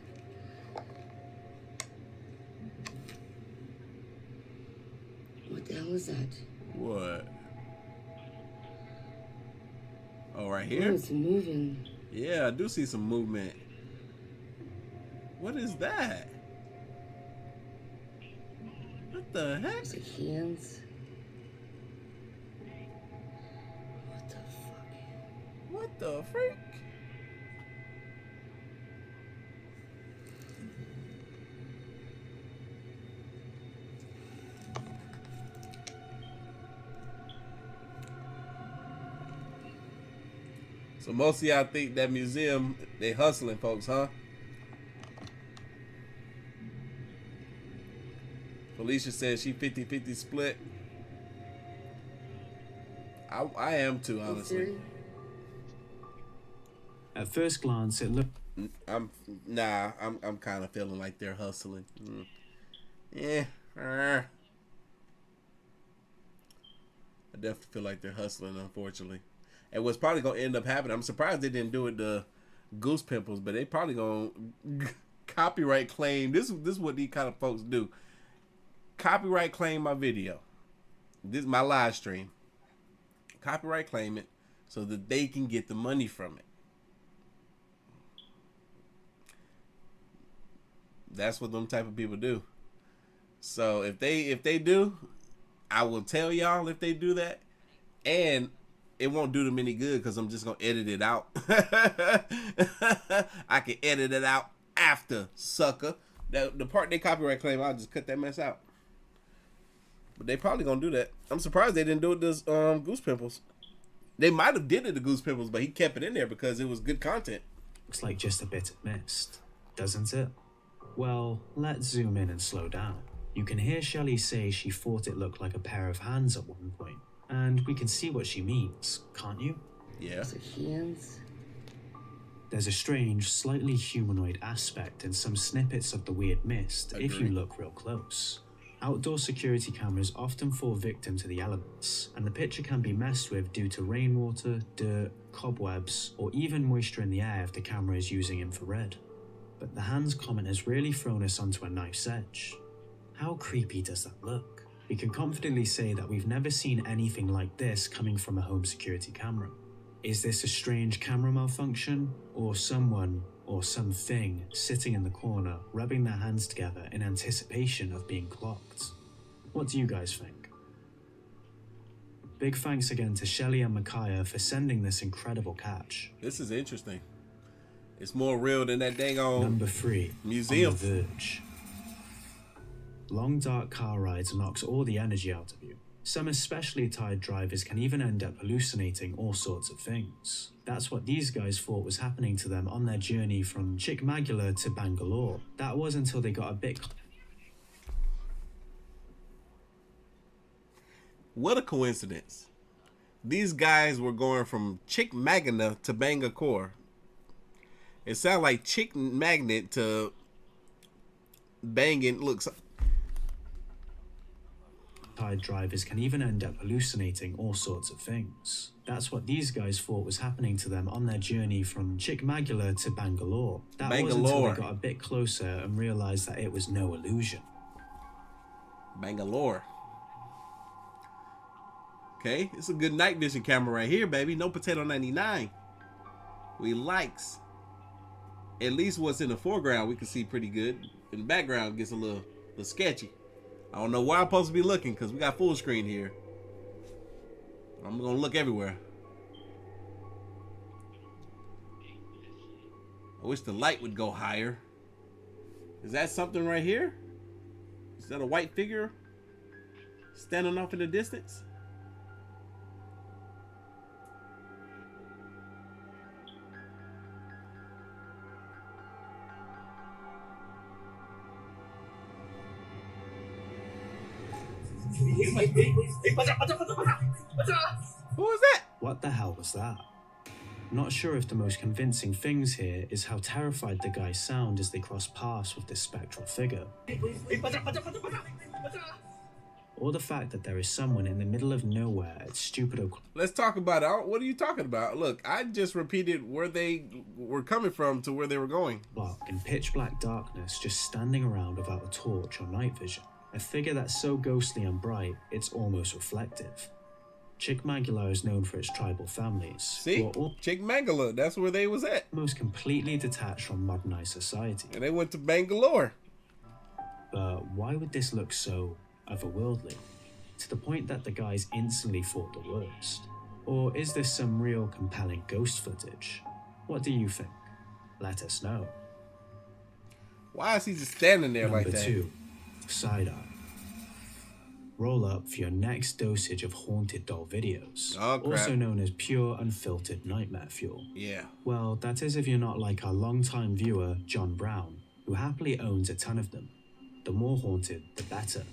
What the hell is that? What? Oh, right here? Oh, it's moving. Yeah, I do see some movement. What is that? What the heck? It's like hands. What the freak? So most of y'all think that museum, they hustling folks, huh? Felicia says she 50-50 split. I am too, honestly. At first glance, it looked... I'm kind of feeling like they're hustling. Yeah. I definitely feel like they're hustling, unfortunately. And what's probably going to end up happening, I'm surprised they didn't do it to Goose Pimples, but they probably going to copyright claim. This is what these kind of folks do. Copyright claim my video. This is my live stream. Copyright claim it so that they can get the money from it. That's what them type of people do. So if they do, I will tell y'all if they do that, and it won't do them any good because I'm just gonna edit it out. I can edit it out after, sucker. The part they copyright claim, I'll just cut that mess out. But they probably gonna do that. I'm surprised they didn't do it to Goose Pimples. They might have did it to Goose Pimples, but he kept it in there because it was good content. Looks like just a bit of mist, doesn't it? Well, let's zoom in and slow down. You can hear Shelly say she thought it looked like a pair of hands at one point, and we can see what she means, can't you? Yeah. It's like hands. There's a strange, slightly humanoid aspect in some snippets of the weird mist if you look real close. Outdoor security cameras often fall victim to the elements, and the picture can be messed with due to rainwater, dirt, cobwebs, or even moisture in the air if the camera is using infrared. But the hands comment has really thrown us onto a knife's edge. How creepy does that look? We can confidently say that we've never seen anything like this coming from a home security camera. Is this a strange camera malfunction, or someone or something sitting in the corner rubbing their hands together in anticipation of being clocked? What do you guys think? Big thanks again to Shelly and Micaiah for sending this incredible catch. This is interesting. It's more real than that dang on Number 3, museum. On the verge. Long dark car rides knocks all the energy out of you. Some especially tired drivers can even end up hallucinating all sorts of things. That's what these guys thought was happening to them on their journey from Chikmagalur to Bangalore. That was until they got a bit... What a coincidence. These guys were going from Chikmagalur to Bangalore It sounds like chicken magnet to banging. Looks. Drivers can even end up hallucinating all sorts of things. That's what these guys thought was happening to them on their journey from Chikmagalur to Bangalore. That was until they got a bit closer and realized that it was no illusion. Bangalore. Okay, it's a good night vision camera right here, baby. No potato 99. We likes. At least what's in the foreground we can see pretty good. In the background gets a little sketchy. I don't know where I'm supposed to be looking because we got full screen here. I'm gonna look everywhere. I wish the light would go higher. Is that something right here? Is that a white figure standing off in the distance? Who was that? What the hell was that? Not sure if the most convincing things here is how terrified the guys sound as they cross paths with this spectral figure. Or the fact that there is someone in the middle of nowhere at stupid o'clock. Let's talk about it. What are you talking about? Look, I just repeated where they were coming from to where they were going. In pitch black darkness, just standing around without a torch or night vision. A figure that's so ghostly and bright, it's almost reflective. Chikmagalur is known for its tribal families. See? Chikmagalur, that's where they was at. Most completely detached from modernized society. And they went to Bangalore. But why would this look so otherworldly? To the point that the guys instantly thought the worst? Or is this some real compelling ghost footage? What do you think? Let us know. Why is he just standing there like that? Number 2. Side eye. Roll up for your next dosage of haunted doll videos, also known as pure unfiltered nightmare fuel. Yeah. Well, that is if you're not like our longtime viewer, John Brown, who happily owns a ton of them. The more haunted, the better.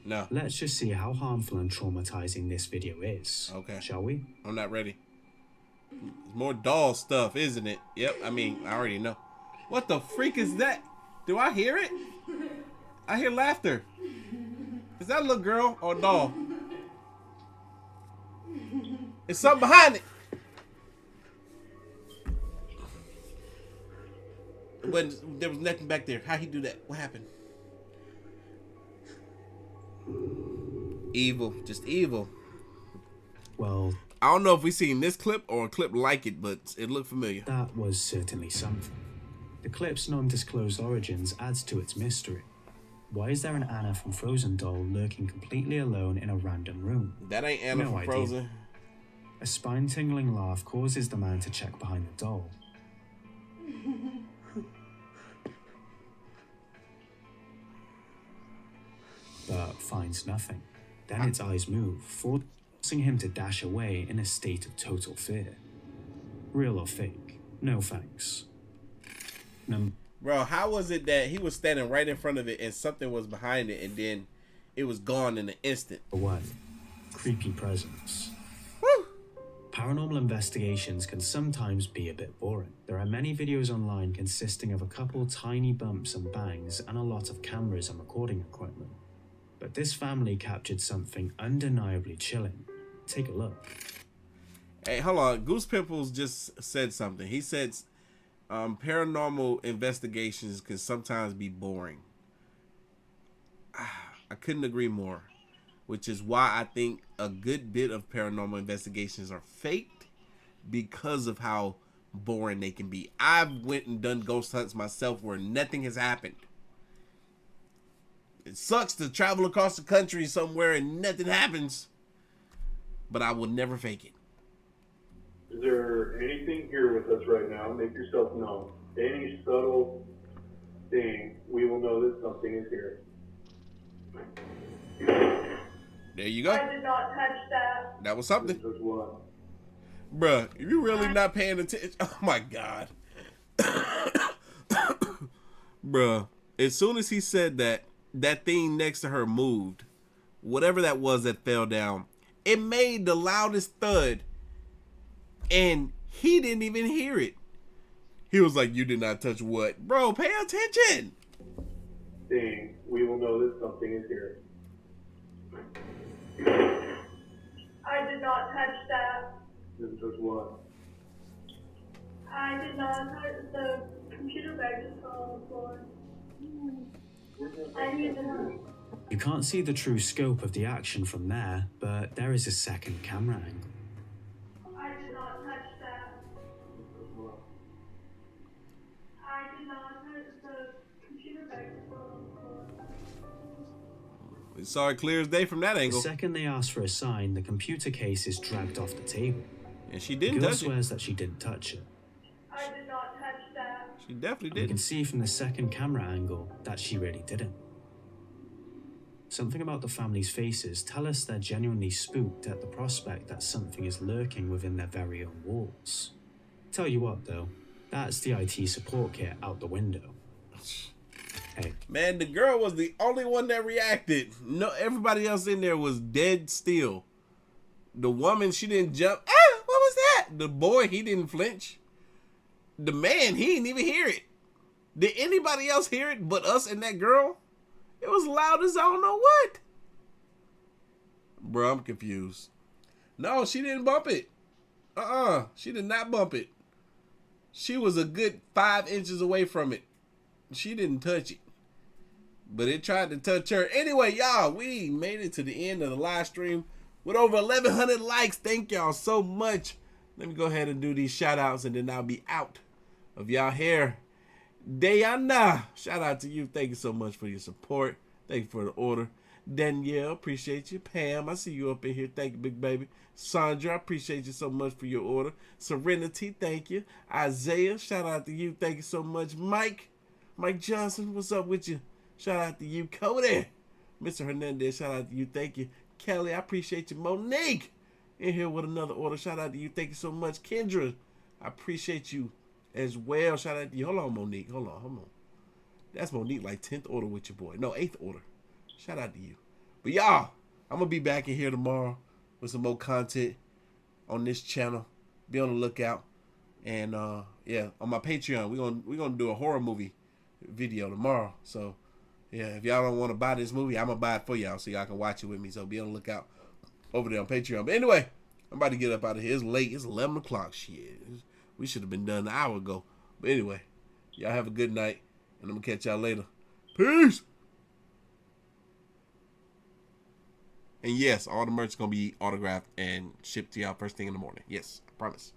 No. Let's just see how harmful and traumatizing this video is. Okay. Shall we? I'm not ready. It's more doll stuff, isn't it? Yep, I mean, I already know. What the freak is that? Do I hear it? I hear laughter. Is that a little girl or a doll? There's something behind it. But there was nothing back there. How'd he do that? What happened? Evil. Just evil. Well, I don't know if we seen this clip or a clip like it, but it looked familiar. That was certainly something. The clip's non-disclosed origins adds to its mystery. Why is there an Anna from Frozen doll lurking completely alone in a random room? That ain't Anna from Frozen. A spine-tingling laugh causes the man to check behind the doll. But finds nothing. Then its eyes move, forcing him to dash away in a state of total fear. Real or fake? No thanks. Bro, how was it that he was standing right in front of it and something was behind it and then it was gone in an instant? What? Creepy presence. Woo! Paranormal investigations can sometimes be a bit boring. There are many videos online consisting of a couple tiny bumps and bangs and a lot of cameras and recording equipment. But this family captured something undeniably chilling. Take a look. Hey, hold on. Goose Pimples just said something. He said paranormal investigations can sometimes be boring. I couldn't agree more, which is why I think a good bit of paranormal investigations are faked because of how boring they can be. I've went and done ghost hunts myself where nothing has happened. It sucks to travel across the country somewhere and nothing happens, but I will never fake it. Is there anything here with us right now? Make yourself known. Any subtle thing, we will know that something is here. There you go. I did not touch that. That was something. This is what? Bruh, you really not paying attention? Oh my God. Bruh, as soon as he said that, that thing next to her moved. Whatever that was that fell down. It made the loudest thud. And he didn't even hear it. He was like, you did not touch what? Bro, pay attention. Thing, we will know that something is here. I did not touch that. Didn't touch what? I did not touch the computer bag just fell on the floor. I didn't know. You can't see the true scope of the action from there, but there is a second camera angle. I did not touch that. I did not touch the computer bag just fell on the floor. We saw it clear as day from that The angle. second they ask for a sign, the computer case is dragged off the table. And she didn't the girl touch it. swears that she didn't touch it. I did not touch that. She definitely And you didn't. can see from the second camera angle that she really didn't. Something about the family's faces tell us they're genuinely spooked at the prospect that something is lurking within their very own walls. Tell you what though, that's the IT support kit out the window. Hey. Man, the girl was the only one that reacted. No, everybody else in there was dead still. The woman, she didn't jump. Ah, what was that? The boy, he didn't flinch. The man, he didn't even hear it. Did anybody else hear it but us and that girl? It was loud as I don't know what. Bro, I'm confused. No, she didn't bump it. She did not bump it. She was a good 5 inches away from it. She didn't touch it. But it tried to touch her. Anyway, y'all, we made it to the end of the live stream with over 1,100 likes. Thank y'all so much. Let me go ahead and do these shout outs and then I'll be out of y'all hair. Dayana, shout out to you. Thank you so much for your support. Thank you for the order. Danielle, appreciate you. Pam, I see you up in here. Thank you, big baby. Sandra, I appreciate you so much for your order. Serenity, thank you. Isaiah, shout out to you. Thank you so much. Mike Johnson, what's up with you? Shout out to you. Cody, Mr. Hernandez, shout out to you. Thank you. Kelly, I appreciate you. Monique, in here with another order. Shout out to you. Thank you so much. Kendra, I appreciate you as well. Shout out to you. Hold on, Monique. Hold on. That's Monique, like 10th order with your boy. No, 8th order. Shout out to you. But y'all, I'm going to be back in here tomorrow with some more content on this channel. Be on the lookout. And yeah, on my Patreon, we're gonna do a horror movie video tomorrow. So yeah, if y'all don't want to buy this movie, I'm going to buy it for y'all so y'all can watch it with me. So be on the lookout over there on Patreon. But anyway, I'm about to get up out of here. It's late. It's 11 o'clock. Shit. We should have been done an hour ago. But anyway, y'all have a good night. And I'm going to catch y'all later. Peace. And yes, all the merch is going to be autographed and shipped to y'all first thing in the morning. Yes, I promise.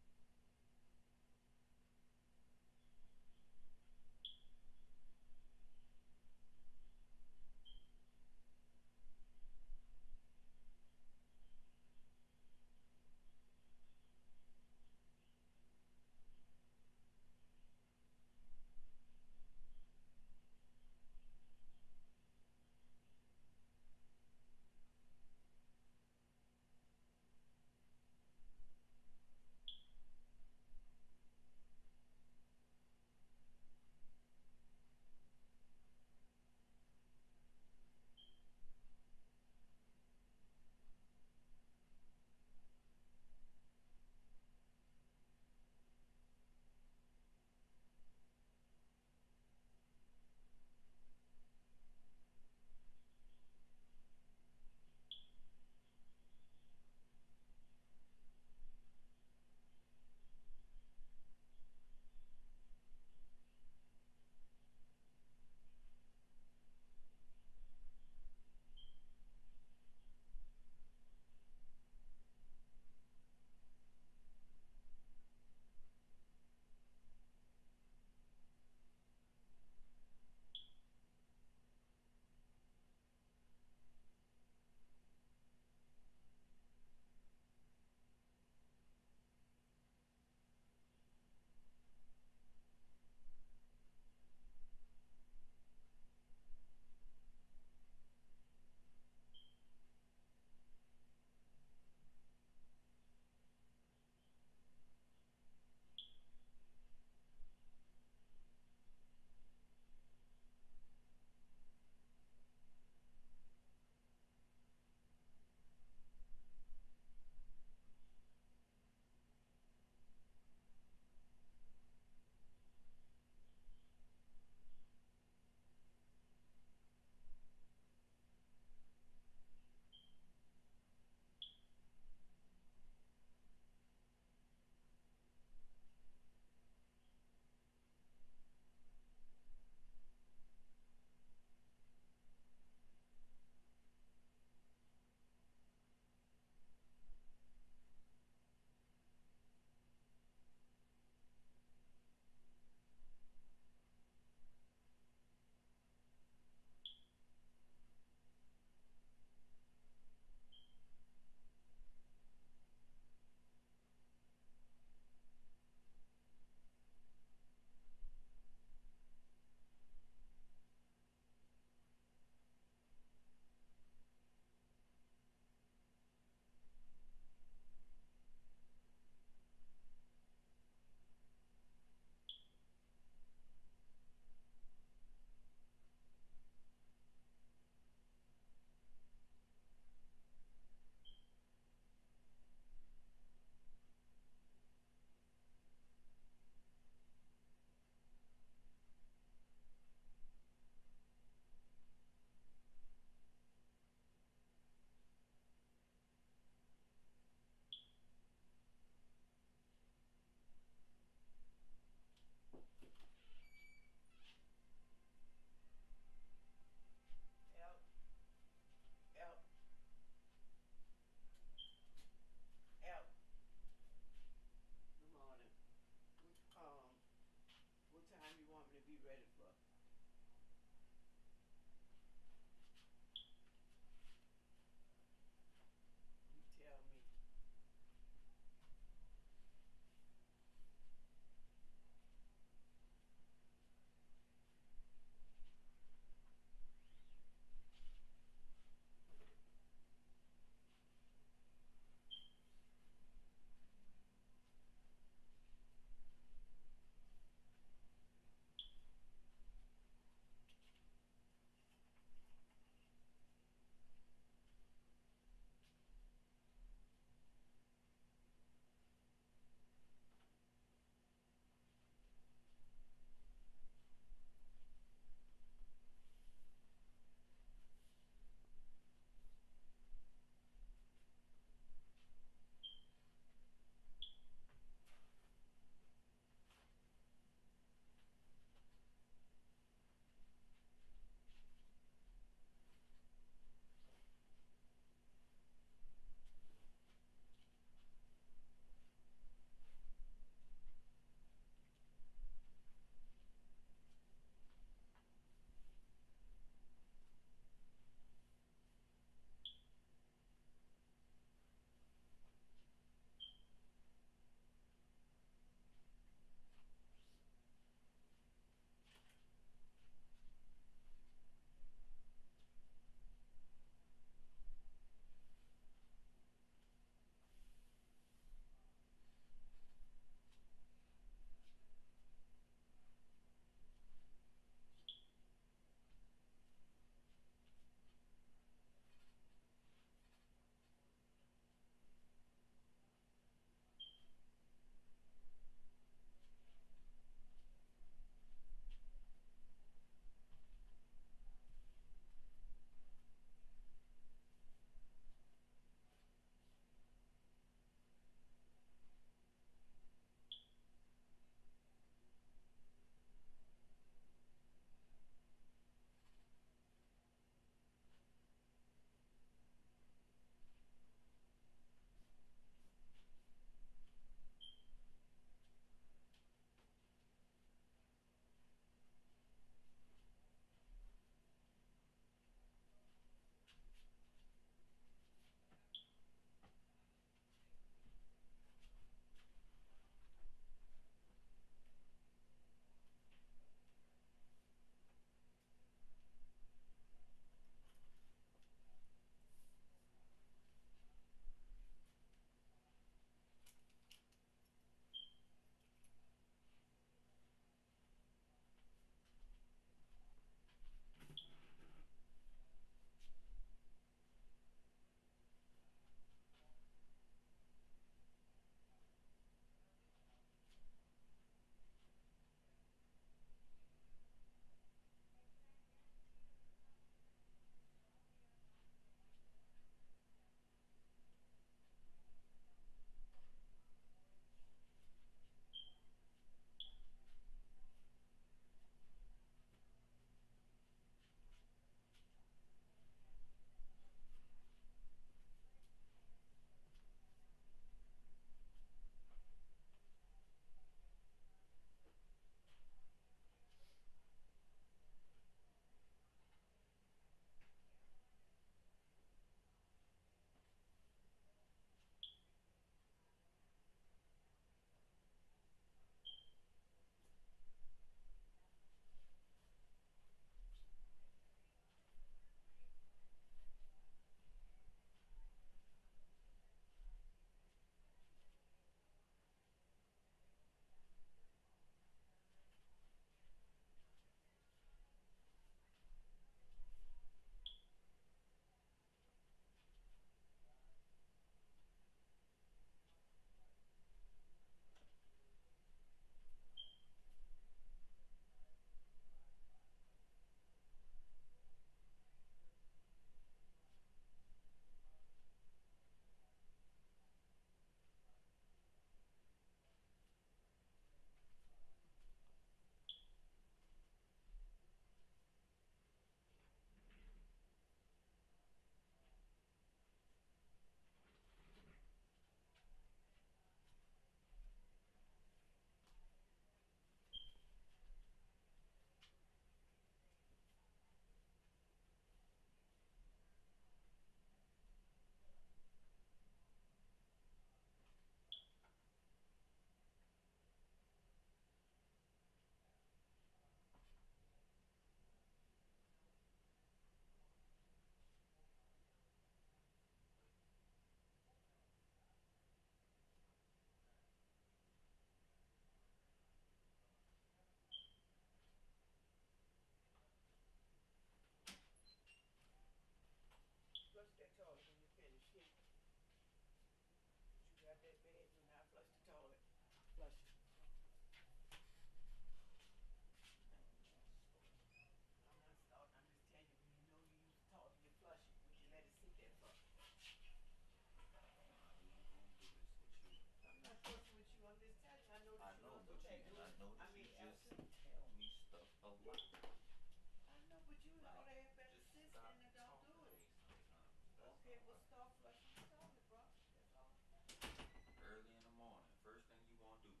Early in the morning, first thing you want to do,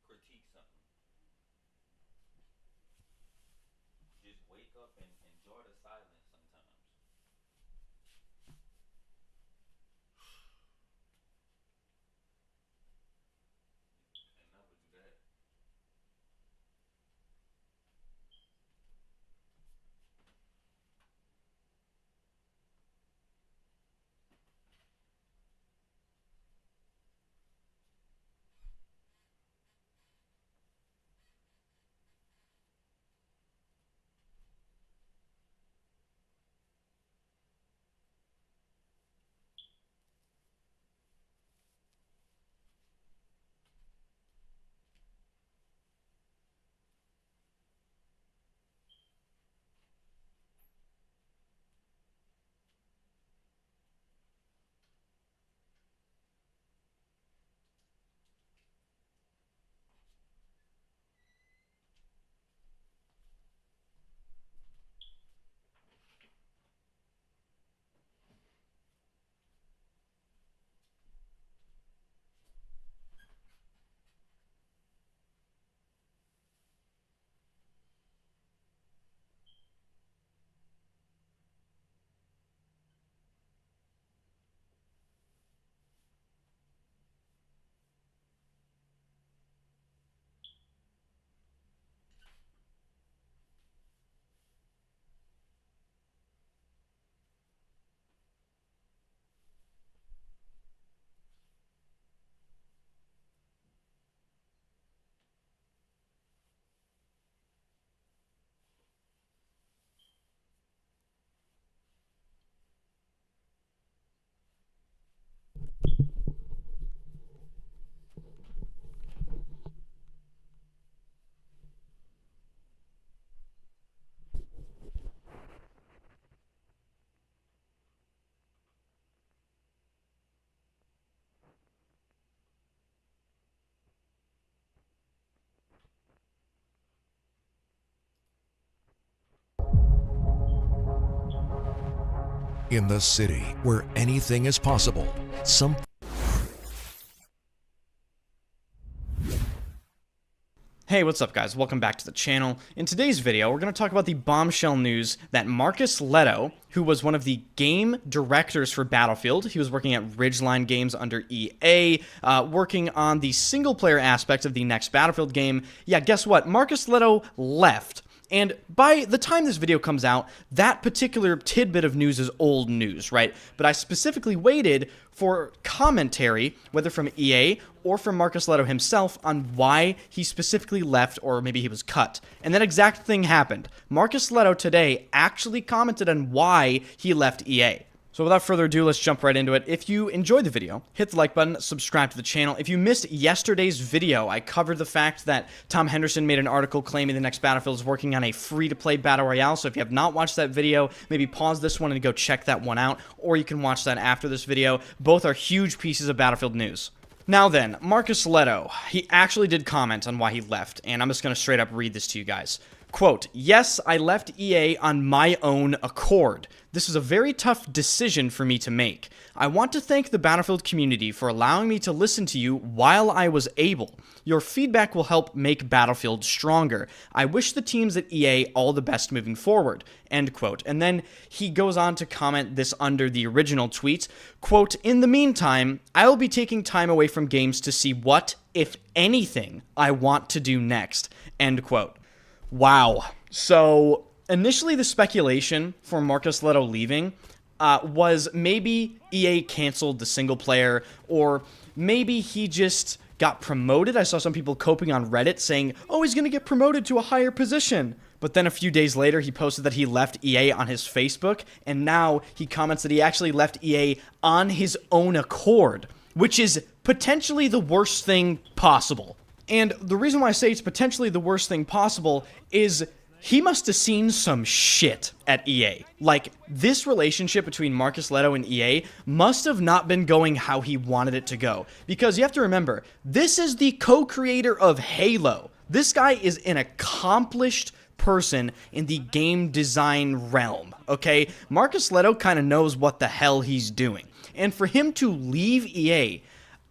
critique something. Just wake up and enjoy the silence sometimes. And never do that. In the city where anything is possible, some Hey, what's up guys? Welcome back to the channel. In today's video, we're going to talk about the bombshell news that Marcus Leto, who was one of the game directors for Battlefield, he was working at Ridgeline Games under EA, working on the single-player aspect of the next Battlefield game. Yeah, guess what? Marcus Leto left. And by the time this video comes out, that particular tidbit of news is old news, right? But I specifically waited for commentary, whether from EA or from Marcus Leto himself, on why he specifically left or maybe he was cut. And that exact thing happened. Marcus Leto today actually commented on why he left EA. So without further ado, let's jump right into it. If you enjoyed the video, hit the like button, subscribe to the channel. If you missed yesterday's video, I covered the fact that Tom Henderson made an article claiming the next Battlefield is working on a free-to-play battle royale. So if you have not watched that video, maybe pause this one and go check that one out, or you can watch that after this video. Both are huge pieces of Battlefield news. Now then, Marcus Leto, he actually did comment on why he left, and I'm just going to straight up read this to you guys. Quote, "Yes, I left EA on my own accord. This is a very tough decision for me to make. I want to thank the Battlefield community for allowing me to listen to you while I was able. Your feedback will help make Battlefield stronger. I wish the teams at EA all the best moving forward." End quote. And then he goes on to comment this under the original tweet. Quote, "In the meantime, I will be taking time away from games to see what, if anything, I want to do next." End quote. Wow. So initially the speculation for Marcus Leto leaving was maybe EA canceled the single player, or maybe he just got promoted. I saw some people coping on Reddit saying, oh, he's going to get promoted to a higher position. But then a few days later, he posted that he left EA on his Facebook, and now he comments that he actually left EA on his own accord, which is potentially the worst thing possible. And the reason why I say it's potentially the worst thing possible is he must have seen some shit at EA. Like, this relationship between Marcus Leto and EA must have not been going how he wanted it to go. Because you have to remember, this is the co-creator of Halo. This guy is an accomplished person in the game design realm, okay? Marcus Leto kind of knows what the hell he's doing. And for him to leave EA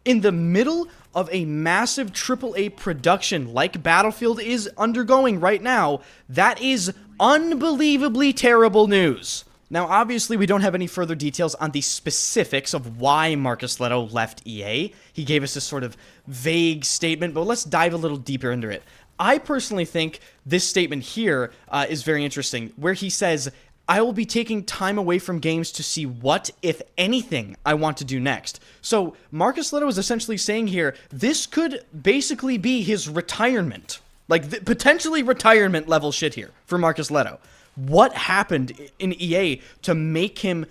in the middle of a massive AAA production like Battlefield is undergoing right now, that is unbelievably terrible news. Now, obviously, we don't have any further details on the specifics of why Marcus Leto left EA. He gave us this sort of vague statement, but let's dive a little deeper into it. I personally think this statement here is very interesting, where he says, I will be taking time away from games to see what, if anything, I want to do next. So, Marcus Leto is essentially saying here, this could basically be his retirement. Like, potentially retirement level shit here for Marcus Leto. What happened in EA to make him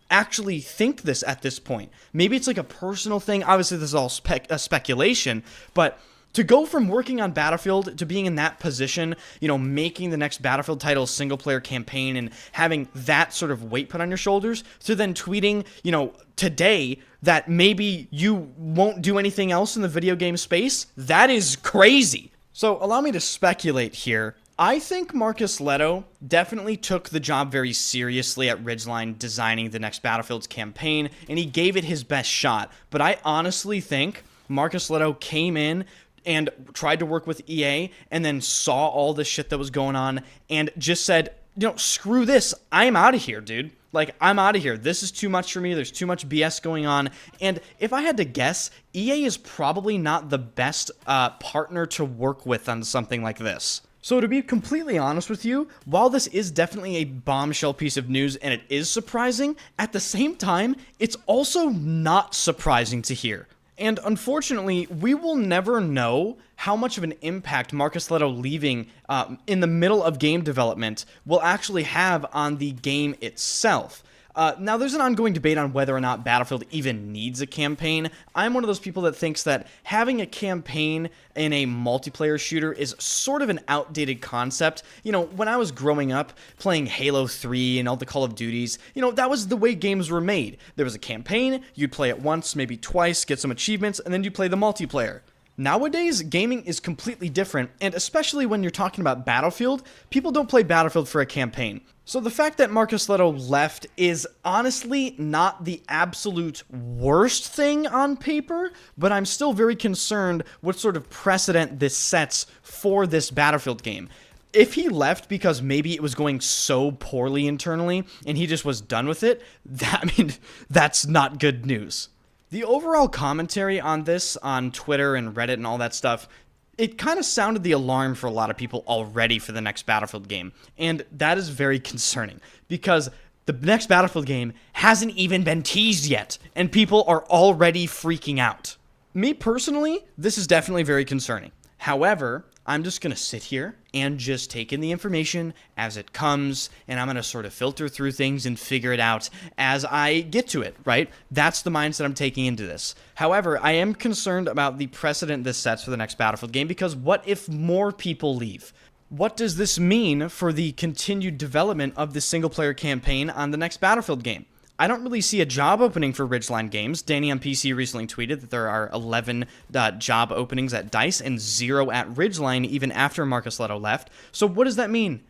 actually think this at this point? Maybe it's like a personal thing. Obviously, this is all speculation, but to go from working on Battlefield to being in that position, you know, making the next Battlefield title a single-player campaign and having that sort of weight put on your shoulders, to then tweeting, you know, today that maybe you won't do anything else in the video game space, that is crazy. So allow me to speculate here. I think Marcus Leto definitely took the job very seriously at Ridgeline designing the next Battlefield's campaign, and he gave it his best shot. But I honestly think Marcus Leto came in and tried to work with EA and then saw all the shit that was going on and just said, you know, screw this. I'm out of here, dude. Like, I'm out of here. This is too much for me. There's too much BS going on. And if I had to guess, EA is probably not the best partner to work with on something like this. So to be completely honest with you, while this is definitely a bombshell piece of news and it is surprising, at the same time, it's also not surprising to hear. And unfortunately, we will never know how much of an impact Marcus Leto leaving in the middle of game development will actually have on the game itself. Now, there's an ongoing debate on whether or not Battlefield even needs a campaign. I'm one of those people that thinks that having a campaign in a multiplayer shooter is sort of an outdated concept. You know, when I was growing up playing Halo 3 and all the Call of Duties, you know, that was the way games were made. There was a campaign, you'd play it once, maybe twice, get some achievements, and then you'd play the multiplayer. Nowadays, gaming is completely different, and especially when you're talking about Battlefield, people don't play Battlefield for a campaign. So the fact that Marcus Leto left is honestly not the absolute worst thing on paper, but I'm still very concerned what sort of precedent this sets for this Battlefield game. If he left because maybe it was going so poorly internally and he just was done with it, that's not good news. The overall commentary on this on Twitter and Reddit and all that stuff, it kind of sounded the alarm for a lot of people already for the next Battlefield game. And that is very concerning because the next Battlefield game hasn't even been teased yet and people are already freaking out. Me personally, this is definitely very concerning. However, I'm just going to sit here and just take in the information as it comes, and I'm going to sort of filter through things and figure it out as I get to it, right? That's the mindset I'm taking into this. However, I am concerned about the precedent this sets for the next Battlefield game, because what if more people leave? What does this mean for the continued development of the single-player campaign on the next Battlefield game? I don't really see a job opening for Ridgeline Games. Danny on PC recently tweeted that there are 11 job openings at DICE and 0 at Ridgeline even after Marcus Leto left. So what does that mean?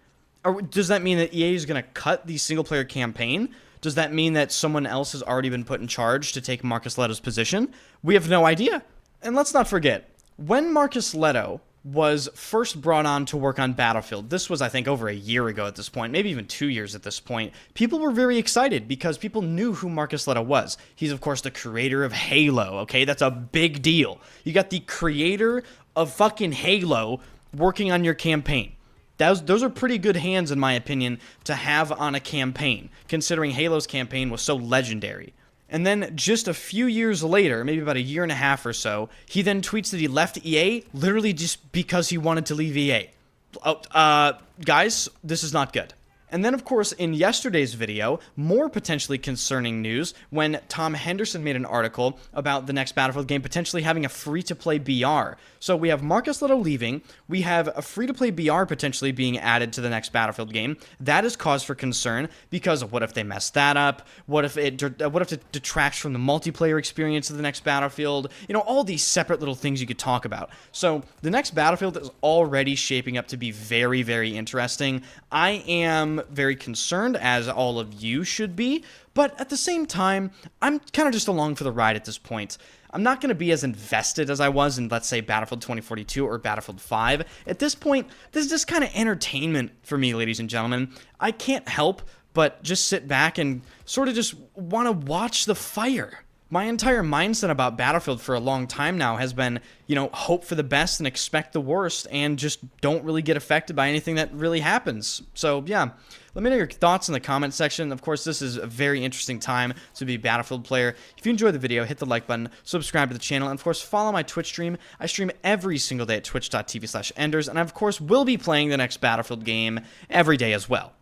Or does that mean that EA is going to cut the single-player campaign? Does that mean that someone else has already been put in charge to take Marcus Leto's position? We have no idea. And let's not forget, when Marcus Leto was first brought on to work on Battlefield, this was, I think, over a year ago at this point, maybe even 2 years at this point, people were very excited because people knew who Marcus Leto was. He's, of course, the creator of Halo, okay? That's a big deal. You got the creator of fucking Halo working on your campaign. Those are pretty good hands, in my opinion, to have on a campaign, considering Halo's campaign was so legendary. And then just a few years later, maybe about a year and a half or so, he then tweets that he left EA literally just because he wanted to leave EA. Guys, this is not good. And then, of course, in yesterday's video, more potentially concerning news when Tom Henderson made an article about the next Battlefield game potentially having a free-to-play BR. So we have Marcus Leto leaving, we have a free-to-play BR potentially being added to the next Battlefield game. That is cause for concern, because what if they mess that up? What if it detracts from the multiplayer experience of the next Battlefield? You know, all these separate little things you could talk about. So the next Battlefield is already shaping up to be very, very interesting. I am very concerned, as all of you should be, but at the same time, I'm kind of just along for the ride at this point. I'm not going to be as invested as I was in, let's say, Battlefield 2042 or Battlefield 5. At this point, this is just kind of entertainment for me, ladies and gentlemen. I can't help but just sit back and sort of just want to watch the fire. My entire mindset about Battlefield for a long time now has been, you know, hope for the best and expect the worst, and just don't really get affected by anything that really happens. So, yeah, let me know your thoughts in the comment section. Of course, this is a very interesting time to be a Battlefield player. If you enjoyed the video, hit the like button, subscribe to the channel, and of course, follow my Twitch stream. I stream every single day at twitch.tv/enders, and I, of course, will be playing the next Battlefield game every day as well.